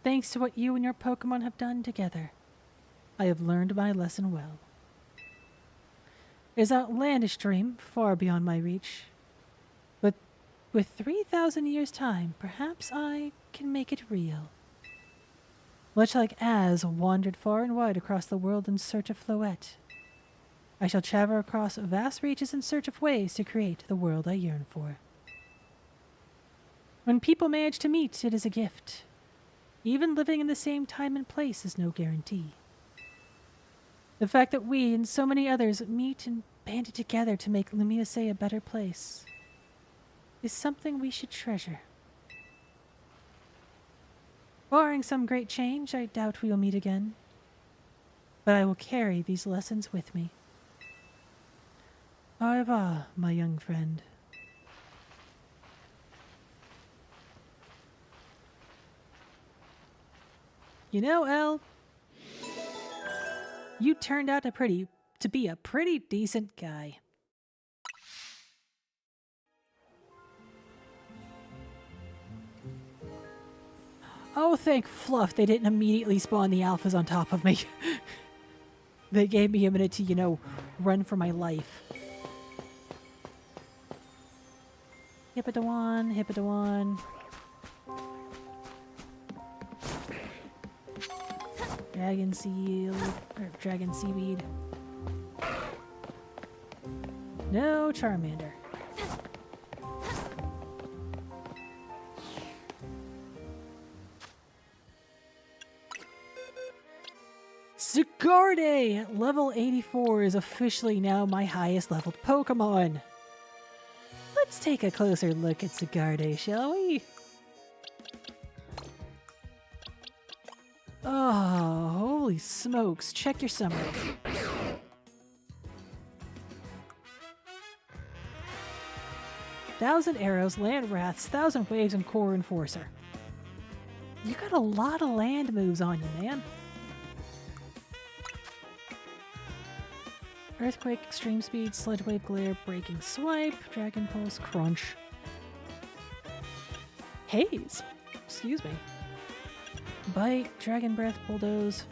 Thanks to what you and your Pokemon have done together, I have learned my lesson well. It is an outlandish dream, far beyond my reach. But with 3,000 years' time, perhaps I can make it real. Much like Az wandered far and wide across the world in search of Floette, I shall travel across vast reaches in search of ways to create the world I yearn for. When people manage to meet, it is a gift. Even living in the same time and place is no guarantee. The fact that we and so many others meet and banded together to make Lumiose a better place is something we should treasure. Barring some great change, I doubt we will meet again. But I will carry these lessons with me. Au revoir, my young friend. You know, Elle, you turned out to be a pretty decent guy. Oh, thank Fluff they didn't immediately spawn the alphas on top of me. They gave me a minute to, you know, run for my life. Hippodon, Hippodon. Dragon seal, or dragon seaweed. No Charmander. Sigarde! Level 84 is officially now my highest leveled Pokemon. Let's take a closer look at Sigarde, shall we? Oh, holy smokes. Check your summary. Thousand arrows, land wraths, 1,000 waves, and core enforcer. You got a lot of land moves on you, man. Earthquake, extreme speed, sledge wave, glare, breaking swipe, dragon pulse, crunch. Haze. Excuse me. Bite, dragon breath, bulldoze.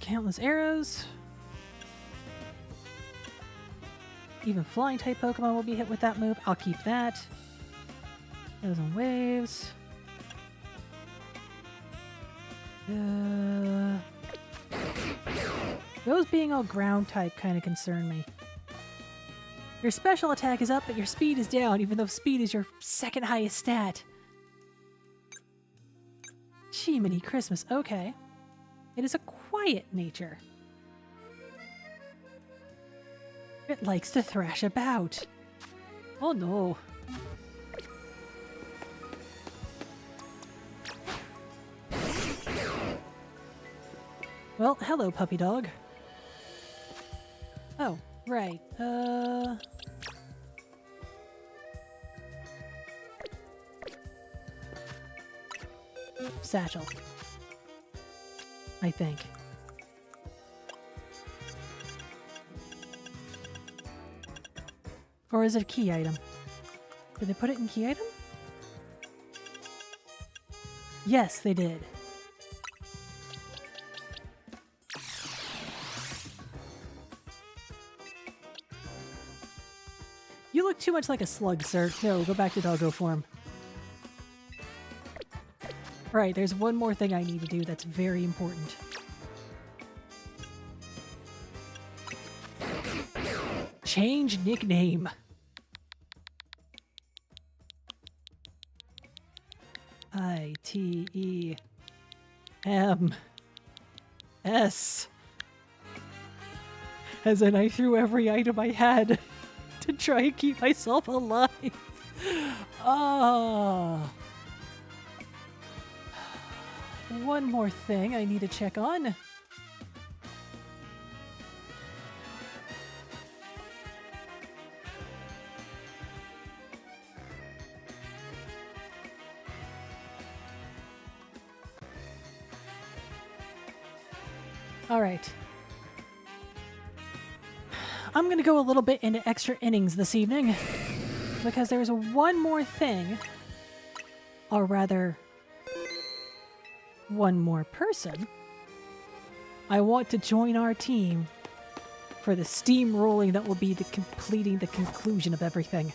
Countless arrows. Even flying type Pokemon will be hit with that move. I'll keep that. 1,000 waves. Those being all ground type kind of concern me. Your special attack is up, but your speed is down, even though speed is your second highest stat. Jiminy Christmas, okay. It is a quiet nature. It likes to thrash about. Oh no. Well, hello, puppy dog. Oh, right. Satchel. I think. Or is it a key item? Did they put it in key item? Yes, they did. You look too much like a slug, sir. No, go back to doggo form. Right, there's one more thing I need to do that's very important. Change nickname. I-T-E-M-S. As in, I threw every item I had to try and keep myself alive. Ah. One more thing I need to check on. All right. I'm going to go a little bit into extra innings this evening because there's one more thing, or rather, one more person I want to join our team for the steamrolling that will be completing the conclusion of everything.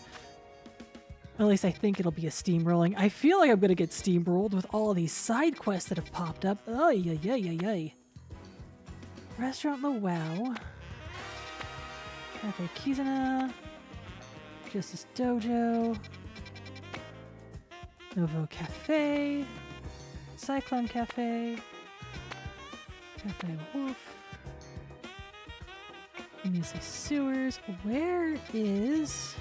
At least I think it'll be a steamrolling. I feel like I'm going to get steamrolled with all of these side quests that have popped up. Ay, ay, ay, ay, ay. Restaurant Luau. Cafe Kizuna. Justice Dojo. Novo Cafe. Cyclone Cafe. Cafe Wolf. Municipal Sewers. Where is...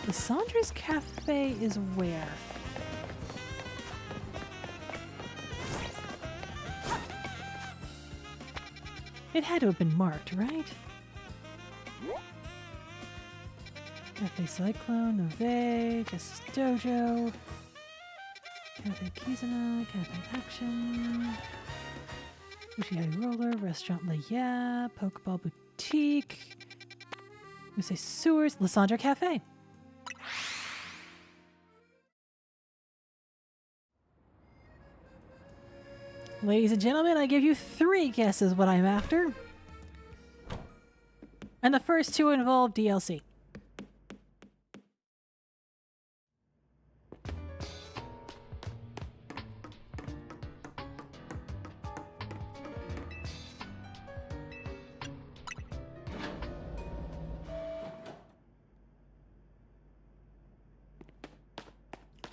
The Sandra's Cafe is where? It had to have been marked, right? Cafe Cyclone, Nove, Justice Dojo. Cafe Kizuna, Cafe Action, Sushi Roller, Restaurant La Ya, Pokeball Boutique, we say Sewers, Lysandra Cafe. Ladies and gentlemen, I give you 3 guesses what I'm after. And the first 2 involve DLC.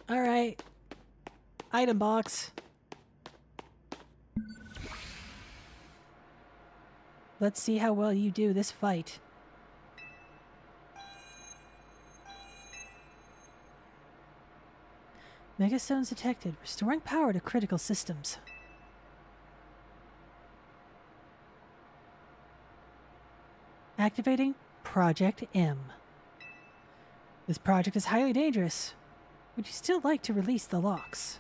All right. Item box. Let's see how well you do this fight. Megastones detected, restoring power to critical systems. Activating Project M. This project is highly dangerous. Would you still like to release the locks?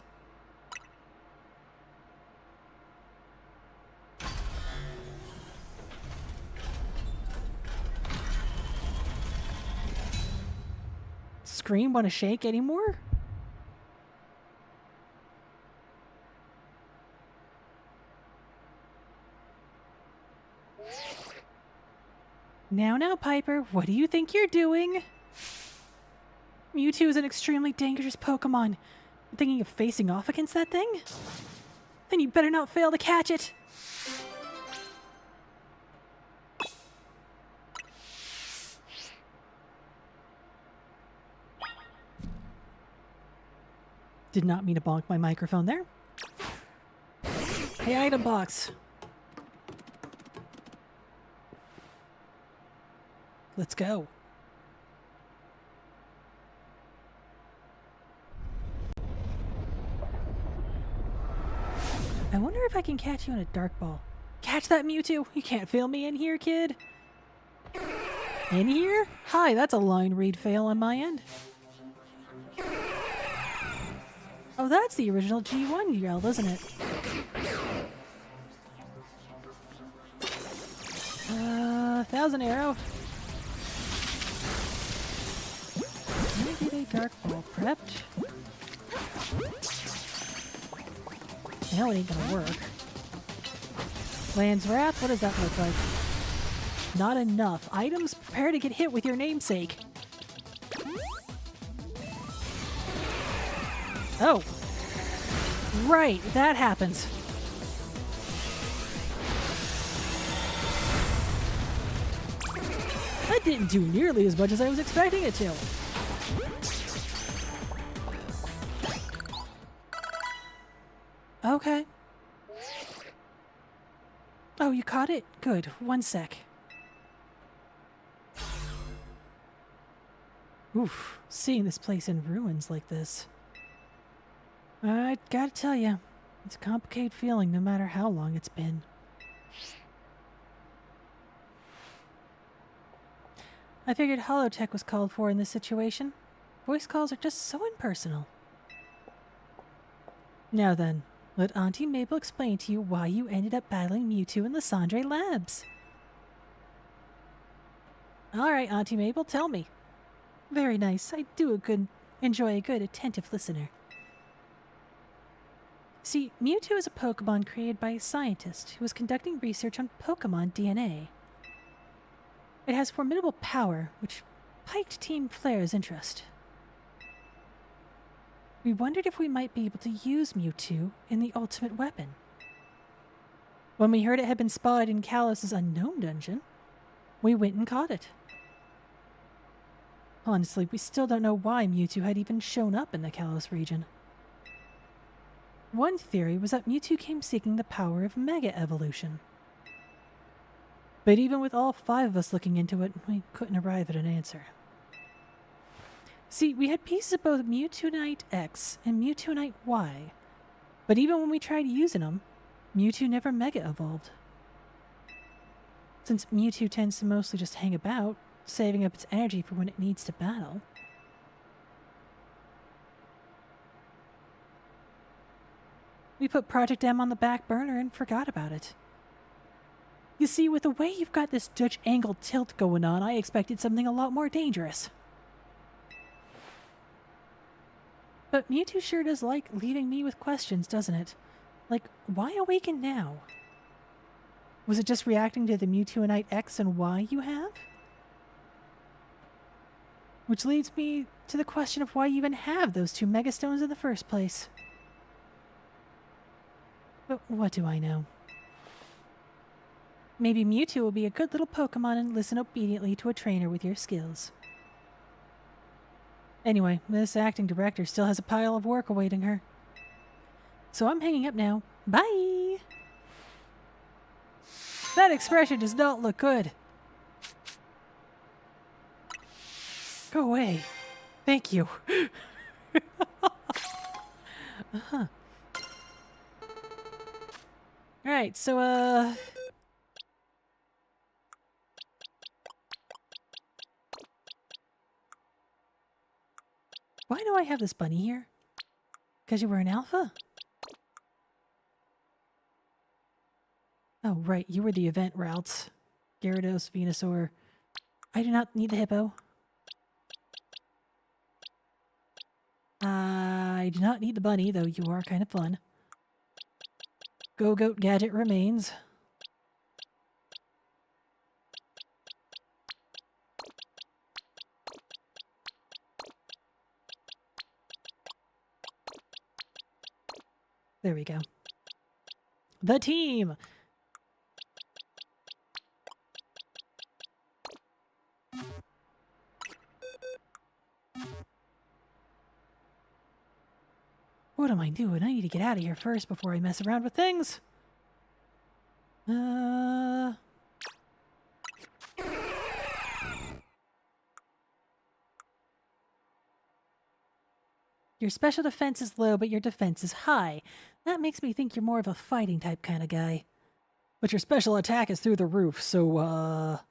Scream want to shake anymore? Now, Piper, what do you think you're doing? Mewtwo is an extremely dangerous Pokemon. You're thinking of facing off against that thing? Then you better not fail to catch it! Did not mean to bonk my microphone there. Hey, item box. Let's go. I wonder if I can catch you in a dark ball. Catch that, Mewtwo! You can't fail me in here, kid! In here? Hi, that's a line read fail on my end. Oh, that's the original G1 yell, isn't it? Thousand Arrow. Maybe a dark ball prepped. Hell, it ain't gonna work. Land's Wrath, what does that look like? Not enough. Items, prepare to get hit with your namesake. Oh. Right, that happens. That didn't do nearly as much as I was expecting it to. Okay. Oh, you caught it? Good. 1 sec. Oof. Seeing this place in ruins like this. I gotta tell you, it's a complicated feeling no matter how long it's been. I figured holotech was called for in this situation. Voice calls are just so impersonal. Now then, let Auntie Mabel explain to you why you ended up battling Mewtwo in the Lysandre Labs. Alright, Auntie Mabel, tell me. Very nice. I do enjoy a good, attentive listener. See, Mewtwo is a Pokemon created by a scientist who was conducting research on Pokemon DNA. It has formidable power, which piqued Team Flare's interest. We wondered if we might be able to use Mewtwo in the ultimate weapon. When we heard it had been spotted in Kalos's unknown dungeon, we went and caught it. Honestly, we still don't know why Mewtwo had even shown up in the Kalos region. One theory was that Mewtwo came seeking the power of Mega Evolution. But even with all 5 of us looking into it, we couldn't arrive at an answer. See, we had pieces of both Mewtwo X and Mewtwo Y, but even when we tried using them, Mewtwo never Mega Evolved. Since Mewtwo tends to mostly just hang about, saving up its energy for when it needs to battle. We put Project M on the back burner and forgot about it. You see, with the way you've got this Dutch angle tilt going on, I expected something a lot more dangerous. But Mewtwo sure does like leaving me with questions, doesn't it? Like, why awaken now? Was it just reacting to the Mewtwoinite X and Y you have? Which leads me to the question of why you even have those two Megastones in the first place. But what do I know? Maybe Mewtwo will be a good little Pokemon and listen obediently to a trainer with your skills. Anyway, this acting director still has a pile of work awaiting her. So I'm hanging up now. Bye! That expression does not look good. Go away. Thank you. Uh-huh. Alright, so, why do I have this bunny here? Because you were an alpha? Oh, right, you were the event routes. Gyarados, Venusaur. I do not need the hippo. I do not need the bunny, though you are kind of fun. Go-Goat Gadget remains. There we go. The team! What am I doing? I need to get out of here first before I mess around with things. Your special defense is low, but your defense is high. That makes me think you're more of a fighting type kind of guy. But your special attack is through the roof, so,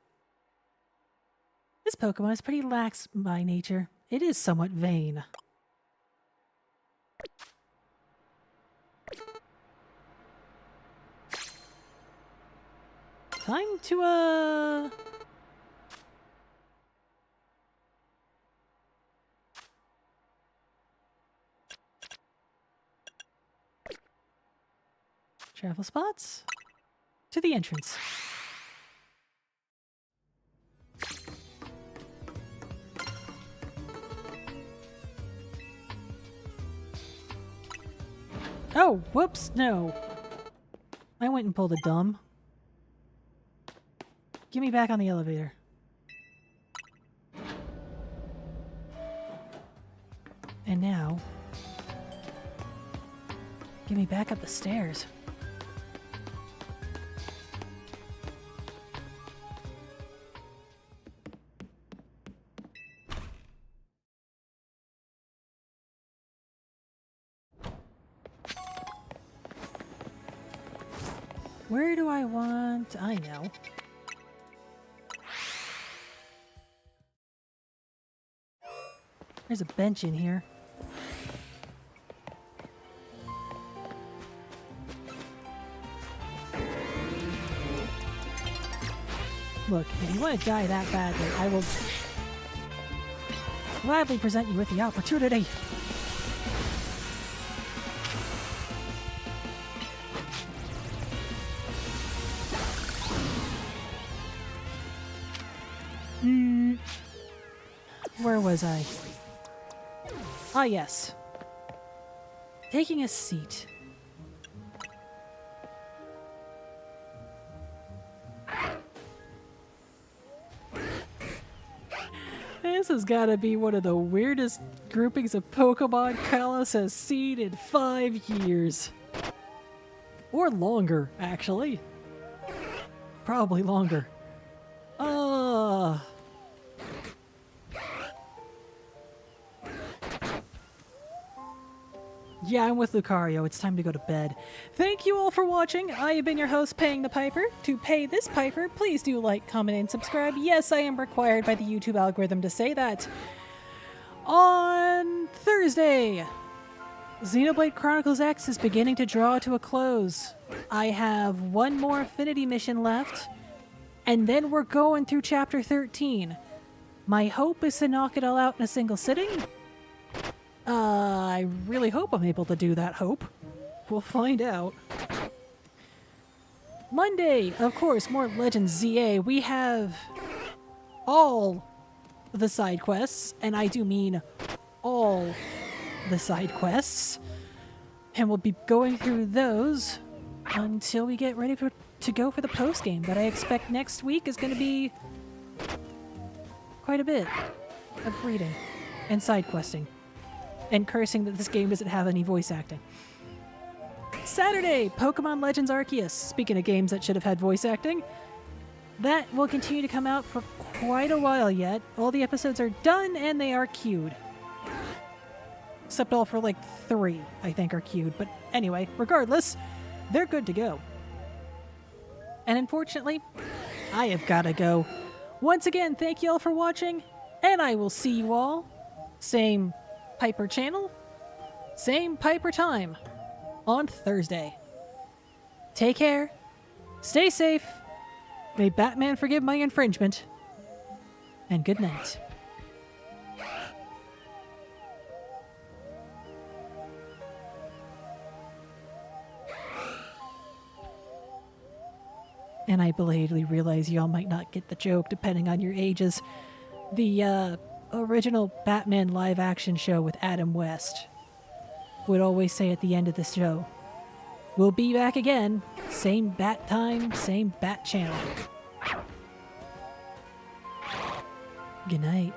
This Pokemon is pretty lax by nature. It is somewhat vain. Time to, travel spots? To the entrance. Oh, whoops, no. I went and pulled a dumb. Get me back on the elevator. And now, get me back up the stairs. Where do I want? I know. There's a bench in here. Look, if you want to die that badly, I will gladly present you with the opportunity. Where was I? Ah, yes. Taking a seat. This has got to be one of the weirdest groupings of Pokemon Kalos has seen in 5 years. Or longer, actually. Probably longer. Yeah, I'm with Lucario. It's time to go to bed. Thank you all for watching. I have been your host, Paying the Piper. To pay this piper, please do like, comment, and subscribe. Yes, I am required by the YouTube algorithm to say that. On Thursday, Xenoblade Chronicles X is beginning to draw to a close. I have one more Affinity mission left, and then we're going through Chapter 13. My hope is to knock it all out in a single sitting. I really hope I'm able to do that hope. We'll find out. Monday, of course, more Legends ZA. We have all the side quests, and I do mean all the side quests. And we'll be going through those until we get ready to go for the post game that I expect next week is going to be quite a bit of reading and side questing and cursing that this game doesn't have any voice acting. Saturday, Pokemon Legends Arceus. Speaking of games that should have had voice acting, that will continue to come out for quite a while yet. All the episodes are done and they are queued. Except all for like 3, I think, are queued. But anyway, regardless, they're good to go. And unfortunately, I have got to go. Once again, thank you all for watching, and I will see you all, same Piper channel, same Piper time, on Thursday. Take care, stay safe, may Batman forgive my infringement, and good night. And I belatedly realize y'all might not get the joke depending on your ages. The original Batman live-action show with Adam West would always say at the end of the show, "We'll be back again. Same bat time, same bat channel." Good night.